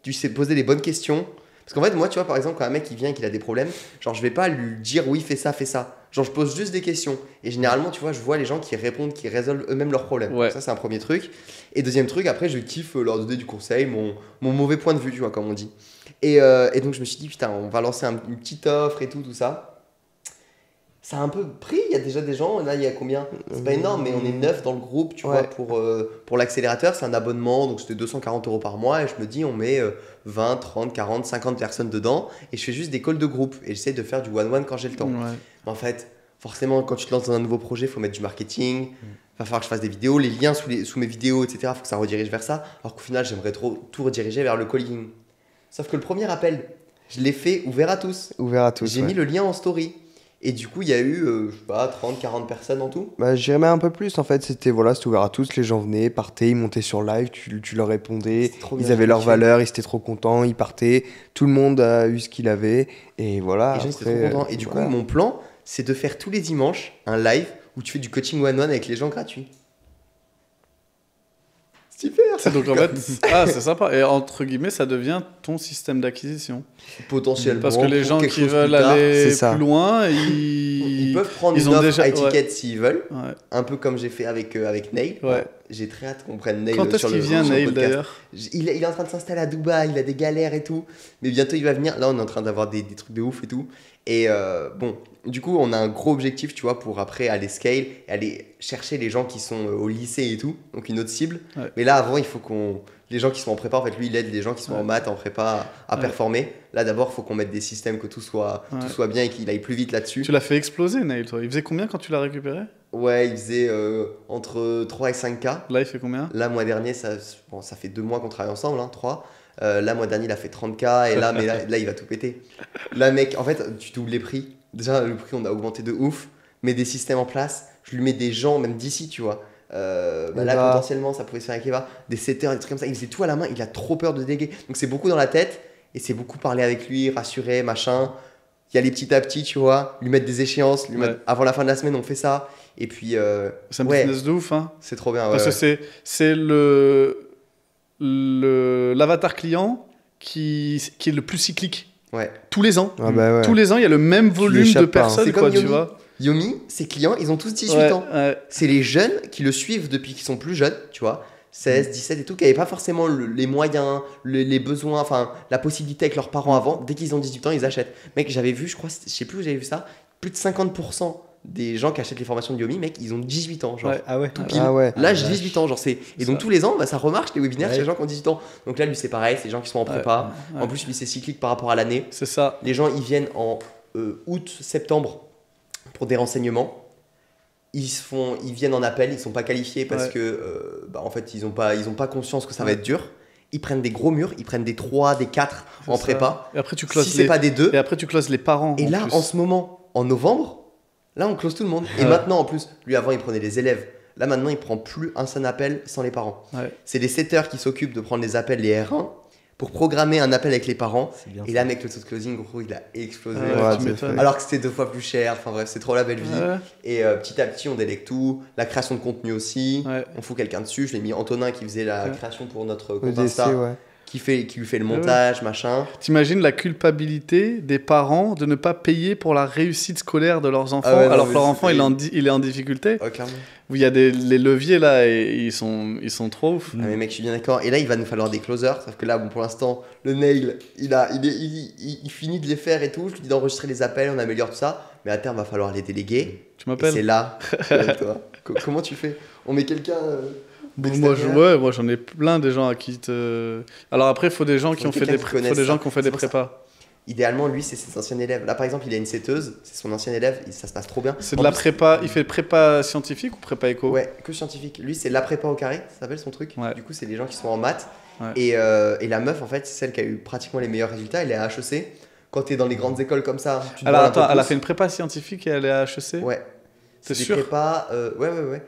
tu sais poser les bonnes questions. Parce qu'en fait, moi, tu vois, par exemple, quand un mec il vient et qu'il a des problèmes, genre, je vais pas lui dire oui, fais ça, fais ça. Genre, je pose juste des questions. Et généralement, tu vois, je vois les gens qui répondent, qui résolvent eux-mêmes leurs problèmes. Ouais. Ça, c'est un premier truc. Et deuxième truc, après, je kiffe leur donner du conseil, mon mauvais point de vue, tu vois, comme on dit. Et donc, je me suis dit, putain, on va lancer une petite offre et tout ça. Ça a un peu pris, il y a déjà des gens, là, il y a combien? C'est pas énorme, mais on est 9 dans le groupe, tu Ouais. vois, pour l'accélérateur. C'est un abonnement, donc c'était 240 € par mois. Et je me dis, on met 20, 30, 40, 50 personnes dedans. Et je fais juste des calls de groupe. Et j'essaie de faire du one-one quand j'ai le temps. Ouais. Mais en fait, forcément, quand tu te lances dans un nouveau projet, il faut mettre du marketing. Il va falloir que je fasse des vidéos, les liens sous mes vidéos, etc. Il faut que ça redirige vers ça. Alors qu'au final, j'aimerais trop tout rediriger vers le calling. Sauf que le premier appel, je l'ai fait ouvert à tous. Ouvert à tous. J'ai ouais. mis le lien en story. Et du coup, il y a eu, je sais pas, 30, 40 personnes en tout. Bah, j'irais même un peu plus en fait, c'était ouvert à tous, les gens venaient, partaient, ils montaient sur live, tu leur répondais, C'est trop ils bien, avaient j'ai leur kiffé. valeur, ils étaient trop contents, ils partaient, tout le monde a eu ce qu'il avait et voilà. Et les gens étaient après, trop contents. Et du voilà. coup, mon plan, c'est de faire tous les dimanches un live où tu fais du coaching one-one avec les gens gratuits. Super, ça. Donc en fait, c'est sympa. Et entre guillemets, ça devient ton système d'acquisition. Potentiellement. Parce que les pour gens quelque qui chose veulent plus tard, c'est aller ça. plus loin, ils ils peuvent prendre ils une ont offre déjà- à étiquette s'ils veulent. Ouais. Un peu comme j'ai fait avec Nail. Ouais. j'ai très hâte qu'on prenne Nail Quand est-ce sur qu'il le vient, sur le Nail, podcast. d'ailleurs? Il est en train de s'installer à Dubaï, il a des galères et tout. Mais bientôt, il va venir. Là, on est en train d'avoir des trucs de ouf et tout. Et bon, du coup, on a un gros objectif, tu vois, pour après aller scale et aller chercher les gens qui sont au lycée et tout. Donc, une autre cible. Ouais. Mais là, avant, il faut qu'on. Les gens qui sont en prépa, en fait, lui, il aide les gens qui sont en maths, en prépa à performer. Là, d'abord, il faut qu'on mette des systèmes, que tout soit bien et qu'il aille plus vite là-dessus. Tu l'as fait exploser, Nail, toi. Il faisait combien quand tu l'as récupéré? Ouais, il faisait entre 3 et 5K. Là, il fait combien? Là, mois dernier, ça fait 2 mois qu'on travaille ensemble, 3. Là, mois dernier, il a fait 30K et là, là, il va tout péter. Là, mec, en fait, tu doubles les prix. Déjà, le prix, on a augmenté de ouf. Mets des systèmes en place. Je lui mets des gens, même d'ici, tu vois. Là, potentiellement, ça pouvait se faire avec Eva. Des setters, des trucs comme ça. Il faisait tout à la main. Il a trop peur de déléguer. Donc, c'est beaucoup dans la tête et c'est beaucoup parler avec lui, rassurer, machin. Il y a les petits à petit, tu vois. Lui mettre des échéances. Lui mettre, avant la fin de la semaine, on fait ça. Et puis. C'est un business de ouf, hein. C'est trop bien. Parce que c'est l'avatar client qui est le plus cyclique. Ouais. Tous les ans. Ah bah ouais. Tous les ans, il y a le même volume l'échappes de pas, hein. personnes, C'est quoi, comme tu Yomi. vois. Yomi, ses clients, ils ont tous 18 Ouais, ans. ouais. C'est les jeunes qui le suivent depuis qu'ils sont plus jeunes, tu vois. 16, 17 et tout, qui n'avaient pas forcément les moyens, les besoins, enfin la possibilité avec leurs parents avant. Dès qu'ils ont 18 ans, ils achètent. Mec, j'avais vu, je crois, je sais plus où j'avais vu ça, plus de 50% des gens qui achètent les formations de Yomi, mec, ils ont 18 ans. Genre. Ouais. Ah ouais. Tout pile. Ah ouais. Là, j'ai 18 ans, genre c'est. Et donc Ça. tous les ans, bah, ça remarche les webinaires Ouais. chez les gens qui ont 18 ans. Donc là, lui, c'est pareil, c'est les gens qui sont en prépa. Ouais. En plus, lui, c'est cyclique par rapport à l'année. C'est ça. Les gens, ils viennent en août, septembre pour des renseignements. Ils viennent en appel, ils sont pas qualifiés parce Ouais. que, en fait, ils ont pas conscience que ça va être dur. Ils prennent des gros murs, ils prennent des 3, des 4 en C'est prépa. ça. Et après, tu closes Si c'est pas des 2. Et après, tu closes les parents. Et en là, plus. en ce moment, en novembre, là, on close tout le monde. Et Ouais. maintenant, en plus, lui, avant, il prenait les élèves. Là, maintenant, il prend plus un seul appel sans les parents. Ouais. C'est les setters qui s'occupent de prendre les appels, les R1, pour programmer un appel avec les parents. C'est bien. Et là, mec, le taux de closing, gros, il a explosé. Ouais, Ouais, tu c'est m'étonnes. Alors que c'était 2 fois plus cher. Enfin bref, c'est trop la belle vie. Ouais. Et petit à petit, on délègue tout. La création de contenu aussi. Ouais. On fout quelqu'un dessus. Je l'ai mis Antonin qui faisait la Ouais. création pour notre compte EDC, Insta, ouais. qui lui fait le montage, machin. T'imagines la culpabilité des parents de ne pas payer pour la réussite scolaire de leurs enfants, Ah ouais, non, alors mais que leur c'est enfant il est en difficulté. Ouais, clairement. Où il y a les leviers là et ils sont trop ouf. Ah mais mec, je suis bien d'accord. Et là, il va nous falloir des closers. Sauf que là, bon, pour l'instant, le nail, il finit de les faire et tout. Je lui dis d'enregistrer les appels, on améliore tout ça. Mais à terme, va falloir les déléguer. Tu Et c'est m'appelles? là. Toi. Comment tu fais? On met quelqu'un. Moi j'en ai plein des gens à qui te. Alors après, il faut des gens qui Faut ont fait quelqu'un des qui faut connaisse des gens ça. qui ont fait C'est des pour ça. prépas. Idéalement, lui, c'est ses anciens élèves. Là, par exemple, il a une setteuse, c'est son ancien élève, ça se passe trop bien. C'est En de la plus, prépa, il fait prépa scientifique ou prépa éco? Ouais, que scientifique. Lui, c'est la prépa au carré, ça s'appelle son truc. Ouais. Du coup, c'est les gens qui sont en maths. Ouais. Et la meuf, en fait, c'est celle qui a eu pratiquement les meilleurs résultats. Elle est à HEC. Quand t'es dans les grandes écoles comme ça, tu te Alors vois un peu attends, elle a plus. fait une prépa scientifique et elle est à HEC? Ouais. T'es C'est des sûr? prépas, ouais.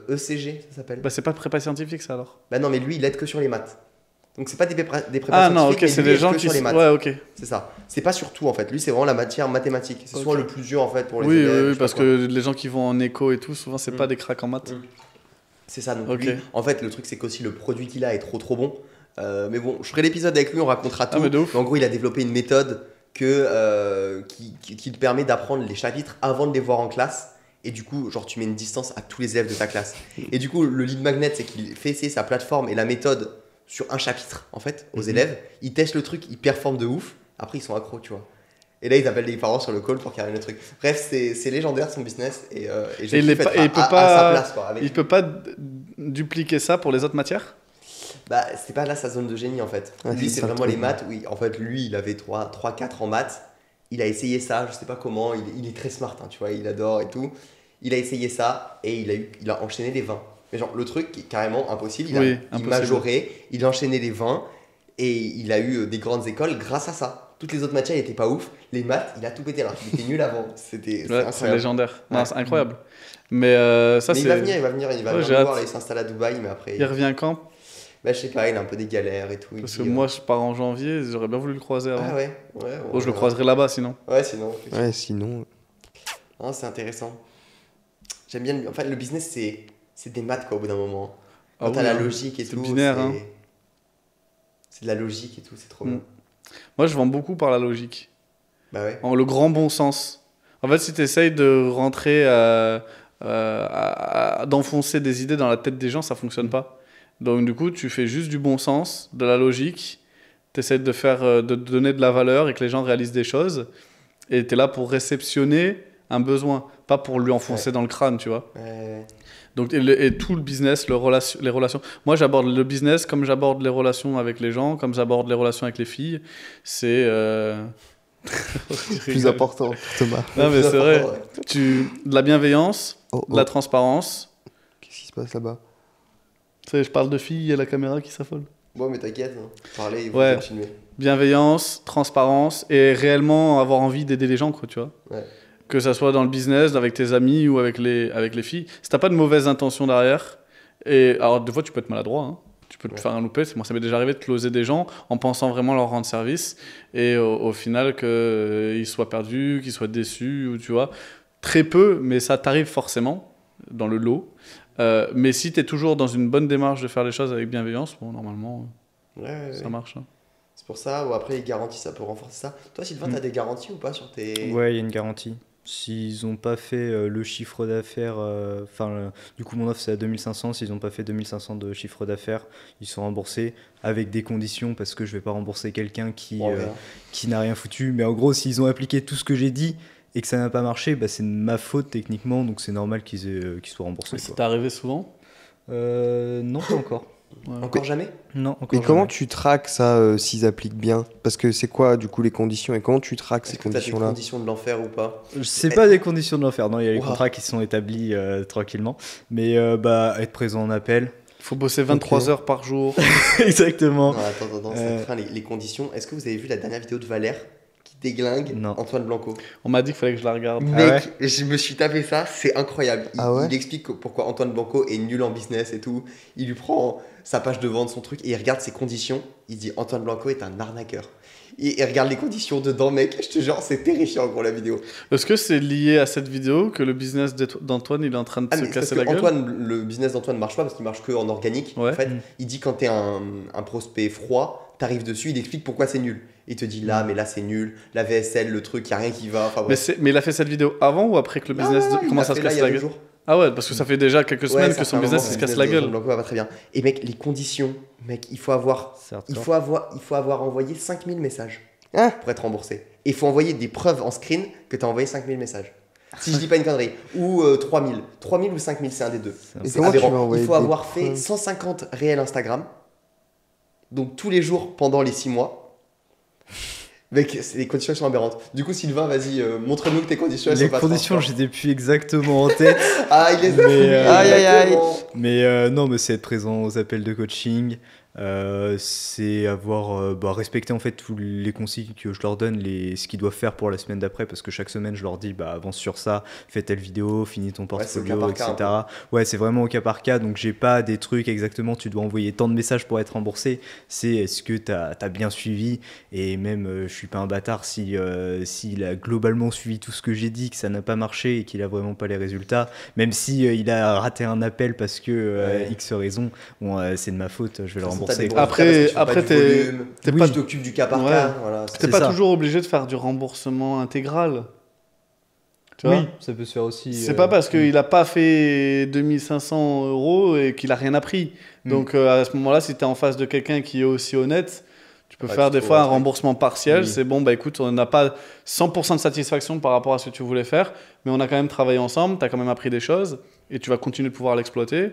ECG, ça s'appelle. Bah c'est pas prépa scientifique ça alors. Bah non, mais lui, il aide que sur les maths. Donc, c'est pas des prépas Ah non, scientifiques, ok, mais c'est lui, des il aide gens que qui. sur les maths. Ouais, ok. C'est ça. C'est pas sur tout, en fait. Lui, c'est vraiment la matière mathématique. C'est souvent Ok. le plus dur, en fait, pour les Oui, élèves. je oui, sais parce pas quoi. que les gens qui vont en éco et tout, souvent c'est Mm. pas des cracks en maths. Mm. C'est ça, donc Ok. lui, en fait, le truc, c'est qu'aussi le produit qu'il a est trop bon. Mais bon, je ferai l'épisode avec lui, on racontera tout. Ah, mais de ouf. En gros, il a développé une méthode qui te permet d'apprendre les chapitres avant de les voir en classe. Et du coup, genre, tu mets une distance à tous les élèves de ta classe. Et du coup, le lead magnet, c'est qu'il fait essayer sa plateforme et la méthode sur un chapitre, en fait, aux élèves. Ils testent le truc, ils performent de ouf. Après, ils sont accros, tu vois. Et là, ils appellent les parents sur le call pour qu'il y ait le truc. Bref, c'est légendaire son business. Et je Et il est kiffe pas- être et il peut à pas- sa place, quoi. Avec Il peut pas dupliquer ça pour les autres matières? Bah, c'est pas là sa zone de génie en fait. Ouais, Lui, c'est c'est ça le vraiment les truc. maths. Oui, en fait, lui, il avait 3-4 en maths. Il a essayé ça, je sais pas comment. Il est très smart, hein, tu vois, il adore et tout. Il a essayé ça et il a enchaîné les 20. Mais genre, le truc qui est carrément impossible, il Oui, il impossible. majorait, il a enchaîné les 20 et il a eu des grandes écoles grâce à ça. Toutes les autres matières, il était pas ouf. Les maths, il a tout pété là. Il était nul avant. C'était Ouais, c'est incroyable. légendaire. Non, Ouais. c'est incroyable. Mais ça, Mais c'est. il va venir, il va venir Ouais, venir j'ai nous hâte. voir, il s'installe à Dubaï, mais après. Il revient quand? Bah, je sais pas, il a un peu des galères et tout. il Parce que dit, moi, je pars en janvier, j'aurais bien voulu le croiser avant. Ah ouais, ouais. Bon, je le croiserai là-bas sinon. Ouais, sinon. effectivement. Ouais, sinon. Non, c'est intéressant. J'aime bien. En fait, le business, c'est des maths, quoi, au bout d'un moment. Quand Ah t'as oui, la hein. logique et C'est tout. binaire, hein. C'est de la logique et tout, c'est trop Mm. bien. Moi, je vends beaucoup par la logique. Bah ouais. En le grand bon sens. En fait, si tu essayes de rentrer d'enfoncer des idées dans la tête des gens, ça fonctionne pas. Donc du coup, tu fais juste du bon sens, de la logique, tu essaies de donner de la valeur et que les gens réalisent des choses, et tu es là pour réceptionner un besoin, pas pour lui enfoncer dans le crâne, tu vois. Donc, et tout le business, les relations. Moi, j'aborde le business comme j'aborde les relations avec les gens, comme j'aborde les relations avec les filles. C'est Plus important, Thomas. Non, mais c'est vrai. De la bienveillance, de la transparence. Qu'est-ce qui se passe là-bas? Tu sais, je parle de filles, il y a la caméra qui s'affole. Bon, mais t'inquiète, hein. Parlez et vous Ouais. continuez. Bienveillance, transparence et réellement avoir envie d'aider les gens, quoi, tu vois. Ouais. Que ça soit dans le business, avec tes amis ou avec les filles. Si t'as pas de mauvaises intentions derrière, et alors des fois tu peux être maladroit, hein. Tu peux te faire un loupé. Moi, ça m'est déjà arrivé de closer des gens en pensant vraiment leur rendre service et au final qu'ils soient perdus, qu'ils soient déçus, ou tu vois. Très peu, mais ça t'arrive forcément dans le lot. Mais si tu es toujours dans une bonne démarche de faire les choses avec bienveillance, bon, normalement, ça marche. Hein. C'est pour ça, ou après les garanties, ça peut renforcer ça. Toi, Sylvain, t'as des garanties ou pas sur tes... Ouais, il y a une garantie. S'ils n'ont pas fait le chiffre d'affaires, du coup mon offre c'est à 2500, s'ils n'ont pas fait 2500 de chiffre d'affaires, ils sont remboursés avec des conditions parce que je vais pas rembourser quelqu'un qui n'a rien foutu. Mais en gros, s'ils ont appliqué tout ce que j'ai dit et que ça n'a pas marché, bah, c'est de ma faute techniquement, donc c'est normal qu'ils soient remboursés. Ça t'est arrivé souvent? Non, pas encore. Ouais. Encore jamais? Non, encore Mais jamais. comment tu traques ça s'ils appliquent bien? Parce que c'est quoi du coup les conditions et comment tu traques ces Est-ce que t'as des conditions-là? conditions de l'enfer ou pas? C'est pas des conditions de l'enfer, non, il y a les Wow. contrats qui sont établis tranquillement. Mais être présent en appel. Il faut bosser 23 heures par jour. Exactement. Non, attends, ça craint les conditions. Est-ce que vous avez vu la dernière vidéo de Valère qui déglingue Non. Antoine Blanco? On m'a dit qu'il fallait que je la regarde. Mec, je me suis tapé ça, c'est incroyable. Ah Il explique pourquoi Antoine Blanco est nul en business et tout. Il lui prend sa page de vente, son truc, et il regarde ses conditions. Il dit Antoine Blanco est un arnaqueur. Et il regarde les conditions dedans, mec. Je te jure, c'est terrifiant, gros, la vidéo. Est-ce que c'est lié à cette vidéo que le business d'Antoine il est en train de se mais parce casser que la gueule? le business d'Antoine marche pas parce qu'il marche que en organique. Ouais. En fait, il dit quand t'es un prospect froid, t'arrives dessus, il explique pourquoi c'est nul. Il te dit là, mais là c'est nul, la VSL, le truc, y a rien qui va. Enfin, bref. Mais il a fait cette vidéo avant ou après que le business il commence l'a à se fait là, casser il y a la 2 gueule? jours. Ah ouais, parce que ça fait déjà quelques semaines ça que fait son un business moment, il se le casse business la de gueule. Blanco va pas très bien. Et mec, les conditions, mec, il faut avoir envoyé 5000 messages Hein pour être remboursé. Et il faut envoyer des preuves en screen que tu as envoyé 5000 messages. Si je dis pas une connerie. Ou 3000. 3000 ou 5000, c'est un des deux. Et C'est comment tu aberrant. vas envoyer Il faut des avoir fait preuves 150 réels Instagram. Donc tous les jours pendant les 6 mois. Mec, les conditions sont aberrantes. Du coup, Sylvain, vas-y, montre-nous que tes conditions elles Les sont pas conditions, transparentes. j'étais plus exactement en tête. Ah, il les a Mais, fouillées, aïe, aïe, aïe. exactement. Mais non, mais c'est être présent aux appels de coaching. C'est avoir respecté en fait tous les consignes que je leur donne, ce qu'ils doivent faire pour la semaine d'après, parce que chaque semaine je leur dis avance sur ça, fais telle vidéo, finis ton c'est au portfolio, cas par cas, etc. Ouais, c'est vraiment au cas par cas, donc j'ai pas des trucs exactement tu dois envoyer tant de messages pour être remboursé. C'est est-ce que t'as bien suivi, et même je suis pas un bâtard s'il a globalement suivi tout ce que j'ai dit, que ça n'a pas marché et qu'il a vraiment pas les résultats, même si il a raté un appel parce que X raison, bon, c'est de ma faute, je vais le rembourser. Après, t'es pas t'occupes du cas par Ouais. cas. Voilà, T'es C'est pas ça. toujours obligé de faire du remboursement intégral. Tu vois? Oui, ça peut se faire aussi. C'est pas parce qu'il a pas fait 2500 € et qu'il a rien appris. Donc à ce moment-là, si tu es en face de quelqu'un qui est aussi honnête, tu peux faire tu des trouves fois un un truc. remboursement partiel. Oui. C'est bon, bah écoute, on n'a pas 100% de satisfaction par rapport à ce que tu voulais faire, mais on a quand même travaillé ensemble, tu as quand même appris des choses et tu vas continuer de pouvoir l'exploiter.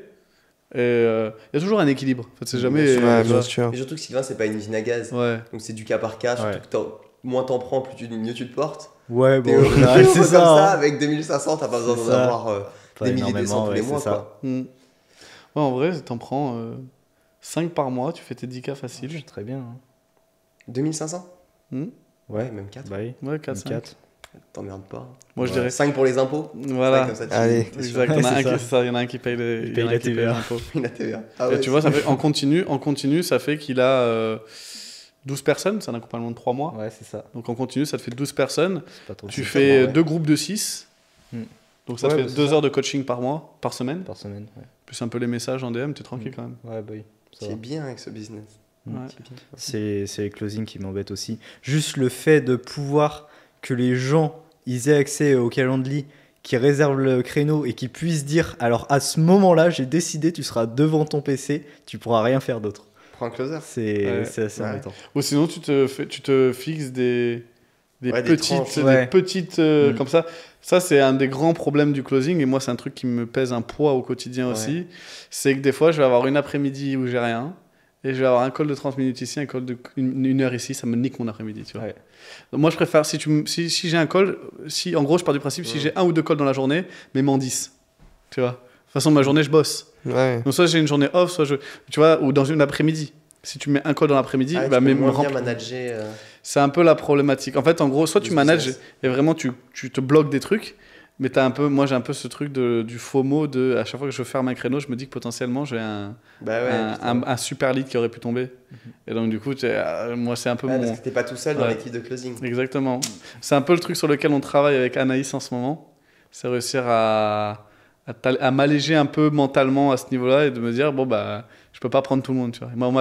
Et il y a toujours un équilibre. En fait, c'est jamais. Bien sûr. Ouais, tu vois. bien sûr. Mais surtout que Sylvain, c'est pas une usine à gaz. Ouais. Donc c'est du cas par cas. Surtout Ouais. que moins t'en prends, mieux tu te portes. Ouais, bon, T'es en général, heureux c'est comme ça. ça, hein. avec 2500, t'as pas besoin C'est d'en ça. avoir Pas des milliers, des cents énormément, tous les ouais, mois. c'est ça. Quoi. Ouais, en vrai, t'en prends 5 par mois, tu fais tes 10 cas Je faciles. suis très bien. hein. 2500 Hmm. Ouais, même 4. Bah oui, Ouais, 4, 5. 4. T'emmerdes pas. Moi, je dirais. 5 pour les impôts. Voilà. Comme ça, Allez. t'es sûr. Exact. Il y en a Ouais, un c'est qui- ça. c'est ça, il y en a un qui paye les, Il paye y en a la un qui paye TVA. l'impôt. La TVA. Ah Et ouais, tu vois, ça fait, en continu, ça fait qu'il a 12 personnes, c'est un accompagnement de 3 mois. Ouais, c'est ça. Donc en continu, ça te fait 12 personnes. C'est pas trop Tu dur. fais ouais. 2 groupes de 6. Hmm. Donc ça Ouais, te bah, fait c'est 2 ça. heures de coaching par mois, par semaine. par semaine. Ouais, Plus un peu les messages en DM, t'es tranquille quand même. ouais bah oui. Ça C'est va. bien avec ce business. Mm. Ouais. C'est bien. C'est les closings qui m'embêtent aussi. Juste le fait de pouvoir que les gens ils aient accès au Calendly, qui réserve le créneau et qui puisse dire alors à ce moment-là, j'ai décidé, tu seras devant ton PC, tu pourras rien faire d'autre. Prends un closer. C'est assez embêtant. Ou sinon, tu te fixes des Ouais, des petites, tranches. Ouais. comme ça. Ça, c'est un des grands problèmes du closing. Et moi, c'est un truc qui me pèse un poids au quotidien aussi. C'est que des fois, je vais avoir une après-midi où j'ai rien. Et je vais avoir un call de 30 minutes ici, un call de une heure ici. Ça me nique mon après-midi, tu vois. Ouais. Donc, moi, je préfère, si j'ai un call, en gros, je pars du principe, si j'ai un ou deux calls dans la journée, mais m'en 10. Tu vois. De toute façon, ma journée, je bosse. Ouais. Donc, soit j'ai une journée off, soit tu vois, ou dans une après-midi. Si tu mets un call dans l'après-midi, Ah, bah, tu peux mais moins bien manager. c'est un peu la problématique. En fait, en gros, soit Le tu manages business. et vraiment tu te bloques des trucs, mais moi j'ai un peu ce truc du FOMO de à chaque fois que je ferme un créneau, je me dis que potentiellement j'ai Bah ouais, putain. un super lead qui aurait pu tomber. Et donc du coup, moi c'est un peu Ouais, mon... parce que t'es pas tout seul dans Ouais. l'équipe de closing. Exactement. C'est un peu le truc sur lequel on travaille avec Anaïs en ce moment. C'est réussir à m'alléger un peu mentalement à ce niveau-là et de me dire, bon bah, je peux pas prendre tout le monde, tu vois. Mon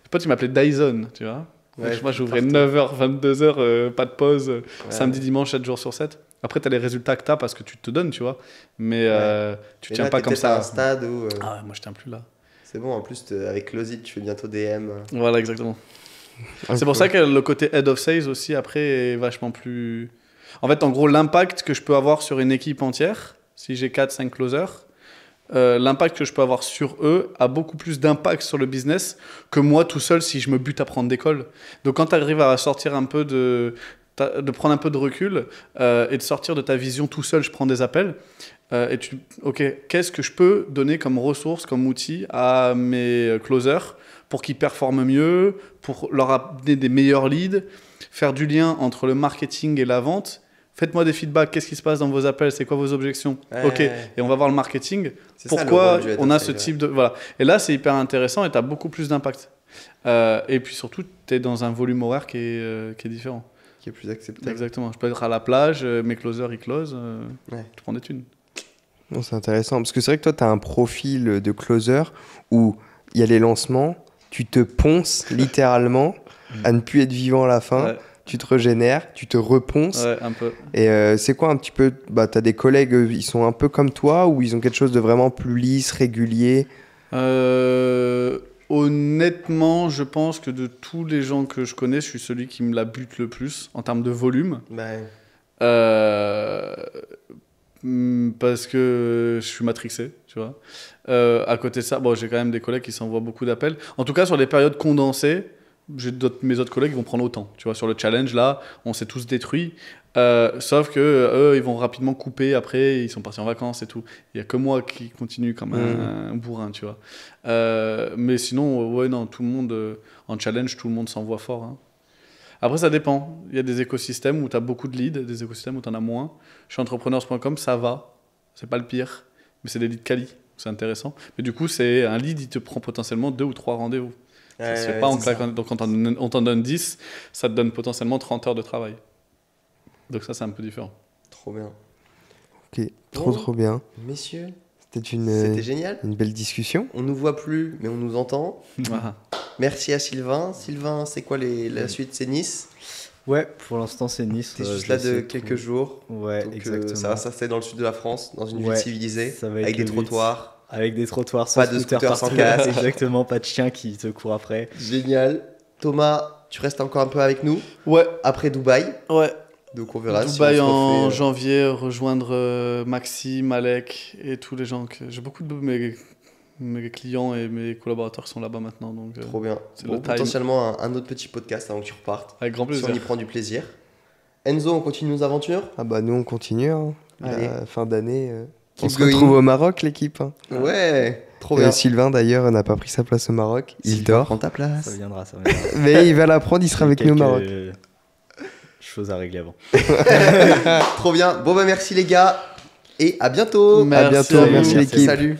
pote, il m'appelait Dyson, tu vois. Ouais, Moi, j'ouvrais partout. 9h, 22h, pas de pause, Ouais. samedi, dimanche, 7 jours sur 7. Après, tu as les résultats que tu as parce que tu te donnes, tu vois. Mais tu Et tiens là, pas t'es comme peut-être à ça. un stade où Ah ouais, moi, je tiens plus là. c'est bon. En plus, avec Closit, tu fais bientôt DM. Voilà, exactement. C'est pour ça que le côté head of sales aussi, après, est vachement plus... En fait, en gros, l'impact que je peux avoir sur une équipe entière, si j'ai 4-5 closers, l'impact que je peux avoir sur eux a beaucoup plus d'impact sur le business que moi tout seul si je me bute à prendre des calls. Donc quand tu arrives à sortir un peu de prendre un peu de recul et de sortir de ta vision tout seul, je prends des appels, ok, qu'est-ce que je peux donner comme ressource, comme outil à mes closers pour qu'ils performent mieux, pour leur amener des meilleurs leads, faire du lien entre le marketing et la vente. Faites-moi des feedbacks, qu'est-ce qui se passe dans vos appels, c'est quoi vos objections? Ouais. Ok, et on va voir le marketing. C'est ça, le Pourquoi rôle du head on of a sales, ce ouais. type de... Voilà. Et là, c'est hyper intéressant et tu as beaucoup plus d'impact. Et puis surtout, tu es dans un volume horaire qui est différent. Qui est plus acceptable. Exactement. Je peux être à la plage, mes closers, ils closent, Ouais. je prends des thunes. Non, c'est intéressant. Parce que c'est vrai que toi, tu as un profil de closer où il y a les lancements, tu te ponces littéralement à ne plus être vivant à la fin. Ouais. Tu te régénères, tu te reponces. Ouais, un peu. Et c'est quoi un petit peu... Bah, tu as des collègues, ils sont un peu comme toi ou ils ont quelque chose de vraiment plus lisse, régulier? Honnêtement, je pense que de tous les gens que je connais, je suis celui qui me la bute le plus en termes de volume. Ouais. Parce que je suis matrixé, tu vois. À côté de ça, bon, j'ai quand même des collègues qui s'envoient beaucoup d'appels. En tout cas, sur les périodes condensées, mes autres collègues vont prendre autant. Tu vois, sur le challenge, là, on s'est tous détruits. Sauf que eux, ils vont rapidement couper après, ils sont partis en vacances et tout. Il n'y a que moi qui continue comme un bourrin, tu vois. Mais sinon, ouais, non, tout le monde, en challenge, tout le monde s'envoie fort. Hein. Après, ça dépend. Il y a des écosystèmes où tu as beaucoup de leads, des écosystèmes où tu en as moins. Chez entrepreneurs.com, ça va. C'est pas le pire. Mais c'est des leads quali. C'est intéressant. Mais du coup, c'est un lead, il te prend potentiellement 2 ou 3 rendez-vous. Ça se fait pas en claquant. Donc, quand on t'en donne 10, ça te donne potentiellement 30 heures de travail. Donc ça, c'est un peu différent. Trop bien. Ok, trop Bon. trop bien. Messieurs, C'était c'était génial. une belle discussion. On nous voit plus, mais on nous entend. Voilà. Merci à Sylvain. Sylvain, c'est quoi la suite? C'est Nice. Ouais, pour l'instant, c'est Nice. T'es juste je là vais essayer de de quelques trouver- jours. Ouais, Donc, exactement. ça va s'installer dans le sud de la France, dans une ville Ouais, civilisée, ça va être avec des le but. trottoirs. Avec des trottoirs Pas de scooter sans casque. Exactement, pas de chien qui te court après. Génial. Thomas, tu restes encore un peu avec nous Ouais, après Dubaï. ouais. Donc on verra Dubaï si on se en refait, janvier, rejoindre Maxime, Alec et tous les gens que... J'ai beaucoup de mes clients et mes collaborateurs qui sont là-bas maintenant. Donc, Trop bien. c'est Bon, le time. potentiellement un autre petit podcast avant que tu repartes. avec grand Si plaisir. on y prend du plaisir. Enzo, on continue nos aventures. Ah bah nous on continue. Hein. Allez. La fin d'année. On Keep se going. retrouve au Maroc l'équipe. Hein. Ouais. Trop bien. Sylvain d'ailleurs n'a pas pris sa place au Maroc. Il Sylvain, dort. prends ta place. Ça viendra, ça viendra. Mais il va la prendre, il sera avec nous au Maroc. Choses à régler avant. Trop bien. Bon bah merci les gars et à bientôt. Merci à bientôt, à vous. merci l'équipe. Salut.